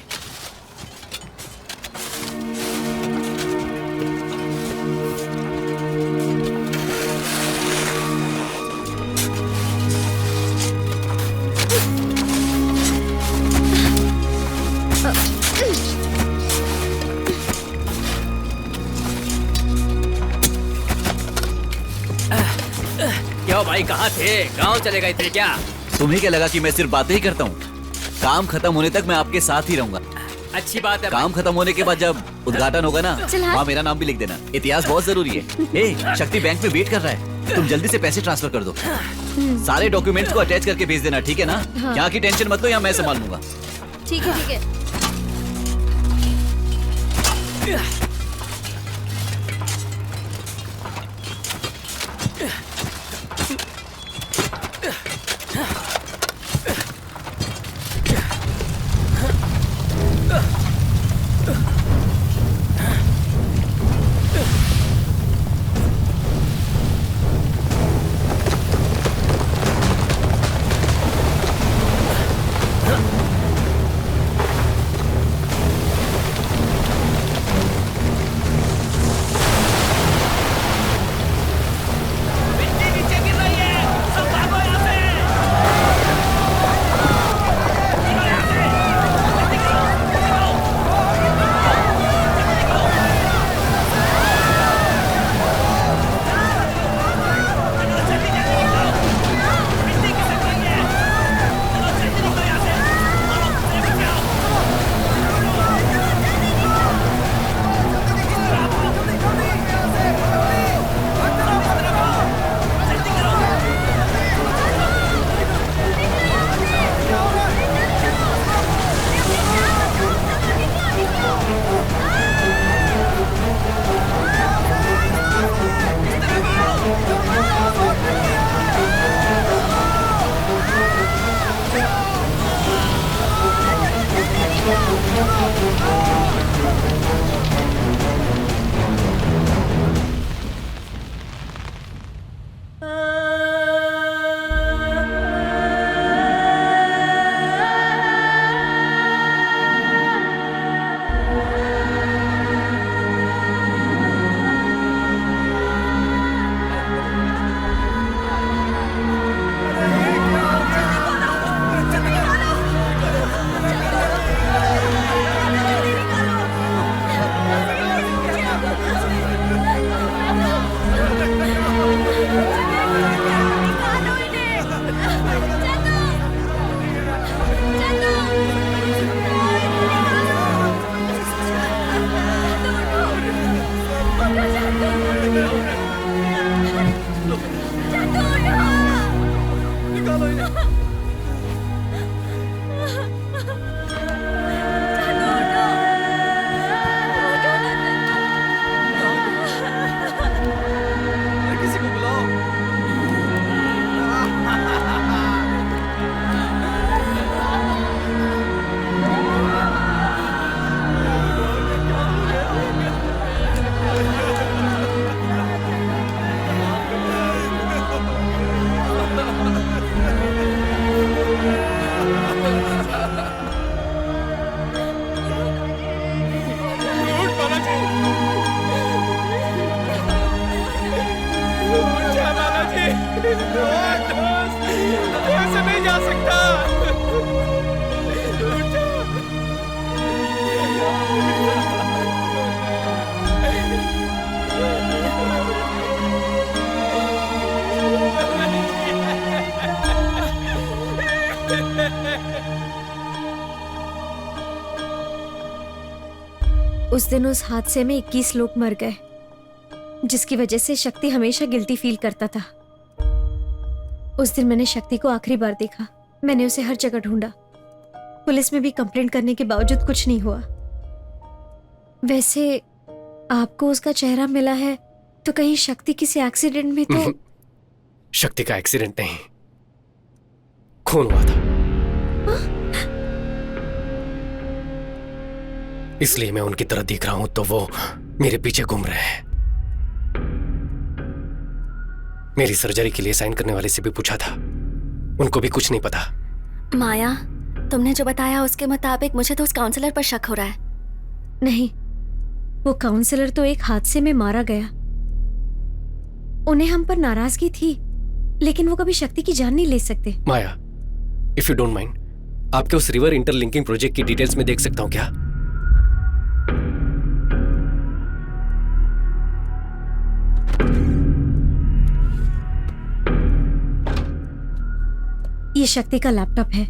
क्यों भाई, कहाँ थे? गांव चले गए थे क्या? तुम्हें क्या लगा कि मैं सिर्फ बातें ही करता हूँ? काम खत्म होने तक मैं आपके साथ ही रहूंगा। अच्छी बात है। काम खत्म होने के बाद जब उद्घाटन होगा ना, चल हाँ। वहाँ मेरा नाम भी लिख देना। इतिहास बहुत जरूरी है। ए, शक्ति बैंक में वेट कर रहा है, तुम जल्दी से पैसे ट्रांसफर कर दो। सारे डॉक्यूमेंट्स को अटैच करके भेज देना, ठीक है ना? हाँ। यहाँ की टेंशन मत लो, यहाँ मैं संभाल लूंगा। ठीक है, ठीक है। उस दिन उस हादसे में 21 लोग मर गए, जिसकी वजह से शक्ति हमेशा गिल्टी फील करता था। उस दिन मैंने शक्ति को आखिरी बार देखा। मैंने उसे हर जगह ढूंढा, पुलिस में भी कंप्लेंट करने के बावजूद कुछ नहीं हुआ। वैसे आपको उसका चेहरा मिला है तो कहीं शक्ति किसी एक्सीडेंट में तो? शक्ति का एक्सीडेंट नहीं, खून हुआ था। इसलिए मैं उनकी तरह दिख रहा हूं तो वो मेरे पीछे घूम रहे हैं। मेरी सर्जरी के लिए साइन करने वाले से भी पूछा था, उनको भी कुछ नहीं पता। माया, तुमने जो बताया उसके मुताबिक मुझे तो उस काउंसलर पर शक हो रहा है। नहीं, वो काउंसलर तो एक हादसे में मारा गया। उन्हें हम पर नाराजगी थी, लेकिन वो कभी शक्ति की जान नहीं ले सकते। माया, इफ यू डोंट माइंड, आपके उस रिवर इंटरलिंकिंग प्रोजेक्ट की डिटेल्स में देख सकता हूं क्या? ये शक्ति का लैपटॉप है,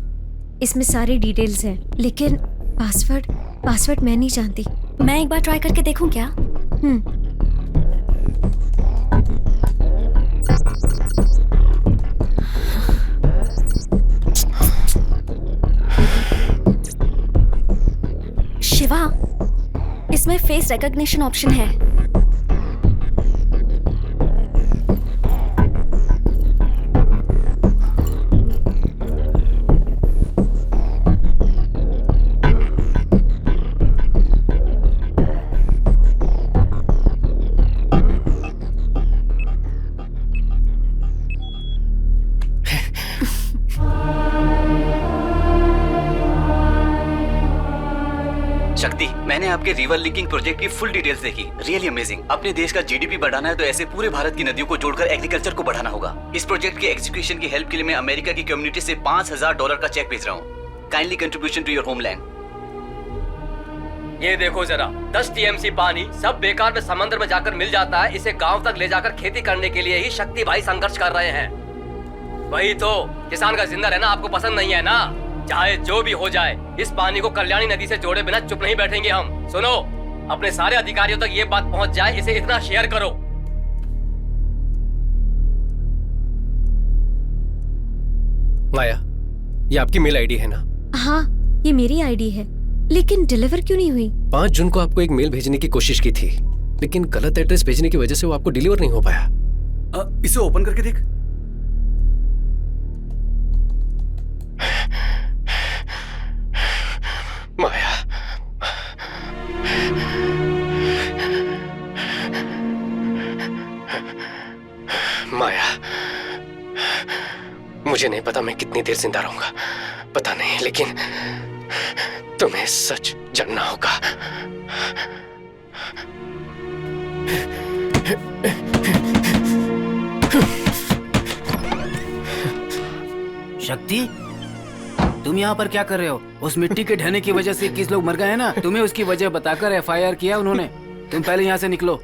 इसमें सारी डिटेल्स हैं, लेकिन पासवर्ड मैं नहीं जानती। मैं एक बार ट्राई करके देखूं क्या? शिवा, इसमें फेस रिकॉग्निशन ऑप्शन है। शक्ति, मैंने आपके रिवर लिंकिंग प्रोजेक्ट की फुल डिटेल्स देखी। Really amazing. अपने देश का जीडीपी बढ़ाना है तो ऐसे पूरे भारत की नदियों को जोड़कर एग्रीकल्चर को बढ़ाना होगा। इस प्रोजेक्ट के एग्जीक्यूशन की हेल्प के लिए मैं अमेरिका की कम्युनिटी से $5000 का चेक भेज रहा हूँ। Kindly contribution to your homeland. ये देखो जरा, 10 टीएमसी पानी सब बेकार में समंदर में जाकर मिल जाता है। इसे गांव तक ले जाकर खेती करने के लिए ही शक्ति भाई संघर्ष कर रहे हैं। वही तो, किसान का जिंदा रहना आपको पसंद नहीं है ना? चाहे जो भी हो जाए, इस पानी को कल्याणी नदी से जोड़े बिना चुप नहीं बैठेंगे हम। सुनो, अपने सारे अधिकारियों तक ये बात पहुंच जाए, इसे इतना शेयर करो। माया, ये आपकी मेल आईडी है ना? हाँ, ये मेरी आईडी है, लेकिन डिलीवर क्यों नहीं हुई? 5 जून को आपको एक मेल भेजने की कोशिश की थी, लेकिन गलत एड्रेस भेजने की वजह से वो आपको डिलीवर नहीं हो पाया। इसे ओपन करके देख। माया, माया, मुझे नहीं पता मैं कितनी देर जिंदा रहूंगा, पता नहीं, लेकिन तुम्हें सच जानना होगा। शक्ति, तुम यहाँ पर क्या कर रहे हो? उस मिट्टी के ढहने की वजह से 21 लोग मर गए हैं ना? तुम्हें उसकी वजह बताकर एफआईआर किया उन्होंने। तुम पहले यहाँ से निकलो।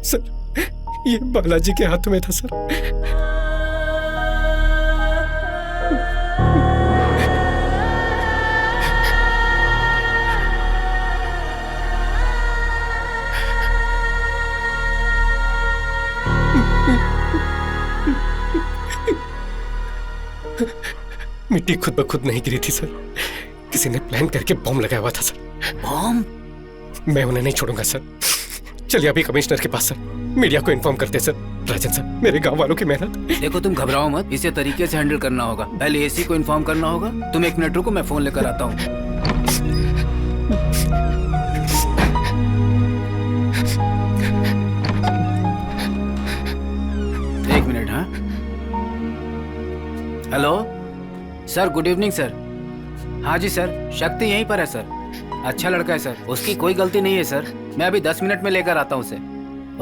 सर, ये बालाजी के हाथों में था सर। मिट्टी खुद ब खुद नहीं गिरी थी सर, किसी ने प्लान करके बॉम्ब लगाया हुआ था सर। बॉम्ब? मैं उन्हें नहीं छोड़ूंगा सर। चलिए अभी कमिश्नर के पास सर, मीडिया को इन्फॉर्म करते सर। राजन सर, मेरे गांव वालों की मेहनत। देखो, तुम घबराओ मत, इसे तरीके से हैंडल करना होगा। पहले एसी को इन्फॉर्म करना होगा। तुम 1 मिनट रुको, मैं फोन लेकर आता हूँ। एक मिनट। हाँ, hello sir, good evening sir. हाँ जी सर, शक्ति यहीं पर है सर। अच्छा लड़का है सर, उसकी कोई गलती नहीं है सर। मैं अभी 10 मिनट में लेकर आता हूँ उसे।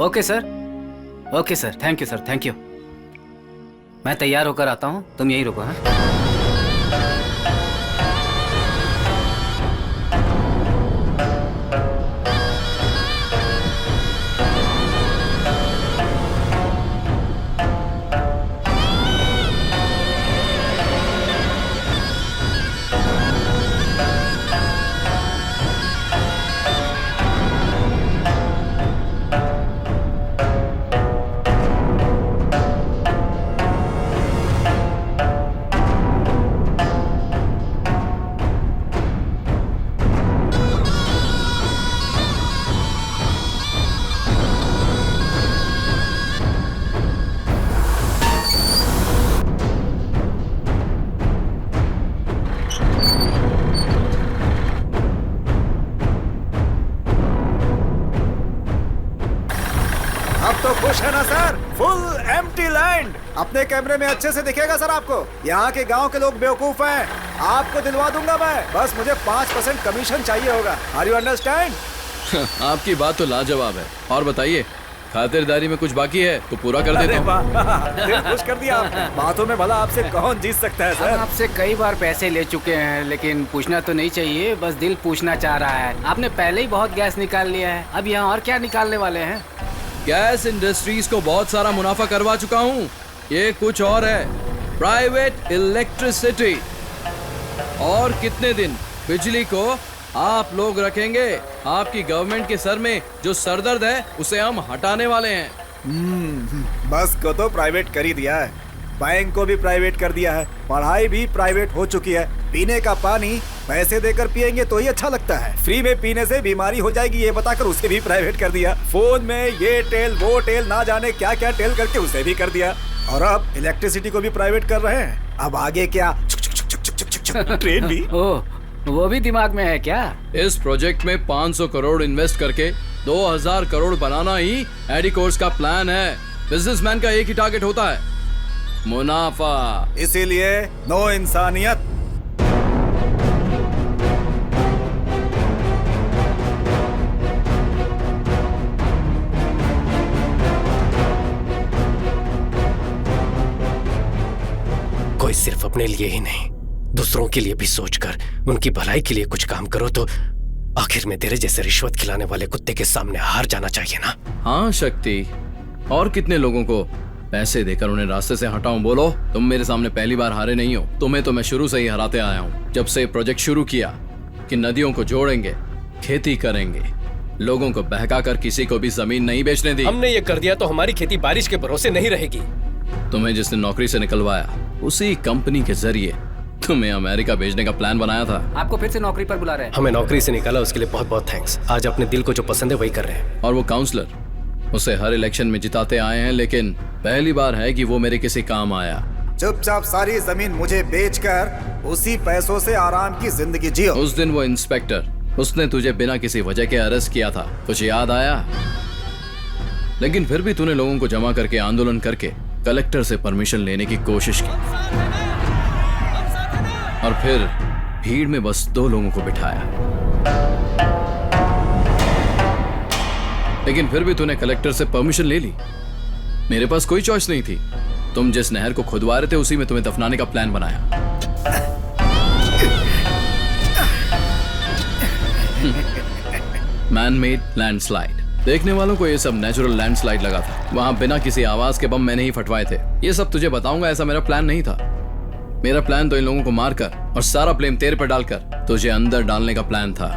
Okay sir, okay sir, thank you sir, thank you. मैं तैयार होकर आता हूँ, तुम यहीं रुको। हाँ, आप तो खुश है ना सर? Full empty land. अपने कैमरे में अच्छे से दिखेगा सर आपको। यहाँ के गांव के लोग बेवकूफ हैं। आपको दिलवा दूंगा मैं, बस मुझे 5% कमीशन चाहिए होगा। Are you understand? आपकी बात तो लाजवाब है। और बताइए, खातिरदारी में कुछ बाकी है तो पूरा कर देता हूँ। दिल खुश कर दिया आपने। बातों में भला आपसे कौन जीत सकता है सर? हम आपसे कई बार पैसे ले चुके हैं, लेकिन पूछना तो नहीं चाहिए, बस दिल पूछना चाह रहा है। आपने पहले ही बहुत गैस निकाल लिया है, अब यहाँ और क्या निकालने वाले हैं? गैस इंडस्ट्रीज को बहुत सारा मुनाफा करवा चुका हूँ। ये कुछ और है, प्राइवेट इलेक्ट्रिसिटी। और कितने दिन बिजली को आप लोग रखेंगे? आपकी गवर्नमेंट के सर में जो सरदर्द है उसे हम हटाने वाले हैं। बस को तो प्राइवेट कर ही दिया है, बैंक को भी प्राइवेट कर दिया है, पढ़ाई भी प्राइवेट हो चुकी है। पीने का पानी पैसे देकर पिएंगे तो ही अच्छा लगता है, फ्री में पीने से बीमारी हो जाएगी ये बताकर उसे भी प्राइवेट कर दिया। फोन में ये टेल वो टेल ना जाने क्या क्या टेल करके उसे भी कर दिया। और अब इलेक्ट्रिसिटी को भी प्राइवेट कर रहे हैं। अब आगे क्या? ट्रेन भी। ओह, वो भी दिमाग में है क्या? इस प्रोजेक्ट में 500 करोड़ इन्वेस्ट करके 2000 करोड़ बनाना ही एडिकोर्स का प्लान है। बिजनेसमैन का एक ही टारगेट होता है, मुनाफा। इसीलिए नो इंसानियत। कोई सिर्फ अपने लिए ही नहीं, दूसरों के लिए भी सोचकर उनकी भलाई के लिए कुछ काम करो तो आखिर में तेरे जैसे रिश्वत खिलाने वाले कुत्ते के सामने हार जाना चाहिए ना। हाँ शक्ति, और कितने लोगों को पैसे देकर उन्हें रास्ते से हटाऊं? बोलो, तुम मेरे सामने पहली बार हारे नहीं हो। तुम्हें तो मैं शुरू से ही हराते आया हूँ। जब से प्रोजेक्ट शुरू किया कि नदियों को जोड़ेंगे, खेती करेंगे, लोगों को बहकाकर किसी को भी जमीन नहीं बेचने दी। हमने ये कर दिया तो हमारी खेती बारिश के भरोसे नहीं रहेगी। तुम्हें जिसने नौकरी से निकलवाया उसी कंपनी के जरिए तुम्हें अमेरिका भेजने का प्लान बनाया था। आपको फिर से नौकरी पर बुला रहे हैं। हमें नौकरी से निकाला उसके लिए बहुत बहुत थैंक्स। आज अपने दिल को जो पसंद है वही कर रहे हैं। और वो काउंसलर, उसे हर इलेक्शन में जिताते आए हैं, लेकिन पहली बार है कि वो मेरे किसी काम आया। चुपचाप सारी जमीन मुझे बेचकर उसी पैसों से आराम की जिंदगी जियो। उस दिन वो इंस्पेक्टर, उसने तुझे बिना किसी वजह के अरेस्ट किया था, कुछ याद आया? लेकिन फिर भी तूने लोगों को जमा करके आंदोलन करके कलेक्टर से परमिशन लेने की कोशिश की, और फिर भीड़ में बस 2 लोगों को बिठाया। लेकिन फिर भी तूने कलेक्टर से परमिशन ले ली। मेरे पास कोई चॉइस नहीं थी। तुम जिस नहर को खुदवा रहे थे उसी में तुम्हें दफनाने का प्लान बनाया। Man made landslide. देखने वालों को ये सब नेचुरल लैंडस्लाइड लगा था। वहां बिना किसी आवाज के बम मैंने ही फटवाए थे। ये सब तुझे बताऊंगा, ऐसा मेरा प्लान नहीं था। मेरा प्लान तो इन लोगों को मारकर और सारा ब्लेम तेरे पर डालकर तुझे अंदर डालने का प्लान था।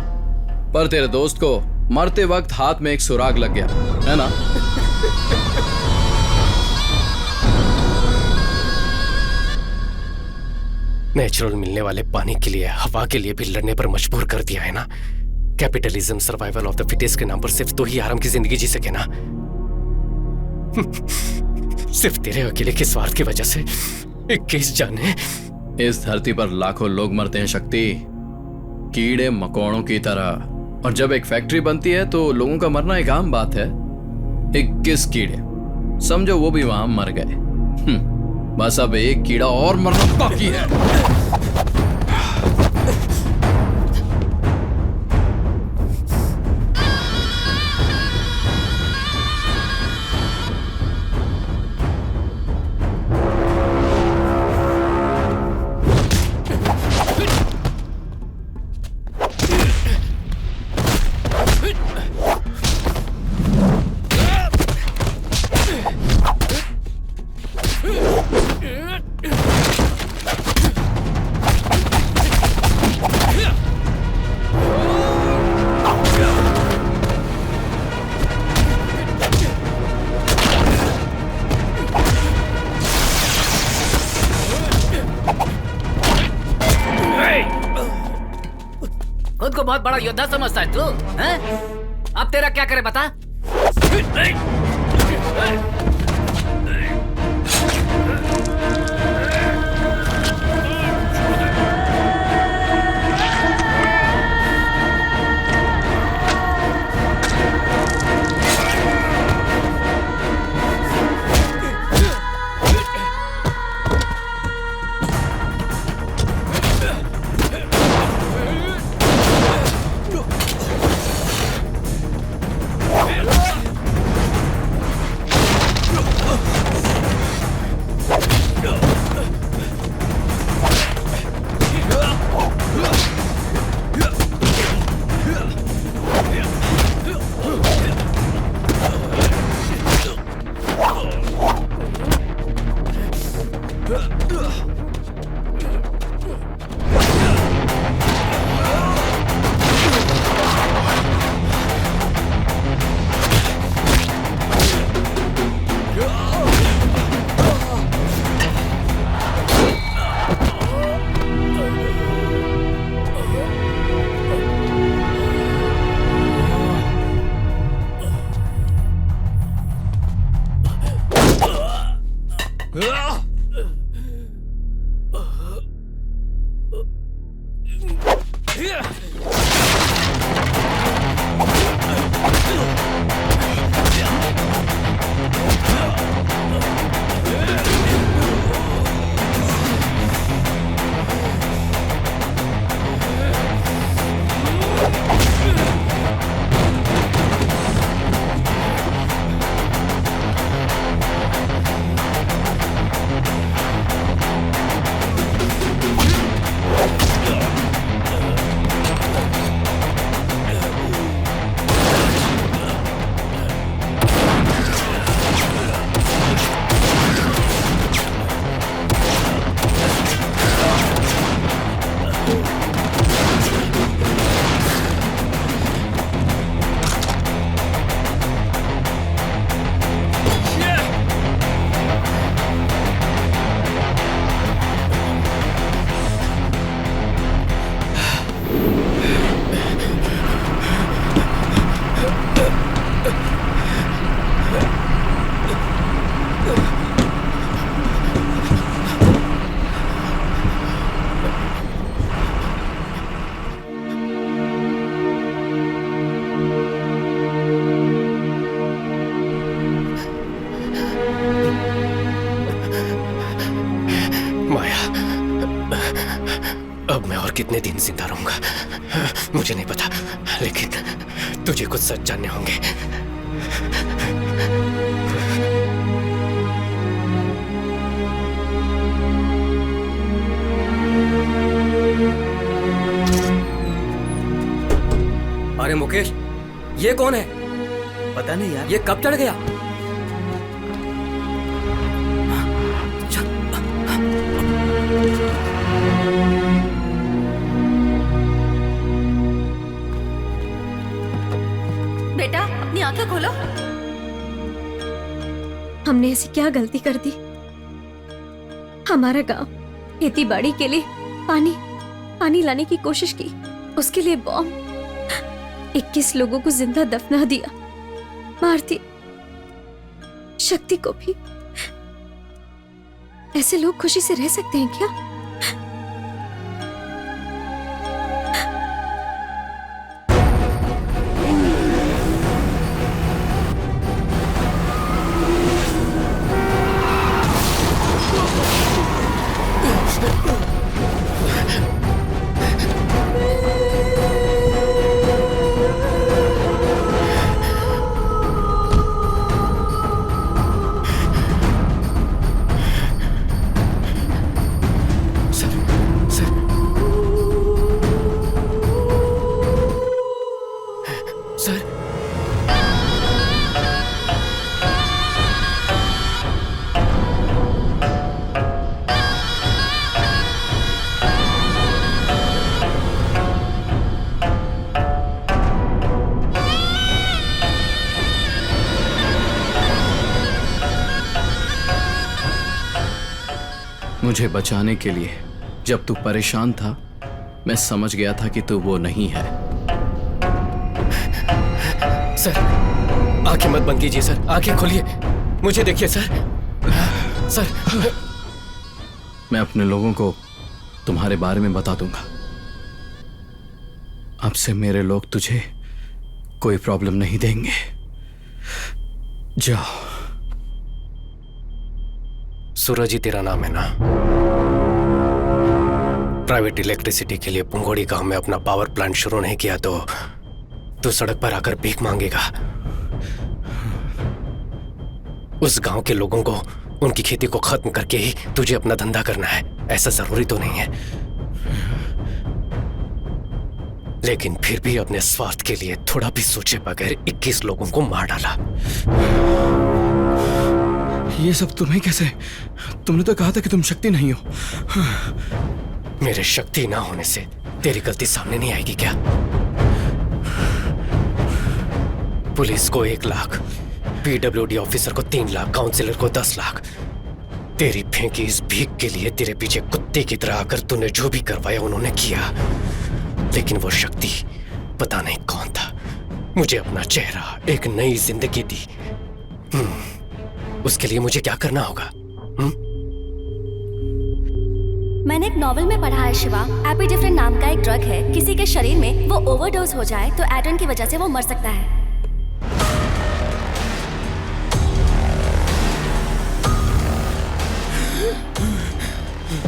पर तेरे दोस्त को मरते वक्त हाथ में एक सुराग लग गया, है ना? नेचुरल मिलने वाले पानी के लिए, हवा के लिए भी लड़ने पर मजबूर कर दिया है ना। Capitalism, survival of the fittest के नाम पर सिर्फ तो ही आराम की जिंदगी जी सके ना। सिर्फ तेरे अकेले के स्वार्थ की वजह से 21 जाने। इस धरती पर लाखों लोग मरते हैं शक्ति, कीड़े मकोड़ों की तरह। और जब एक फैक्ट्री बनती है तो लोगों का मरना एक आम बात है। 21 कीड़े, समझो वो भी वहां मर गए। बस अब एक कीड़ा और मरना बाकी है। खुद को बहुत बड़ा योद्धा समझता है तू, हैं? अब तेरा क्या करे बता? कितने दिन जिंदा रहूंगा मुझे नहीं पता, लेकिन तुझे कुछ सच जानने होंगे। अरे मुकेश, ये कौन है? पता नहीं यार। ये कब चढ़ गया? बेटा अपनी आंखें खोलो। हमने ऐसी क्या गलती कर दी? हमारा गांव खेती बाड़ी के लिए पानी लाने की कोशिश की, उसके लिए बॉम्ब, 21 लोगों को जिंदा दफना दिया, मार दी शक्ति को भी। ऐसे लोग खुशी से रह सकते हैं क्या? मुझे बचाने के लिए जब तू परेशान था, मैं समझ गया था कि तू वो नहीं है। सर, आंखें मत बंद कीजिए सर, आंखें खोलिए, मुझे देखिए सर। सर, मैं अपने लोगों को तुम्हारे बारे में बता दूंगा। अब से मेरे लोग तुझे कोई प्रॉब्लम नहीं देंगे। जाओ। सूरज ही तेरा नाम है ना? प्राइवेट इलेक्ट्रिसिटी के लिए पुंगोड़ी गांव में अपना पावर प्लांट शुरू नहीं किया तो तू सड़क पर आकर भीख मांगेगा। उस गांव के लोगों को उनकी खेती को खत्म करके ही तुझे अपना धंधा करना है, ऐसा जरूरी तो नहीं है। लेकिन फिर भी अपने स्वार्थ के लिए थोड़ा भी सोचे बगैर 21 लोगों को मार डाला। ये सब तुम्हें कैसे? तुमने तो कहा था कि तुम शक्ति नहीं हो। मेरे शक्ति ना होने से तेरी गलती सामने नहीं आएगी क्या? पुलिस को 1 लाख, पीडब्ल्यूडी ऑफिसर को 3 लाख, काउंसिलर को 10 लाख। तेरी फेंकी इस भीख के लिए तेरे पीछे कुत्ते की तरह आकर तूने जो भी करवाया उन्होंने किया। लेकिन वो शक्ति पता नहीं कौन था, मुझे अपना चेहरा, एक नई जिंदगी दी। उसके लिए मुझे क्या करना होगा? मैंने एक नॉवेल में पढ़ा है शिवा, एपिडेफ्रिन नाम का एक ड्रग है, किसी के शरीर में वो ओवरडोज हो जाए तो एड्रेन की वजह से वो मर सकता है।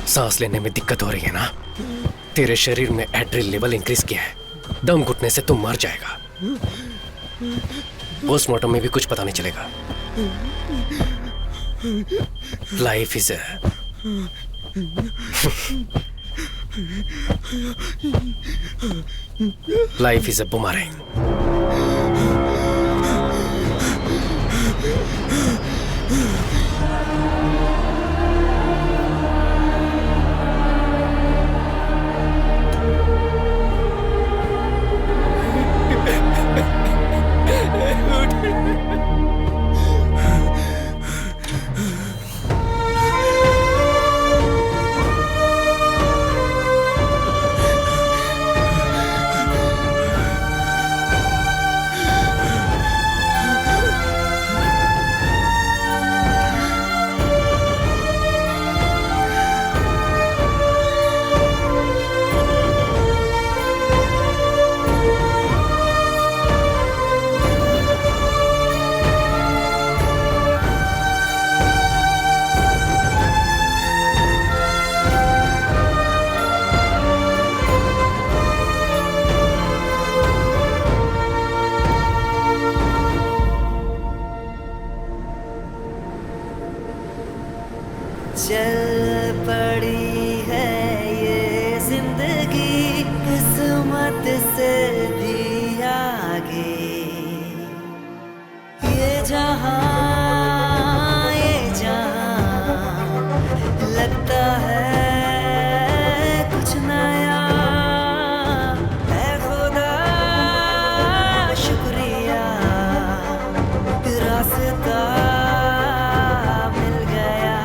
सांस लेने में दिक्कत हो रही है ना? तेरे शरीर में एड्रेनल लेवल इंक्रीज किया है, दम घुटने से तुम मर जाएगा। पोस्टमार्टम में भी कुछ पता नहीं चलेगा। Life is life is a boomerang. ये जहां लगता है कुछ नया है खुदा शुक्रिया रास्ता मिल गया